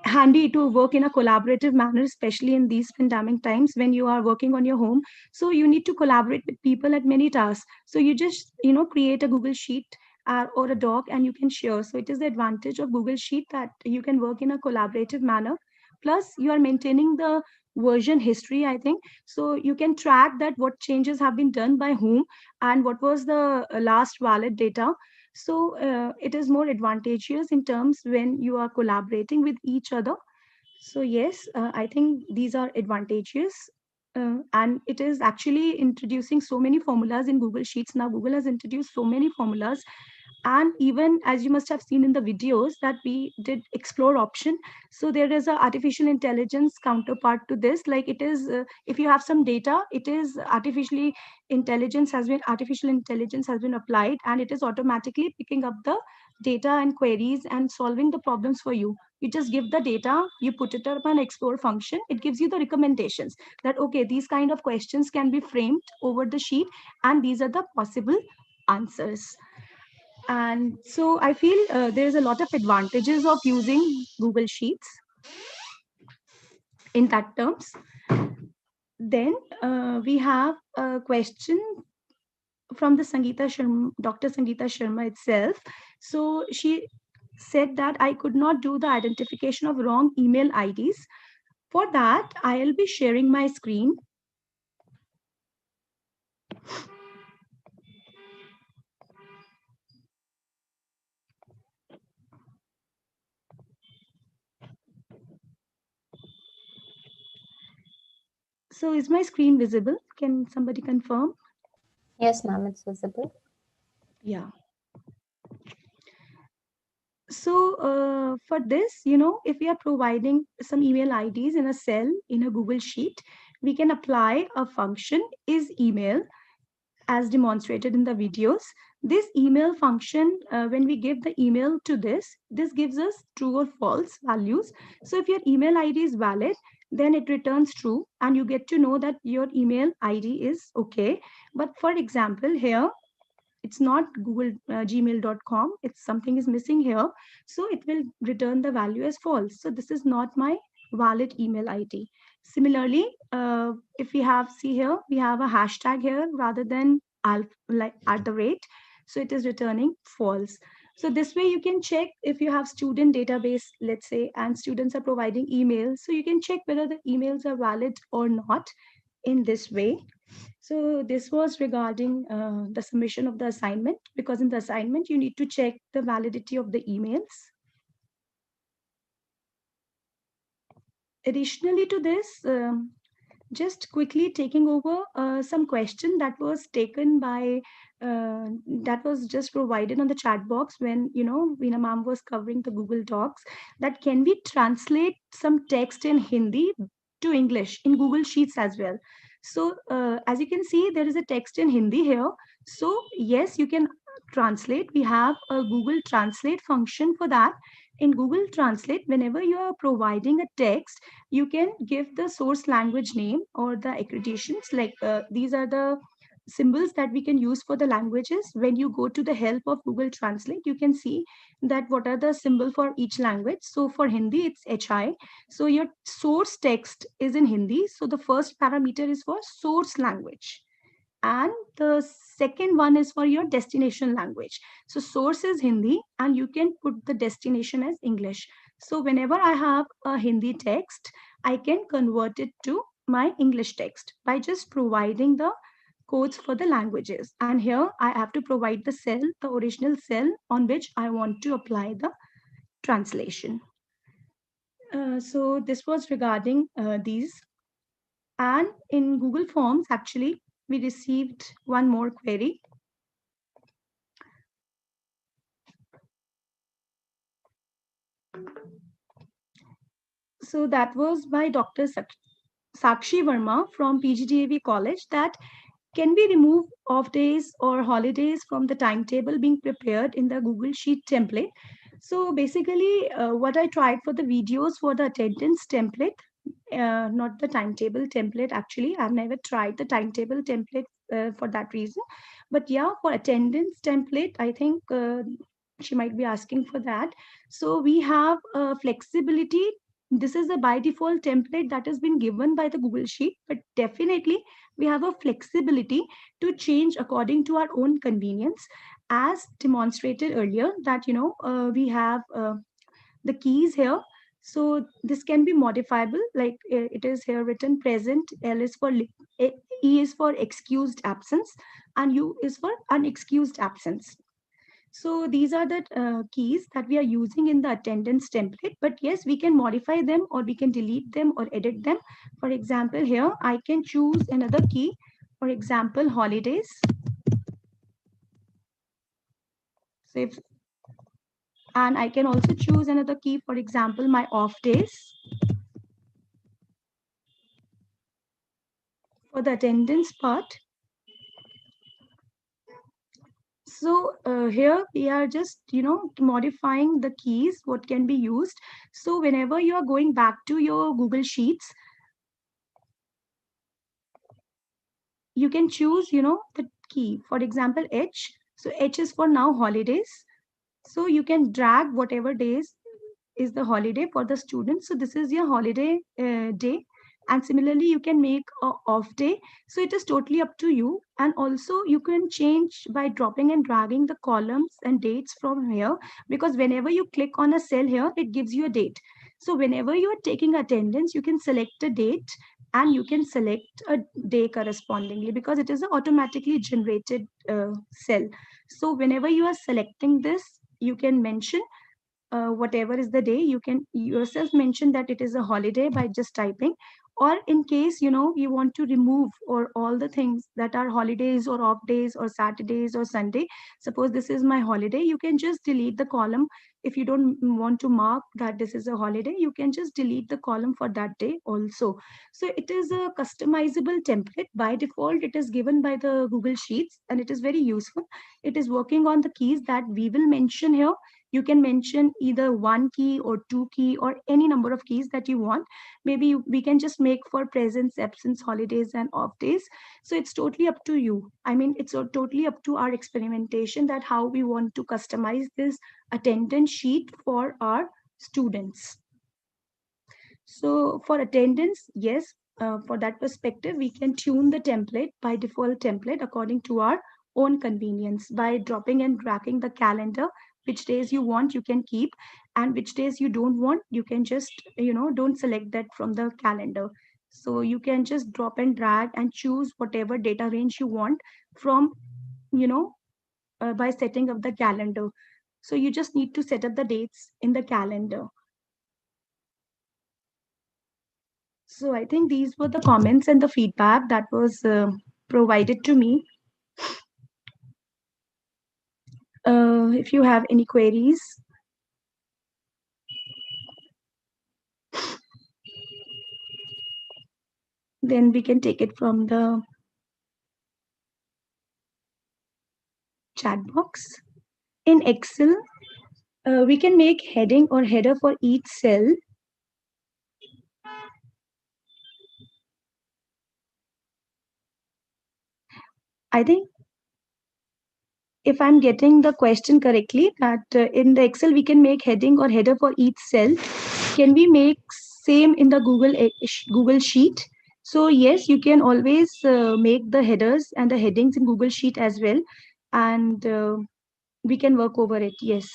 handy to work in a collaborative manner, especially in these pandemic times when you are working on your home. So you need to collaborate with people at many tasks. So you just, create a Google Sheet or a doc and you can share. So it is the advantage of Google Sheet that you can work in a collaborative manner. Plus you are maintaining the version history, I think. So you can track that what changes have been done by whom and what was the last valid data. So it is more advantageous in terms when you are collaborating with each other. So yes, I think these are advantageous. And it is actually introducing so many formulas in Google Sheets. Now Google has introduced so many formulas, and even as you must have seen in the videos that we did explore option. So there is a artificial intelligence counterpart to this. Like it is, if you have some data, it is artificial intelligence has been applied, and it is automatically picking up the data and queries and solving the problems for you. You just give the data, you put it up an explore function, it gives you the recommendations that okay, these kind of questions can be framed over the sheet and these are the possible answers. And so I feel there's a lot of advantages of using Google Sheets in that terms. Then we have a question from the Dr. Sangeeta Sharma itself. So she said that I could not do the identification of wrong email IDs. For that, I'll be sharing my screen. So is my screen visible? Can somebody confirm? Yes, ma'am, it's visible. Yeah. So for this, if we are providing some email IDs in a cell in a Google Sheet, we can apply a function is email as demonstrated in the videos. This email function, when we give the email to this gives us true or false values. So if your email ID is valid, then it returns true and you get to know that your email ID is okay. But for example, here, it's not Google gmail.com, it's something is missing here, so it will return the value as false. So this is not my valid email ID. Similarly, if we have, see here, we have a hashtag here rather than like at the rate, so it is returning false. So this way you can check if you have student database, let's say, and students are providing emails, so you can check whether the emails are valid or not in this way. So this was regarding the submission of the assignment, because in the assignment, you need to check the validity of the emails. Additionally to this, just quickly taking over some question that was taken by, that was just provided on the chat box when, Veena ma'am was covering the Google Docs, that can we translate some text in Hindi to English in Google Sheets as well. So as you can see, there is a text in Hindi here. So yes, you can translate. We have a Google Translate function for that. In Google Translate, whenever you are providing a text, you can give the source language name or the accreditations. Like these are the symbols that we can use for the languages. When you go to the help of Google Translate, you can see that what are the symbol for each language. So for Hindi, it's HI. So your source text is in Hindi. So the first parameter is for source language. And the second one is for your destination language. So source is Hindi and you can put the destination as English. So whenever I have a Hindi text, I can convert it to my English text by just providing the codes for the languages. And here I have to provide the cell, the original cell on which I want to apply the translation. So this was regarding these. And in Google Forms, actually, we received one more query. So that was by Dr. Sakshi Verma from PGDAV College, that can we remove off days or holidays from the timetable being prepared in the Google Sheet template? So basically, what I tried for the videos for the attendance template, not the timetable template. Actually, I've never tried the timetable template for that reason. But yeah, for attendance template, I think she might be asking for that. So we have flexibility. This is a by default template that has been given by the Google Sheet, but definitely we have a flexibility to change according to our own convenience, as demonstrated earlier, that we have the keys here. So this can be modifiable, like it is here written present, L is for E is for excused absence, and U is for unexcused absence. So these are the keys that we are using in the attendance template. But yes, we can modify them or we can delete them or edit them. For example, here I can choose another key. For example, holidays. So if, and I can also choose another key, for example, my off days. For the attendance part. So here we are just, modifying the keys, what can be used. So whenever you are going back to your Google Sheets, you can choose, the key, for example, H. So H is for now holidays. So you can drag whatever days is the holiday for the students. So this is your holiday day. And similarly, you can make a off day. So it is totally up to you. And also you can change by dropping and dragging the columns and dates from here, because whenever you click on a cell here, it gives you a date. So whenever you are taking attendance, you can select a date and you can select a day correspondingly, because it is an automatically generated cell. So whenever you are selecting this, you can mention whatever is the day. You can yourself mention that it is a holiday by just typing. Or in case you want to remove or all the things that are holidays or off days or Saturdays or Sunday, suppose this is my holiday, you can just delete the column. If you don't want to mark that this is a holiday, you can just delete the column for that day also. So it is a customizable template. By default, it is given by the Google Sheets, and it is very useful. It is working on the keys that we will mention here. You can mention either one key or two key or any number of keys that you want. Maybe we can just make for presence, absence, holidays, and off days. So it's totally up to you. I mean, it's totally up to our experimentation that how we want to customize this attendance sheet for our students. So for attendance, yes, for that perspective, we can tune the template by default template according to our own convenience by dropping and dragging the calendar. Which days you want, you can keep, and which days you don't want, you can just, don't select that from the calendar. So you can just drop and drag and choose whatever data range you want from, by setting up the calendar. So you just need to set up the dates in the calendar. So I think these were the comments and the feedback that was provided to me. If you have any queries, then we can take it from the chat box. In Excel, we can make heading or header for each cell. I think if I'm getting the question correctly, that in the Excel we can make heading or header for each cell. Can we make same in the Google Sheet? So yes, you can always make the headers and the headings in Google Sheet as well, and we can work over it. Yes.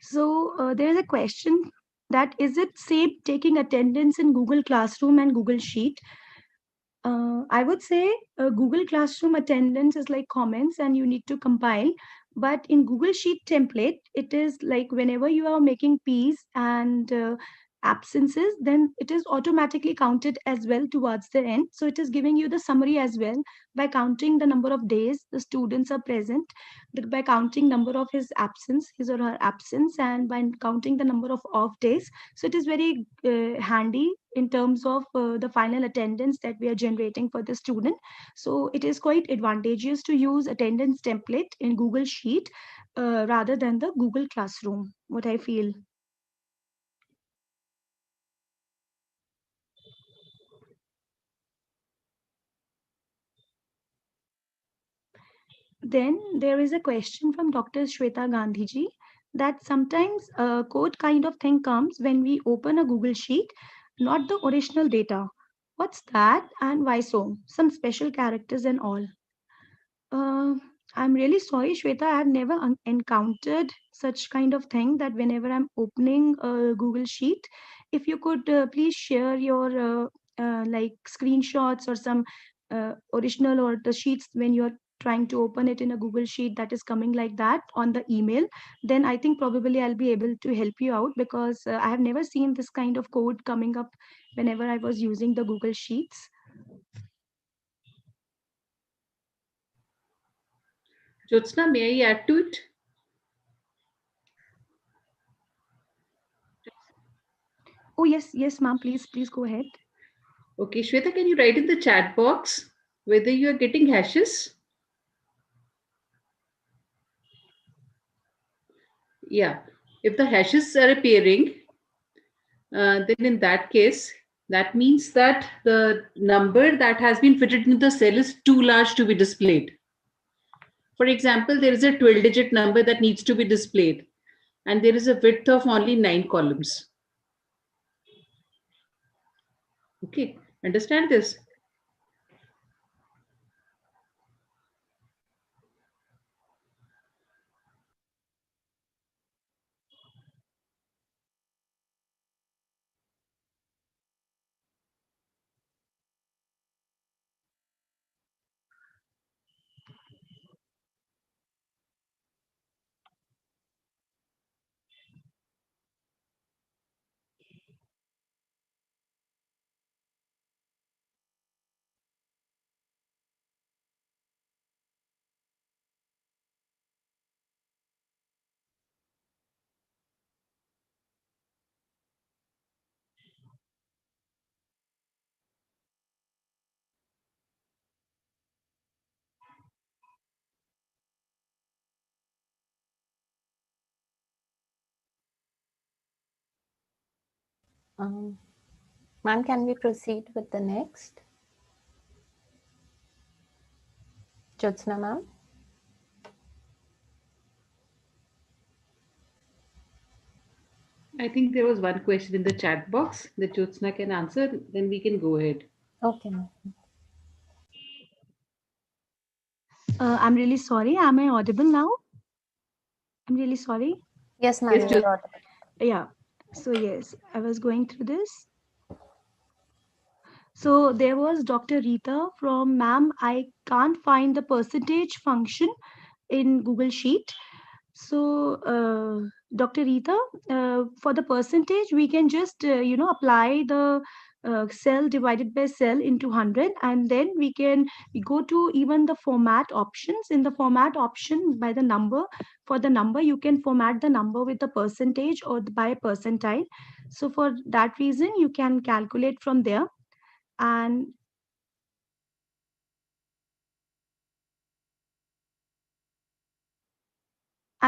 So there is a question that is it safe taking attendance in Google Classroom and Google Sheet? I would say Google Classroom attendance is like comments and you need to compile. But in Google Sheet template, it is like whenever you are making P's and absences, then it is automatically counted as well towards the end. So it is giving you the summary as well by counting the number of days the students are present, by counting number of his or her absence, and by counting the number of off days. So it is very handy in terms of the final attendance that we are generating for the student. So it is quite advantageous to use attendance template in Google Sheet rather than the Google Classroom, what I feel. Then there is a question from Dr. Shweta Gandhiji that sometimes a code kind of thing comes when we open a Google Sheet, not the original data. What's that and why so? Some special characters and all. Uh, I'm really sorry, Shweta. I have never encountered such kind of thing that whenever I'm opening a Google Sheet, if you could please share your like screenshots or some original or the sheets when you're trying to open it in a Google Sheet that is coming like that on the email, then I think probably I'll be able to help you out, because I have never seen this kind of code coming up whenever I was using the Google Sheets. Jyotsna, may I add to it? Oh, yes, ma'am, please go ahead. Okay, Shweta, can you write in the chat box whether you are getting hashes? Yeah, if the hashes are appearing, then in that case, that means that the number that has been fitted into the cell is too large to be displayed. For example, there is a 12-digit number that needs to be displayed, and there is a width of only 9 columns. Okay, understand this? Ma'am, can we proceed with the next? Jyotsna ma'am? I think there was one question in the chat box that Jyotsna can answer, then we can go ahead. Okay, ma'am. I'm really sorry. Am I audible now? I'm really sorry. Yes, ma'am. Yes, You're audible. Yeah. So yes, I was going through this. So there was Dr. Rita from ma'am. I can't find the percentage function in Google Sheet. So Dr. Rita, for the percentage, we can just apply the cell divided by cell into 100, and then we go to even the format options. In the format option, by the number, for the number you can format the number with the percentage or by percentile. So for that reason, you can calculate from there. And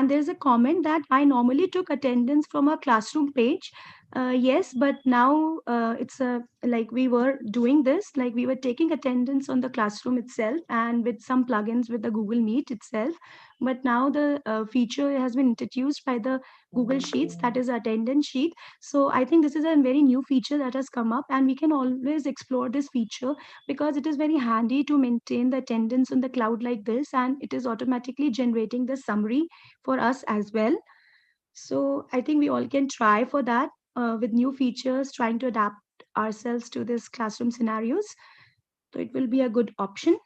there's a comment that I normally took attendance from a classroom page. Yes, but now it's like we were doing this, like we were taking attendance on the classroom itself and with some plugins with the Google Meet itself. But now the feature has been introduced by the Google Sheets, that is attendance sheet. So I think this is a very new feature that has come up, and we can always explore this feature because it is very handy to maintain the attendance on the cloud like this, and it is automatically generating the summary for us as well. So I think we all can try for that with new features, trying to adapt ourselves to this classroom scenarios. So it will be a good option.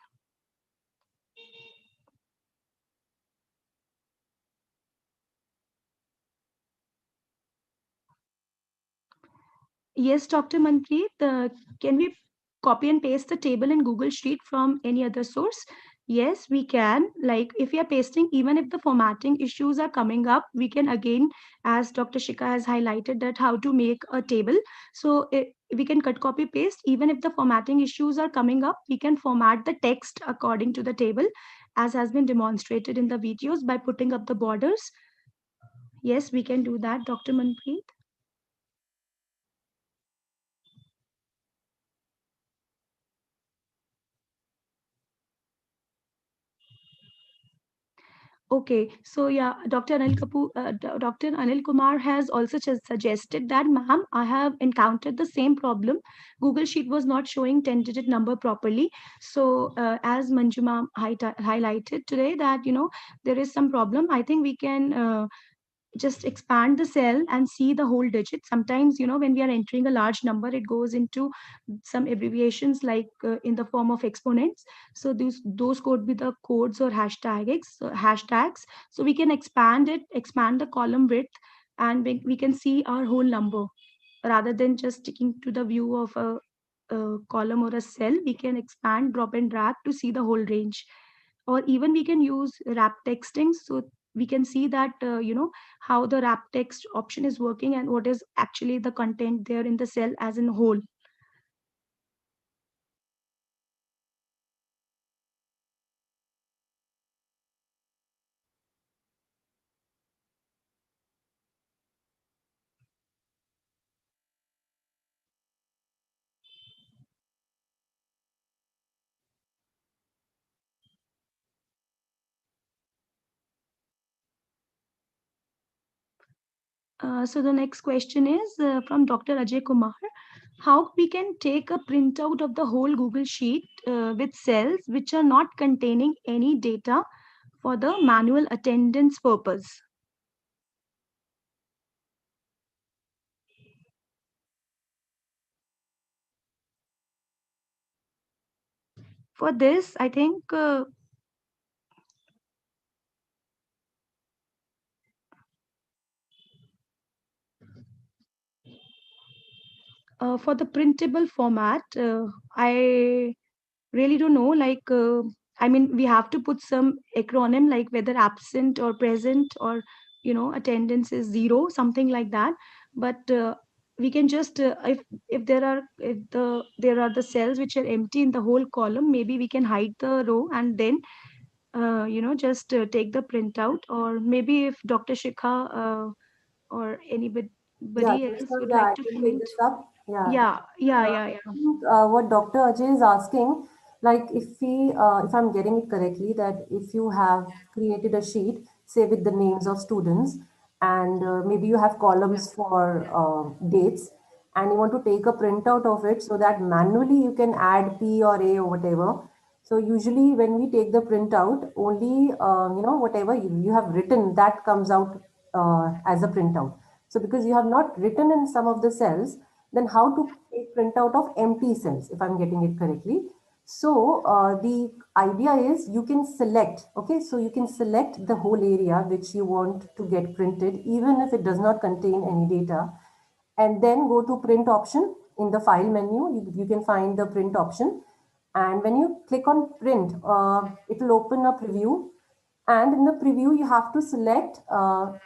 Yes, Dr. Manpreet, can we copy and paste the table in Google Sheet from any other source? Yes, we can. Like if we are pasting, even if the formatting issues are coming up, we can again, as Dr. Shika has highlighted, that how to make a table. So we can cut, copy, paste. Even if the formatting issues are coming up, we can format the text according to the table, as has been demonstrated in the videos by putting up the borders. Yes, we can do that, Dr. Manpreet. Okay, so yeah, Dr. Anil Kumar has also suggested that, ma'am, I have encountered the same problem. Google Sheet was not showing 10-digit number properly. So as Manju ma'am highlighted today that, there is some problem. I think we can just expand the cell and see the whole digit. Sometimes, when we are entering a large number, it goes into some abbreviations like in the form of exponents. So those could be the codes or hashtags. So we can expand the column width, and we can see our whole number rather than just sticking to the view of a column or a cell. We can expand, drop and drag to see the whole range. Or even we can use wrap texting, so we can see that how the wrap text option is working and what is actually the content there in the cell as in whole. So the next question is from Dr. Ajay Kumar. How we can take a printout of the whole Google Sheet with cells which are not containing any data for the manual attendance purpose? For this, I think for the printable format, I really don't know. Like, I mean, we have to put some acronym like whether absent or present, or attendance is 0, something like that. But we can just if there are the cells which are empty in the whole column, maybe we can hide the row and then just take the printout. Or maybe if Dr. Shikha or anybody Yeah, else so would yeah, like I to can take comment. this up. Yeah. Yeah, yeah, yeah, I yeah. think what Dr. Ajay is asking, like if I'm getting it correctly, that if you have created a sheet, say with the names of students, and maybe you have columns for dates, and you want to take a printout of it so that manually you can add P or A or whatever. So usually when we take the printout, only whatever you have written that comes out as a printout. So because you have not written in some of the cells, then how to take printout of empty cells, if I'm getting it correctly. So the idea is you can select, okay, so you can select the whole area which you want to get printed, even if it does not contain any data, and then go to print option in the file menu. You can find the print option. And when you click on print, it will open a preview. And in the preview, you have to select on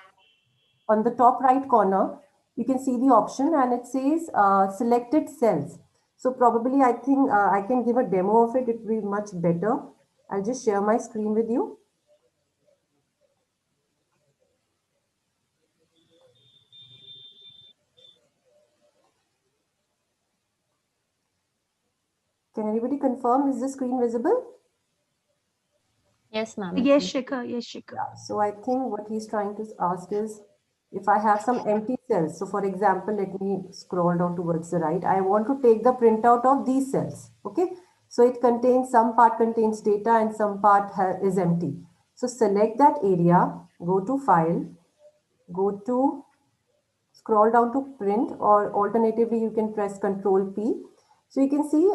the top right corner, you can see the option and it says selected cells. So probably I think I can give a demo of it. It will be much better. I'll just share my screen with you. Can anybody confirm, is the screen visible? Yes, ma'am. Yes, Shikha. Yes, Shikha. Yeah, so I think what he's trying to ask is if I have some empty cells. So for example, let me scroll down towards the right. I want to take the printout of these cells. Okay. So it contains, some part contains data and some part is empty. So select that area, go to file, go to scroll down to print, or alternatively you can press Control P. So you can see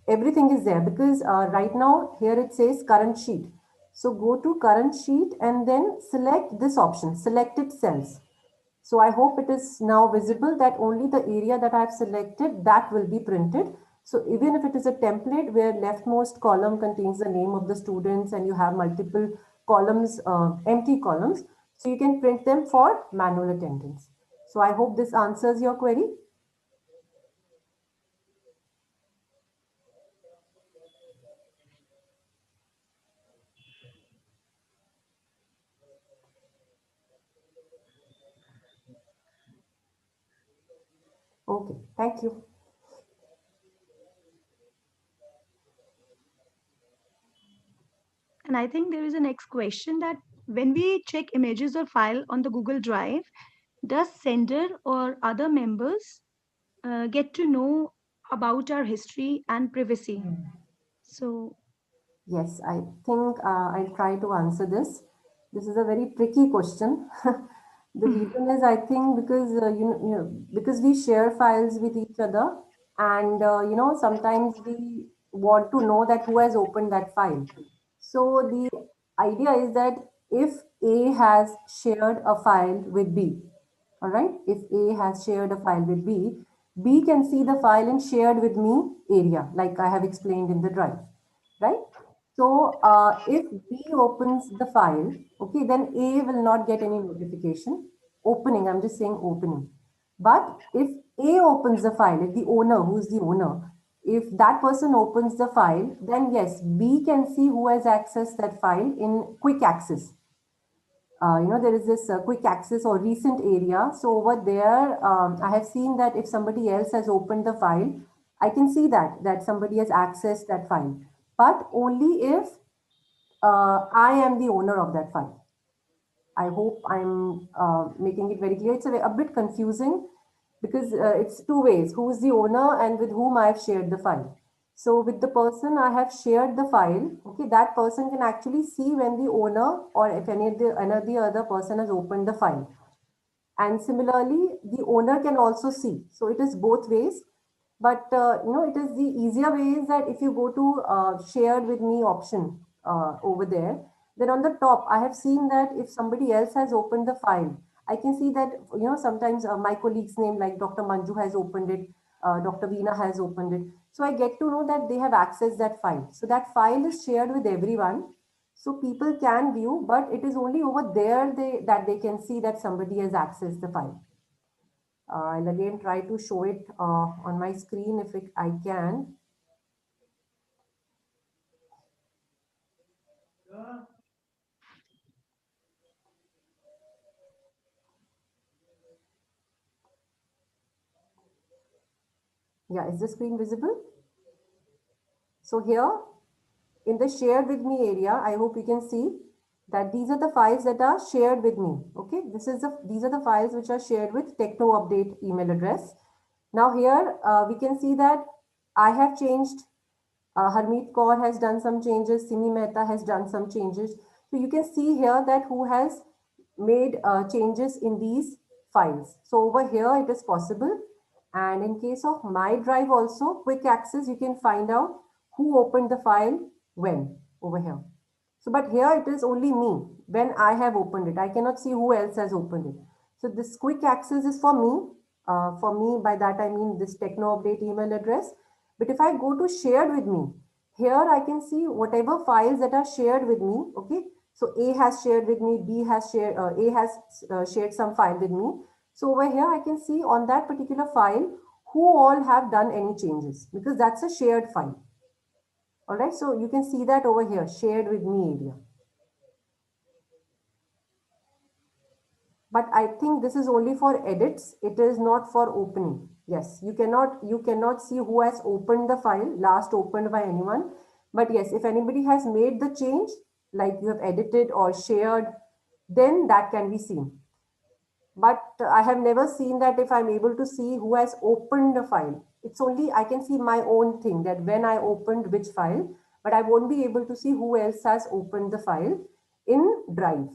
everything is there because right now here it says current sheet. So go to current sheet and then select this option, selected cells. So I hope it is now visible that only the area that I've selected, that will be printed. So even if it is a template where leftmost column contains the name of the students and you have multiple columns, empty columns, so you can print them for manual attendance. So I hope this answers your query. Okay, thank you. And I think there is a next question that when we check images or file on the Google Drive, does sender or other members get to know about our history and privacy? So, Yes, I think I'll try to answer this. This is a very tricky question. The reason is, I think, because because we share files with each other, and sometimes we want to know that who has opened that file. So the idea is that if A has shared a file with B, all right, if A has shared a file with B, B can see the file in shared with me area, like I have explained in the drive, right? So if B opens the file, okay, then A will not get any notification. Opening, I'm just saying opening. But if A opens the file, if the owner, who's the owner, if that person opens the file, then yes, B can see who has accessed that file in quick access. There is this quick access or recent area. So over there, I have seen that if somebody else has opened the file, I can see that somebody has accessed that file, but only if I am the owner of that file. I hope I'm making it very clear. It's a bit confusing because it's two ways: who is the owner and with whom I have shared the file. So with the person I have shared the file, okay, that person can actually see when the owner or if any of the other person has opened the file. And similarly, the owner can also see. So it is both ways. But it is the easier way is that if you go to shared with me option over there, then on the top, I have seen that if somebody else has opened the file, I can see that, sometimes my colleague's name like Dr. Manju has opened it, Dr. Veena has opened it. So I get to know that they have accessed that file. So that file is shared with everyone. So people can view, but it is only over there that they can see that somebody has accessed the file. I'll again try to show it on my screen if I can. Yeah, is the screen visible? So here in the shared with me area, I hope you can see that these are the files that are shared with me. Okay, these are the files which are shared with Techno Update email address. Now here we can see that I have changed. Harmeet Kaur has done some changes. Simi Mehta has done some changes. So you can see here that who has made changes in these files. So over here it is possible. And in case of my drive also, quick access, you can find out who opened the file when over here. So, but here it is only me when I have opened it. I cannot see who else has opened it. So this quick access is for me. For me, by that I mean this Techno Update email address. But if I go to shared with me, here I can see whatever files that are shared with me. Okay. So A has shared with me, B has shared, A has shared some file with me. So over here I can see on that particular file who all have done any changes because that's a shared file. All right. So you can see that over here, shared with me area. But I think this is only for edits. It is not for opening. Yes, you cannot see who has opened the file, last opened by anyone. But yes, if anybody has made the change, like you have edited or shared, then that can be seen. But I have never seen that if I'm able to see who has opened the file. It's only I can see my own thing that when I opened which file, but I won't be able to see who else has opened the file in Drive.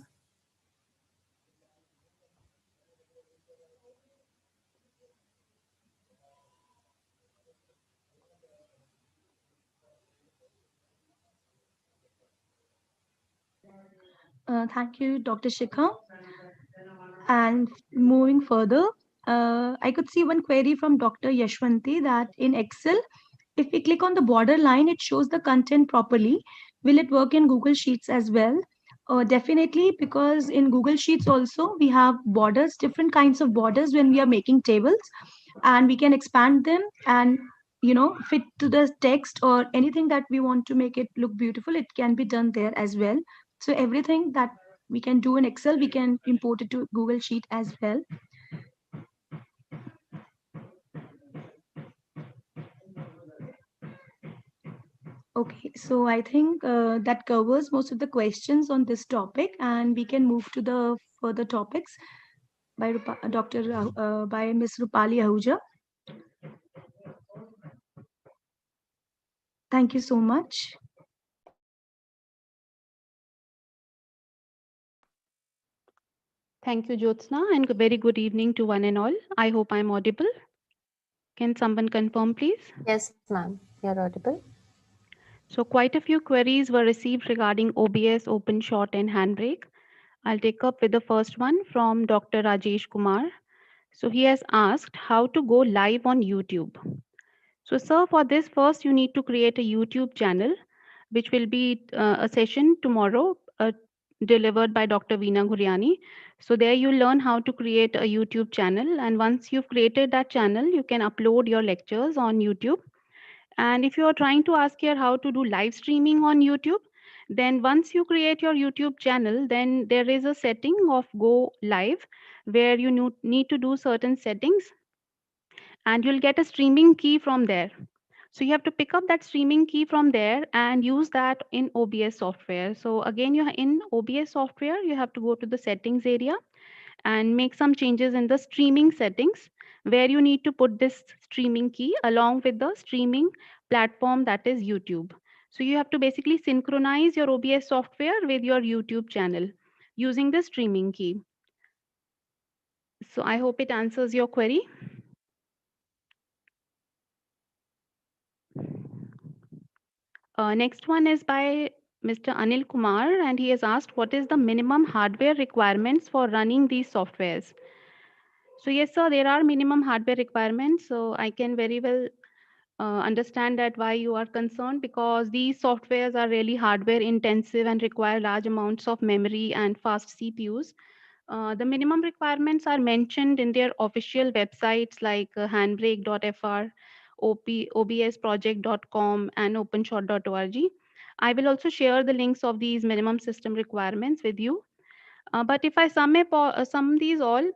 Thank you, Dr. Shikha. And moving further, I could see one query from Dr. Yashwanti that in Excel, if we click on the border line, it shows the content properly. Will it work in Google Sheets as well? Definitely, because in Google Sheets also we have borders, different kinds of borders when we are making tables, and we can expand them and fit to the text or anything that we want to make it look beautiful. It can be done there as well. So everything that we can do in Excel, we can import it to Google Sheet as well. Okay, so I think that covers most of the questions on this topic, and we can move to the further topics by by Ms. Rupali Ahuja. Thank you so much. Thank you, Jyotsna, and very good evening to one and all. I hope I'm audible. Can someone confirm, please? Yes, ma'am, you're audible. So quite a few queries were received regarding OBS, OpenShot, and Handbrake. I'll take up with the first one from Dr. Rajesh Kumar. So he has asked how to go live on YouTube. So sir, for this first you need to create a YouTube channel, which will be a session tomorrow delivered by Dr. Veena Guriani. So there you learn how to create a YouTube channel, and once you've created that channel, you can upload your lectures on YouTube. And if you are trying to ask here how to do live streaming on YouTube, then once you create your YouTube channel, then there is a setting of go live where you need to do certain settings, and you'll get a streaming key from there. So you have to pick up that streaming key from there and use that in OBS software. So again, you in OBS software, you have to go to the settings area and make some changes in the streaming settings, where you need to put this streaming key along with the streaming platform, that is YouTube. So you have to basically synchronize your OBS software with your YouTube channel using the streaming key. So I hope it answers your query. Next one is by Mr. Anil Kumar, and he has asked what is the minimum hardware requirements for running these softwares. So yes, sir, there are minimum hardware requirements. So I can very well understand that why you are concerned, because these softwares are really hardware intensive and require large amounts of memory and fast CPUs. The minimum requirements are mentioned in their official websites like handbrake.fr, obsproject.com, and openshot.org. I will also share the links of these minimum system requirements with you. But if I sum these all,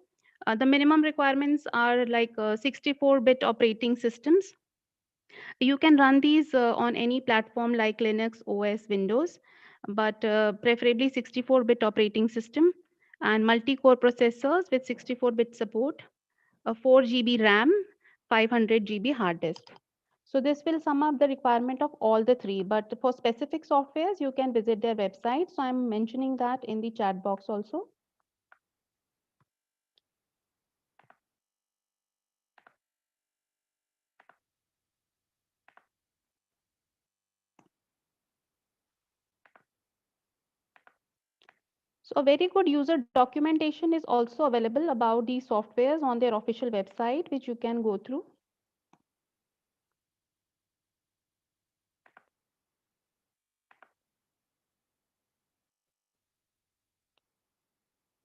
the minimum requirements are like 64-bit operating systems. You can run these on any platform like Linux, OS, Windows, but preferably 64-bit operating system, and multi-core processors with 64-bit support, a 4 GB RAM, 500 GB hard disk. So this will sum up the requirement of all the three, but for specific softwares, you can visit their website. So I'm mentioning that in the chat box also. So a very good user documentation is also available about these softwares on their official website, which you can go through.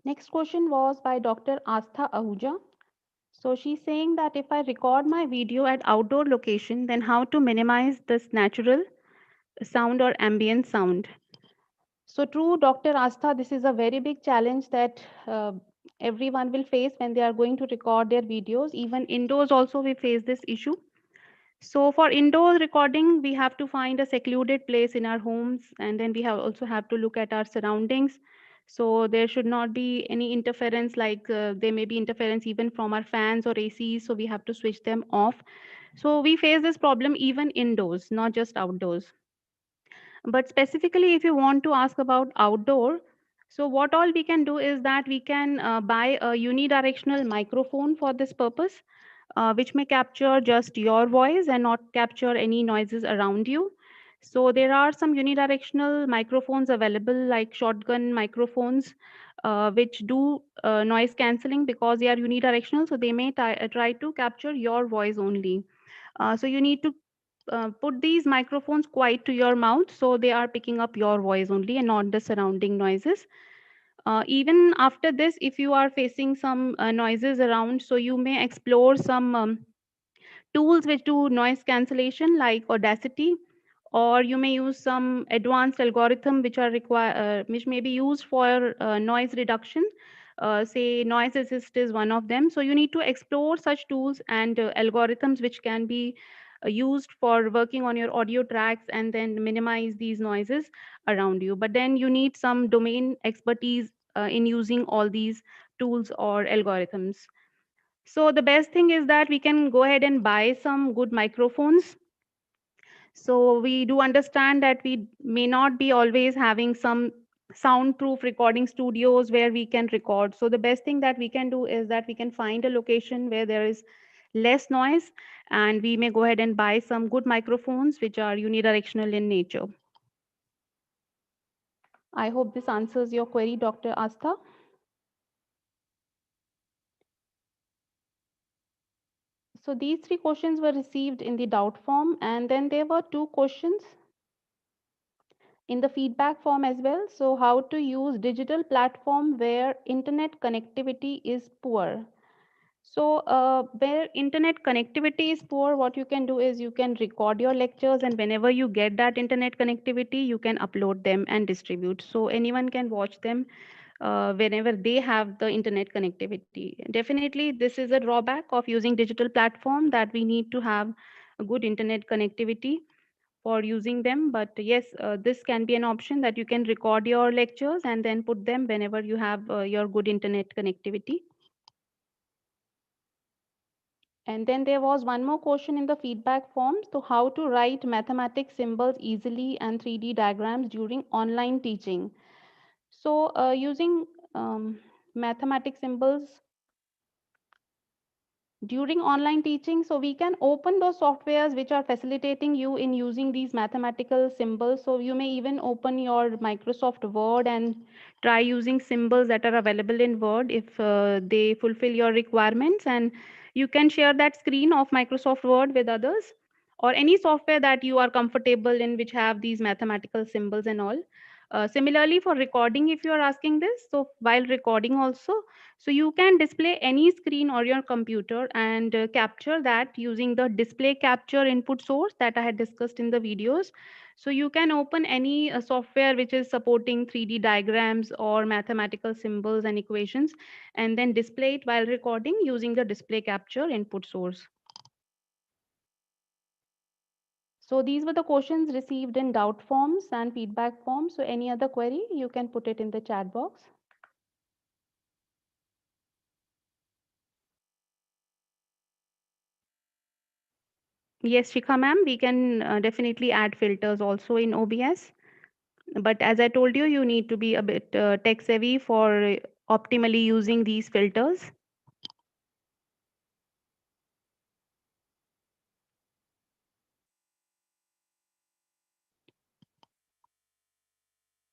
Next question was by Dr. Astha Ahuja. So she's saying that if I record my video at outdoor location, then how to minimize this natural sound or ambient sound? So true, Dr. Astha, this is a very big challenge that everyone will face when they are going to record their videos. Even indoors also we face this issue. So for indoor recording, we have to find a secluded place in our homes, and then we also have to look at our surroundings. So there should not be any interference, like there may be interference even from our fans or ACs, so we have to switch them off. So we face this problem even indoors, not just outdoors. But specifically, if you want to ask about outdoor, so what all we can do is that we can buy a unidirectional microphone for this purpose, which may capture just your voice and not capture any noises around you. So there are some unidirectional microphones available, like shotgun microphones, which do noise cancelling because they are unidirectional. So they may try to capture your voice only. So you need to put these microphones quite to your mouth, so they are picking up your voice only and not the surrounding noises. Even after this, if you are facing some noises around, so you may explore some tools which do noise cancellation like Audacity, or you may use some advanced algorithm which are which may be used for noise reduction. Say noise assist is one of them. So you need to explore such tools and algorithms which can be used for working on your audio tracks and then minimize these noises around you. But then you need some domain expertise in using all these tools or algorithms. So the best thing is that we can go ahead and buy some good microphones. So we do understand that we may not be always having some soundproof recording studios where we can record. So the best thing that we can do is that we can find a location where there is less noise, and we may go ahead and buy some good microphones which are unidirectional in nature. I hope this answers your query, Dr. Astha. So these 3 questions were received in the doubt form, and then there were 2 questions in the feedback form as well. So how to use digital platform where internet connectivity is poor. So where internet connectivity is poor, what you can do is you can record your lectures, and whenever you get that internet connectivity, you can upload them and distribute. So anyone can watch them whenever they have the internet connectivity. Definitely, this is a drawback of using digital platform, that we need to have a good internet connectivity for using them. But yes, this can be an option that you can record your lectures and then put them whenever you have your good internet connectivity. And then there was one more question in the feedback form. So how to write mathematics symbols easily and 3D diagrams during online teaching. So using mathematics symbols during online teaching, so we can open those softwares which are facilitating you in using these mathematical symbols. So you may even open your Microsoft Word and try using symbols that are available in Word if they fulfill your requirements, and you can share that screen of Microsoft Word with others, or any software that you are comfortable in which have these mathematical symbols and all. Similarly, for recording, if you are asking this, so while recording also, so you can display any screen or your computer and capture that using the display capture input source that I had discussed in the videos. So you can open any software which is supporting 3D diagrams or mathematical symbols and equations, and then display it while recording using the display capture input source. So these were the questions received in doubt forms and feedback forms. So any other query, you can put it in the chat box. Yes, Shikha ma'am, we can definitely add filters also in OBS. But as I told you, you need to be a bit tech savvy for optimally using these filters.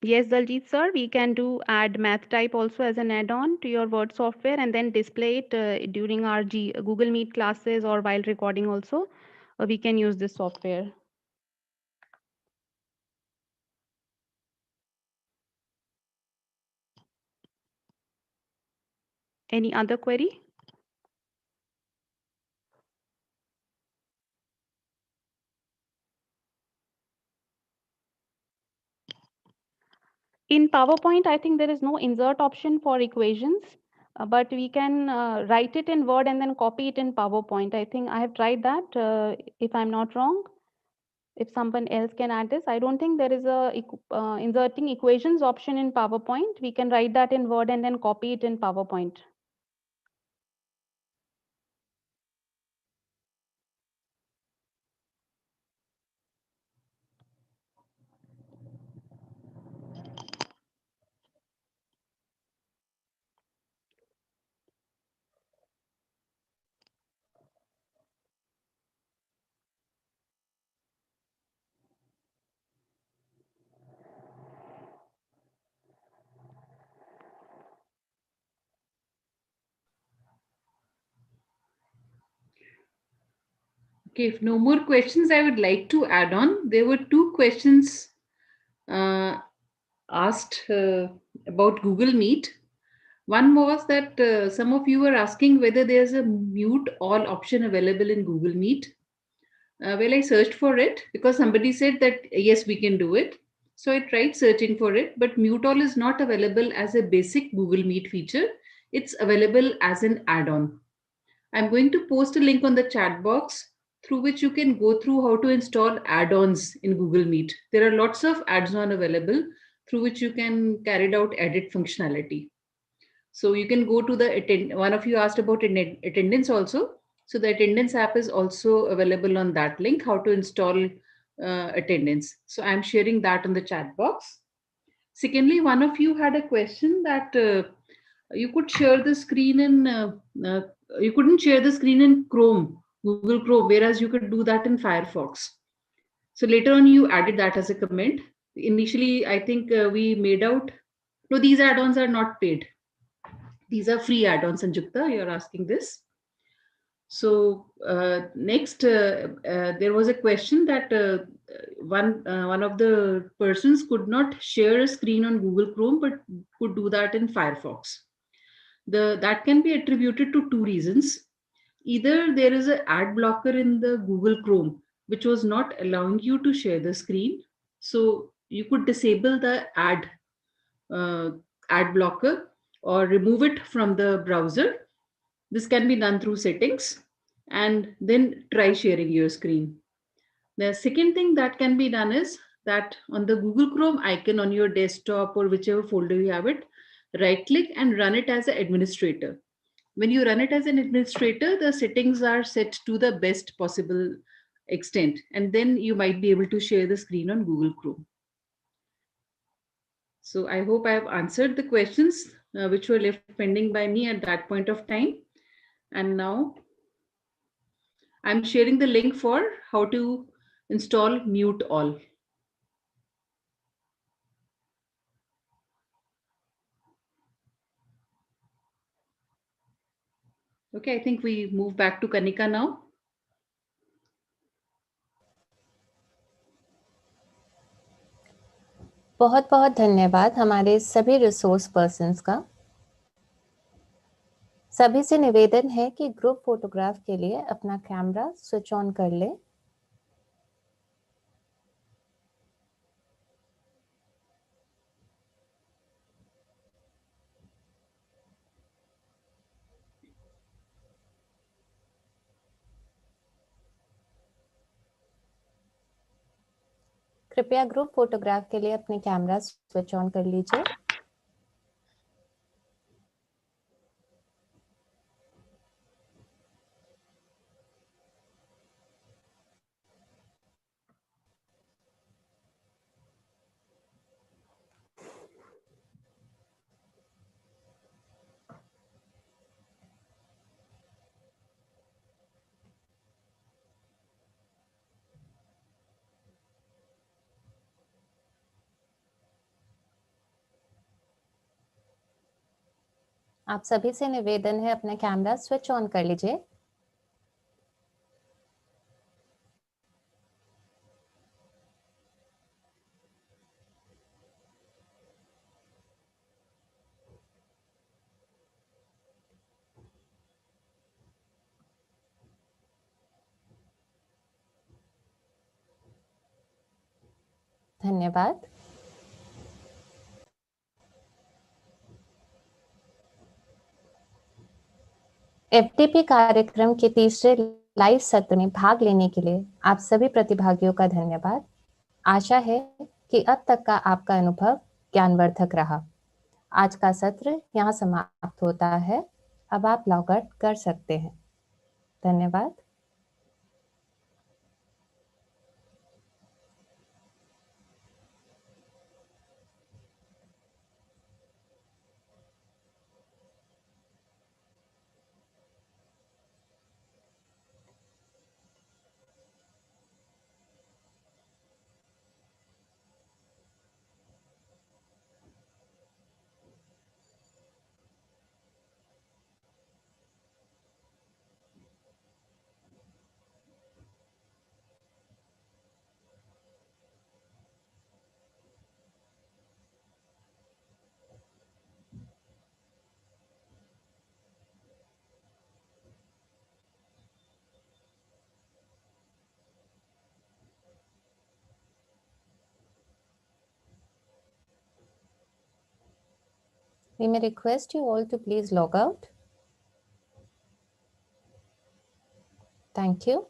Yes, Daljit sir, we can do add math type also as an add-on to your Word software, and then display it during our Google Meet classes or while recording also. We can use this software. Any other query? In PowerPoint, I think there is no insert option for equations, but we can write it in Word and then copy it in PowerPoint. I think I have tried that, if I'm not wrong. If someone else can add this, I don't think there is a inserting equations option in PowerPoint. We can write that in Word and then copy it in PowerPoint. Okay, if no more questions, I would like to add on. There were 2 questions asked about Google Meet. One was that some of you were asking whether there's a mute all option available in Google Meet. Well, I searched for it because somebody said that yes, we can do it. So I tried searching for it, but mute all is not available as a basic Google Meet feature. It's available as an add-on. I'm going to post a link on the chat box through which you can go through how to install add-ons in Google Meet. There are lots of add-ons available through which you can carry out edit functionality. So you can go to the one of you asked about attendance also. So the attendance app is also available on that link, how to install attendance. So I'm sharing that on the chat box. Secondly, one of you had a question that you could share the screen in, you couldn't share the screen in Chrome, Google Chrome, whereas you could do that in Firefox. So later on, you added that as a comment. Initially, I think we made out, no, these add-ons are not paid. These are free add-ons, Sanjukta, you're asking this. So next, there was a question that one of the persons could not share a screen on Google Chrome, but could do that in Firefox. That can be attributed to two reasons. Either there is an ad blocker in the Google Chrome, which was not allowing you to share the screen. So you could disable the uh, ad blocker or remove it from the browser. This can be done through settings and then try sharing your screen. The second thing that can be done is that on the Google Chrome icon on your desktop or whichever folder you have it, right click and run it as an administrator. When you run it as an administrator, the settings are set to the best possible extent, and then you might be able to share the screen on Google Chrome. So I hope I have answered the questions which were left pending by me at that point of time. And now I'm sharing the link for how to install Mute All. Okay, I think we move back to Kanika now. बहुत बहुत धन्यवाद हमारे सभी resource persons का। सभी से निवेदन है कि ग्रुप फोटोग्राफ के लिए अपना कैमरा स्विच ऑन कर ले। कृपया ग्रुप फोटोग्राफ के लिए अपने कैमरा स्विच ऑन कर लीजिए। आप सभी से निवेदन है अपना कैमरा स्विच ऑन कर लीजिए। धन्यवाद। एफडीपी कार्यक्रम के तीसरे लाइव सत्र में भाग लेने के लिए आप सभी प्रतिभागियों का धन्यवाद। आशा है कि अब तक का आपका अनुभव ज्ञानवर्धक रहा। आज का सत्र यहाँ समाप्त होता है। अब आप लॉग आउट कर सकते हैं। धन्यवाद। We may request you all to please log out. Thank you.